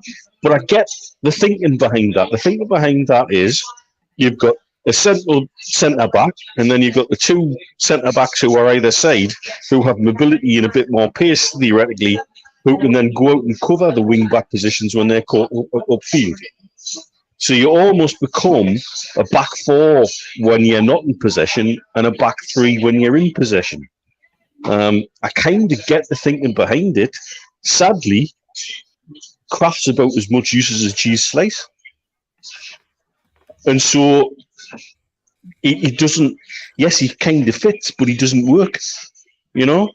[SPEAKER 4] But I get the thinking behind that. The thinking behind that is you've got a centre-back, and then you've got the two centre-backs who are either side, who have mobility and a bit more pace, theoretically, who can then go out and cover the wing-back positions when they're caught upfield. So you almost become a back four when you're not in possession and a back three when you're in possession. I kind of get the thinking behind it. Sadly, Kraft's about as much use as a cheese slice. And so he doesn't, yes, he kind of fits, but he doesn't work, you know?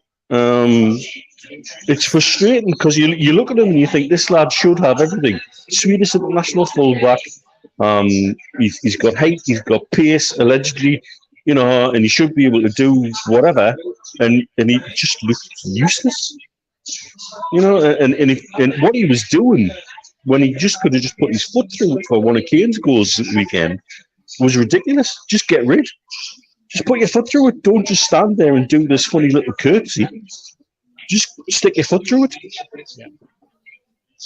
[SPEAKER 4] It's frustrating because you look at him and you think this lad should have everything. Swedish international fullback, he's got height, he's got pace, allegedly, you know, and he should be able to do whatever, and he just looks useless. You know, and what he was doing when he just could have just put his foot through it for one of Kane's goals this weekend was ridiculous. Just get rid. Just put your foot through it. Don't just stand there and do this funny little curtsy. Just stick your foot through it.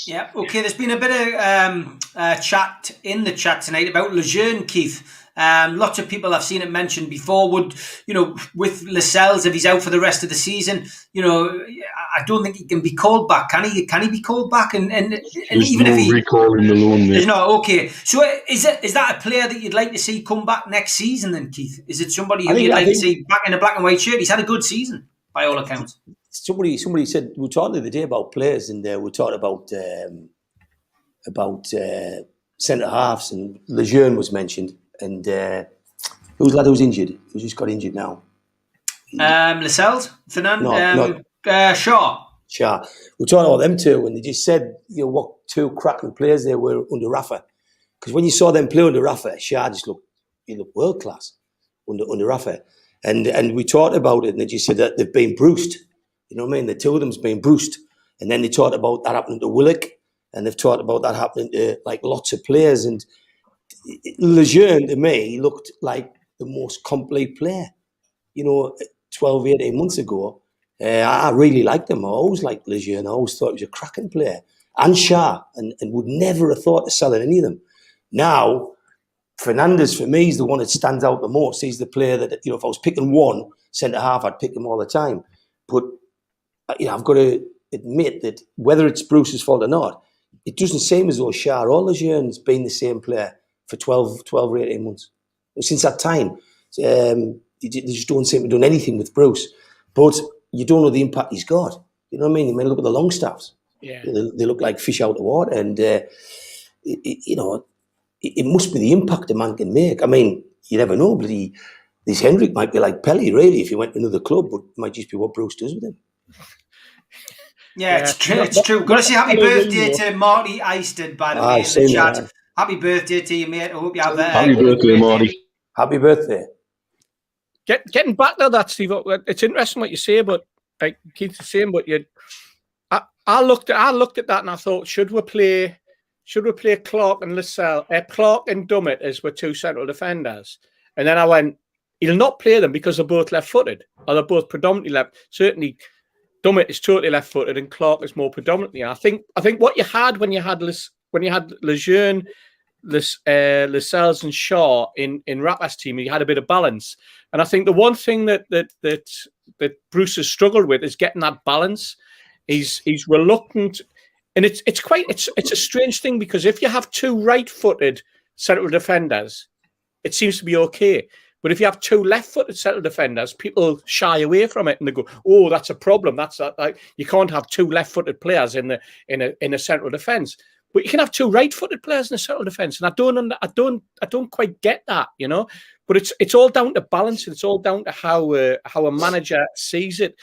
[SPEAKER 1] Yeah, okay. There's been a bit of chat in the chat tonight about Lejeune, Keith. Lots of people have seen it mentioned before. Would, you know, with Lascelles, if he's out for the rest of the season, you know, I don't think he can be called back. Can he? Can he be called back? And even
[SPEAKER 4] no
[SPEAKER 1] if he
[SPEAKER 4] recalling the loan, mate.
[SPEAKER 1] There's not. Okay, so is that a player that you'd like to see come back next season? Then, Keith, is it somebody who you'd like to see back in a black and white shirt? He's had a good season by all accounts.
[SPEAKER 3] Somebody said, we were talking the other day about players, and we were talking about centre halves, and Lejeune was mentioned, and who was the lad who was injured? Who just got injured now?
[SPEAKER 1] Lascelles, Fernand, Shaw.
[SPEAKER 3] Shaw. We're talking about them two, and they just said, you know, what two cracking players they were under Rafa. Because when you saw them play under Rafa, Shaw just looked world class under Rafa. And we talked about it, and they just said that they've been bruised. You know what I mean? The two of them's been bruised. And then they talked about that happening to Willock, and they've talked about that happening to like lots of players. And Lejeune, to me, looked like the most complete player. You know, 12, 18 months ago, I really liked him. I always liked Lejeune. I always thought he was a cracking player. And Shaw, and would never have thought of selling any of them. Now, Fernandez, for me, is the one that stands out the most. He's the player that, you know, if I was picking one centre-half, I'd pick him all the time. But, you know, I've got to admit that whether it's Bruce's fault or not, it doesn't seem as though Shaw or Lejeune's been the same player for 12 or 18 months. Since that time, they just don't seem to have done anything with Bruce. But you don't know the impact he's got. You know what I mean? You mean, look at the Longstaffs.
[SPEAKER 5] Yeah.
[SPEAKER 3] They look like fish out of water. And, you know, it must be the impact a man can make. I mean, you never know, but this Hendrick might be like Pelly, really, if he went to another club, but it might just be what Bruce does with him.
[SPEAKER 1] Yeah, it's true. It's true. Got to say happy birthday to Marty Eisted, by the way, in the chat. That. Happy birthday to you, mate. I hope you have
[SPEAKER 4] happy birthday, Marty.
[SPEAKER 3] Happy birthday.
[SPEAKER 5] Getting back to that, Steve, it's interesting what you say, but like Keith's the same, but I looked at that and I thought, should we play Clark and Lascelles, Clark and Dummett as we're two central defenders? And then I went, he'll not play them because they're both left-footed, or they're both predominantly left. Certainly, Dummett is totally left-footed, and Clark is more predominantly. I think what you had when you had Lejeune, Lascelles, and Shaw in Rapa's team, you had a bit of balance. And I think the one thing that Bruce has struggled with is getting that balance. He's reluctant. And it's a strange thing, because if you have two right-footed central defenders, it seems to be okay. But if you have two left-footed central defenders, people shy away from it and they go, "Oh, that's a problem. That's like you can't have two left-footed players in a central defence." But you can have two right-footed players in a central defence, and I don't quite get that, you know. But it's all down to balance, and it's all down to how a manager sees it.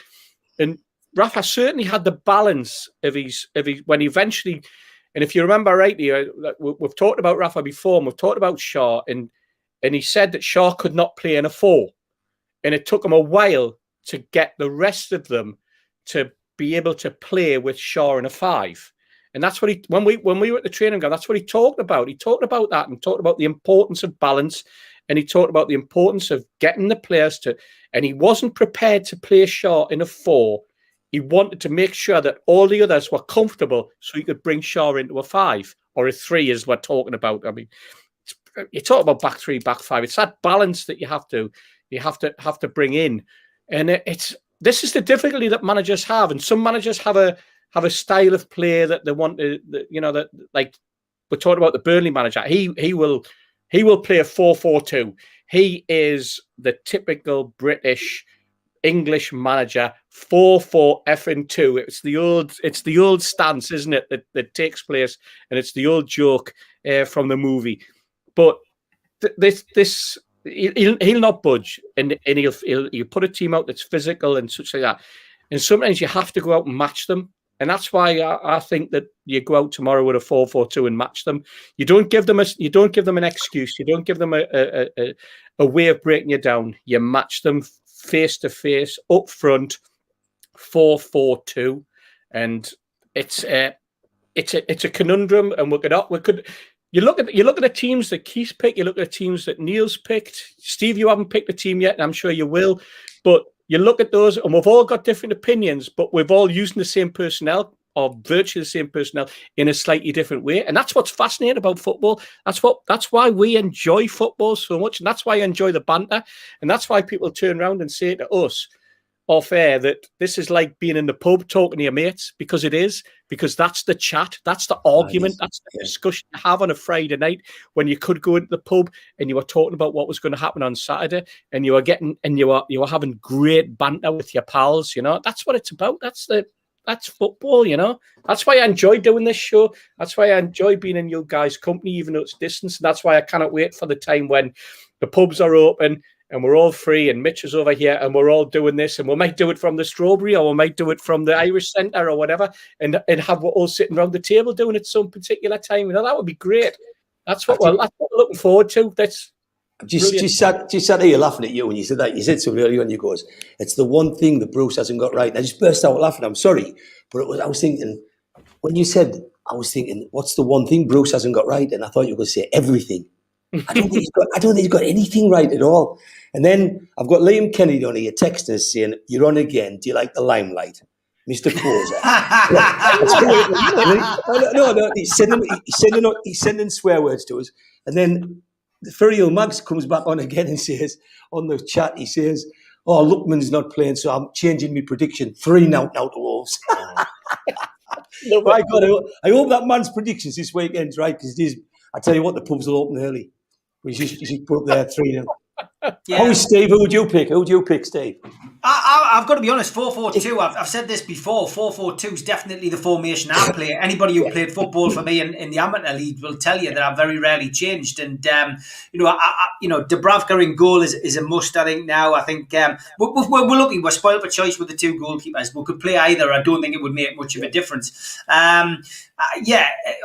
[SPEAKER 5] And Rafa certainly had the balance of his when he eventually, and if you remember rightly, we've talked about Rafa before, and we've talked about Shaw, and he said that Shaw could not play in a 4, and it took him a while to get the rest of them to be able to play with Shaw in a 5. And that's what when we were at the training ground, that's what he talked about. He talked about that and talked about the importance of balance, and he talked about the importance of getting the players to, and he wasn't prepared to play Shaw in a 4. He wanted to make sure that all the others were comfortable so he could bring Shaw into a 5 or a 3, as we're talking about. I mean, you talk about back 3, back 5. It's that balance that you have to bring in, and this is the difficulty that managers have. And some managers have a style of play that they want to, you know, that like we're talking about the Burnley manager. He will play a 4-4-2. He is the typical British English manager, 4-4-2. It's the old stance, isn't it, that takes place, and it's the old joke from the movie. But he'll not budge, and he'll put a team out that's physical and such like that. And sometimes you have to go out and match them, and that's why I think that you go out tomorrow with a 4-4-2 and match them. You don't give them an excuse. You don't give them a way of breaking you down. You match them face to face, up front, 4-4-2, and it's a conundrum. And you look at the teams that Keith picked, you look at the teams that Neil's picked. Steve, you haven't picked a team yet, and I'm sure you will. But you look at those, and we've all got different opinions, but we've all using the same personnel, or virtually the same personnel, in a slightly different way. And that's what's fascinating about football. That's why we enjoy football so much, and that's why I enjoy the banter. And that's why people turn around and say to us off air that this is like being in the pub talking to your mates, because it is, because that's the chat, that's the argument, that's the discussion you have on a Friday night when you could go into the pub and you were talking about what was going to happen on Saturday, and you were having great banter with your pals. That's what it's about. That's football. That's why I enjoy doing this show. That's why I enjoy being in you guys' company, even though it's distance. And that's why I cannot wait for the time when the pubs are open and we're all free, and Mitch is over here, and we're all doing this, and we might do it from the Strawberry, or we might do it from the Irish Centre, or whatever, and have we're all sitting around the table doing it some particular time. That would be great. That's what we're looking forward to. That's
[SPEAKER 3] just sat here laughing at you when you said that. You said something earlier on. You goes, it's the one thing that Bruce hasn't got right. And I just burst out laughing. I'm sorry, but I was thinking when you said, what's the one thing Bruce hasn't got right? And I thought you were going to say everything. I don't think he's got anything right at all. And then I've got Liam Kennedy on here texting us saying, "You're on again. Do you like the limelight, Mr. Poser?" No. He's sending swear words to us. And then the Furiel Mags comes back on again and says on the chat, he says, "Oh, Lookman's not playing, so I'm changing my prediction. 3-0 to Wolves." My God, I hope that man's predictions this weekend's right, because I tell you what, the pubs will open early. We should put up there 3-0. Yeah. How is Steve? Who would you pick? Who do you pick, Steve?
[SPEAKER 1] I've got to be honest, 4-4-2. I've said this before. 4-4-2 is definitely the formation I play. Anybody who played football for me in the amateur league will tell you that I've very rarely changed. And Dubravka in goal is a must. I think now. I think we're lucky. We're spoiled for choice with the two goalkeepers. We could play either. I don't think it would make much of a difference.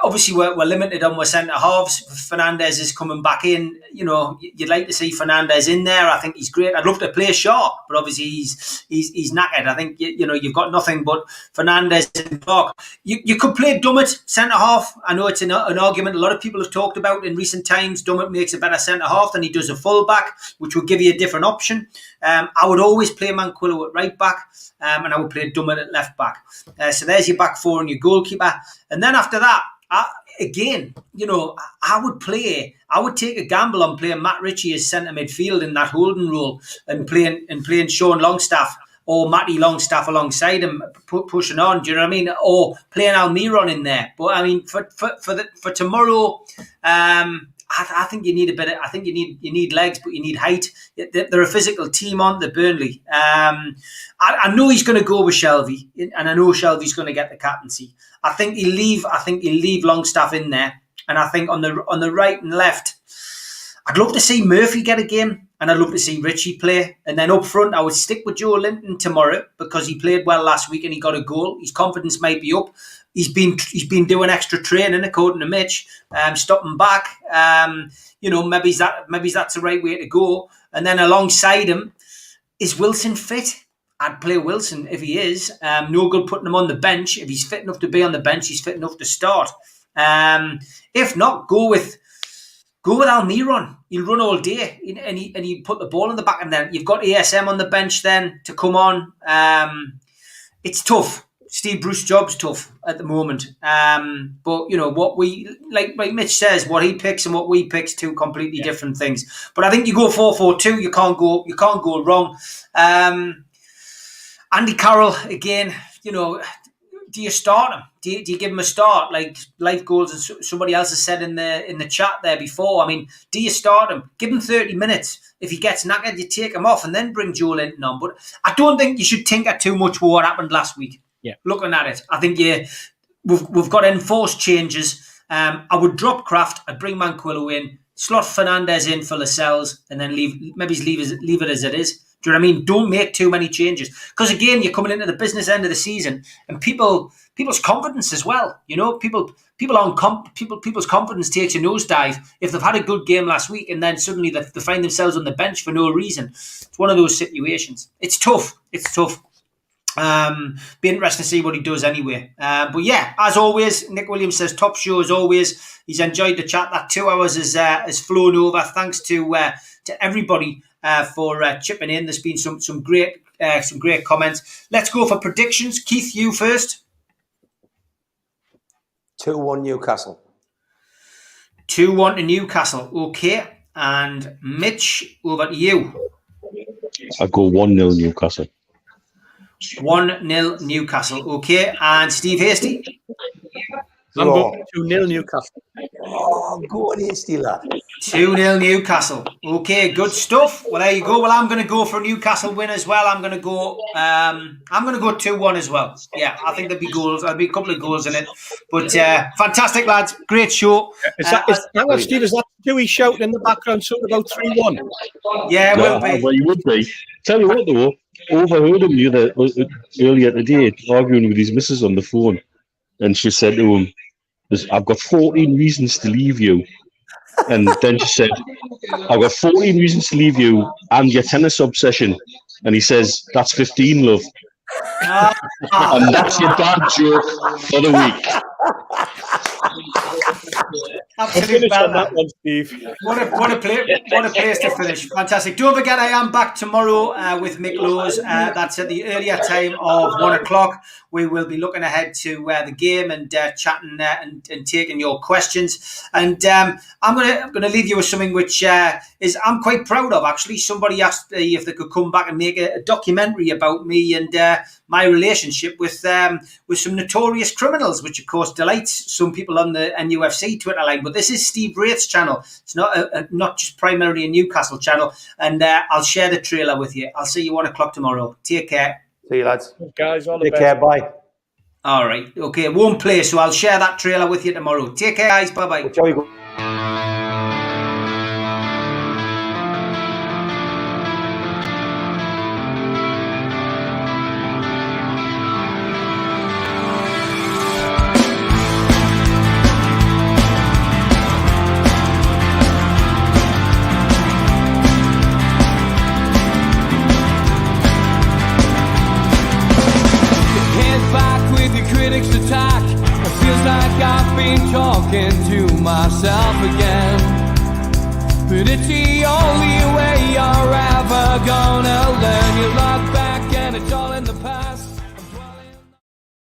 [SPEAKER 1] Obviously we're limited on our centre halves. Fernandez is coming back in. You'd like to see Fernandez in there. I think he's great. I'd love to play Shaw, but obviously he's knackered. I think you've got nothing but Fernandez and Clark. You could play Dummett centre half. I know it's an argument a lot of people have talked about in recent times. Dummett makes a better centre half than he does a full back, which would give you a different option. I would always play Manquillo at right back, and I would play Dummett at left back. So there's your back four and your goalkeeper. And then after that, I would take a gamble on playing Matt Ritchie as centre midfield in that holding role, and playing Sean Longstaff or Matty Longstaff alongside him, pushing on. Do you know what I mean? Or playing Almiron in there. But I mean, for tomorrow, I think you need a bit. I think you need legs, but you need height. They're a physical team, aren't they, Burnley? I know he's going to go with Shelvey, and I know Shelvey's going to get the captaincy. I think he'll leave Longstaff in there, and I think on the right and left, I'd love to see Murphy get a game, and I'd love to see Ritchie play. And then up front, I would stick with Joe Linton tomorrow, because he played well last week and he got a goal. His confidence might be up. He's been doing extra training, according to Mitch, stopping back. Maybe that's the right way to go. And then alongside him, is Wilson fit? I'd play Wilson if he is. No good putting him on the bench. If he's fit enough to be on the bench, he's fit enough to start. If not, go with Almiron. He'll run all day, and he put the ball in the back. And then you've got ASM on the bench then to come on. It's tough. Steve Bruce's job's tough at the moment. But what we like Mitch says, what he picks and what we pick's two completely different things. But I think you go 4-4-2, you can't go wrong. Andy Carroll again, do you start him? Do you give him a start like Life Goals and somebody else has said in the chat there before? I mean, do you start him? Give him 30 minutes. If he gets knackered, you take him off and then bring Joe Linton on. But I don't think you should tinker too much with what happened last week. Yeah. Looking at it, I think we've got enforced changes. I would drop Kraft. I'd bring Manquillo in, slot Fernandez in for Lascelles, and then leave it as it is. Do you know what I mean? Don't make too many changes, because again, you're coming into the business end of the season, and people's confidence as well. People's confidence takes a nosedive if they've had a good game last week and then suddenly they find themselves on the bench for no reason. It's one of those situations. It's tough. Be interesting to see what he does anyway. But yeah, as always, Nick Williams says top show as always. He's enjoyed the chat. That 2 hours has flown over. Thanks to everybody for chipping in. There's been some great comments. Let's go for predictions. Keith, you first.
[SPEAKER 3] 2-1 Newcastle.
[SPEAKER 1] 2-1 to Newcastle. Okay. And Mitch, over to you.
[SPEAKER 4] I go 1-0 Newcastle.
[SPEAKER 1] 1-0 Newcastle. Okay. And Steve Hasty?
[SPEAKER 5] I'm going 2-0 Newcastle.
[SPEAKER 3] Oh, go on, Hasty, lad.
[SPEAKER 1] 2-0 Newcastle. Okay, good stuff. Well, there you go. Well, I'm going to go for a Newcastle win as well. I'm going to go 2-1 as well. Yeah, I think there'll be goals. There'll be a couple of goals in it. But fantastic, lads. Great show.
[SPEAKER 5] Hang on, Steve, is that Dewey shouting in the background something about 3-1?
[SPEAKER 1] Yeah, it will be.
[SPEAKER 4] Well, you would be. Tell you what, though, overheard him earlier today arguing with his missus on the phone. And she said to him, I've got 14 reasons to leave you. And then she said, I've got 14 reasons to leave you and your tennis obsession. And he says, that's 15, love. And that's your dad joke for the week.
[SPEAKER 1] Absolute
[SPEAKER 5] on that one, Steve.
[SPEAKER 1] What a place to finish. Fantastic. Don't forget, I am back tomorrow with Mick Lowes. That's at the earlier time of 1 o'clock. We will be looking ahead to the game and chatting and taking your questions. And I'm gonna leave you with something which is I'm quite proud of. Actually, somebody asked if they could come back and make a documentary about me and my relationship with some notorious criminals, which of course delights some people on the NUFC Twitter line. But this is Steve Wraith's channel. It's not just primarily a Newcastle channel. And I'll share the trailer with you. I'll see you 1 o'clock tomorrow. Take care.
[SPEAKER 3] See you, lads.
[SPEAKER 5] Guys, all the
[SPEAKER 3] Take
[SPEAKER 5] best.
[SPEAKER 3] care. Bye.
[SPEAKER 1] All right. Okay. It won't play, so I'll share that trailer with you tomorrow. Take care, guys. Bye-bye.
[SPEAKER 3] Shall we go?
[SPEAKER 2] Attack. It feels like I've been talking to myself again. But it's the only way you're ever gonna learn. You lock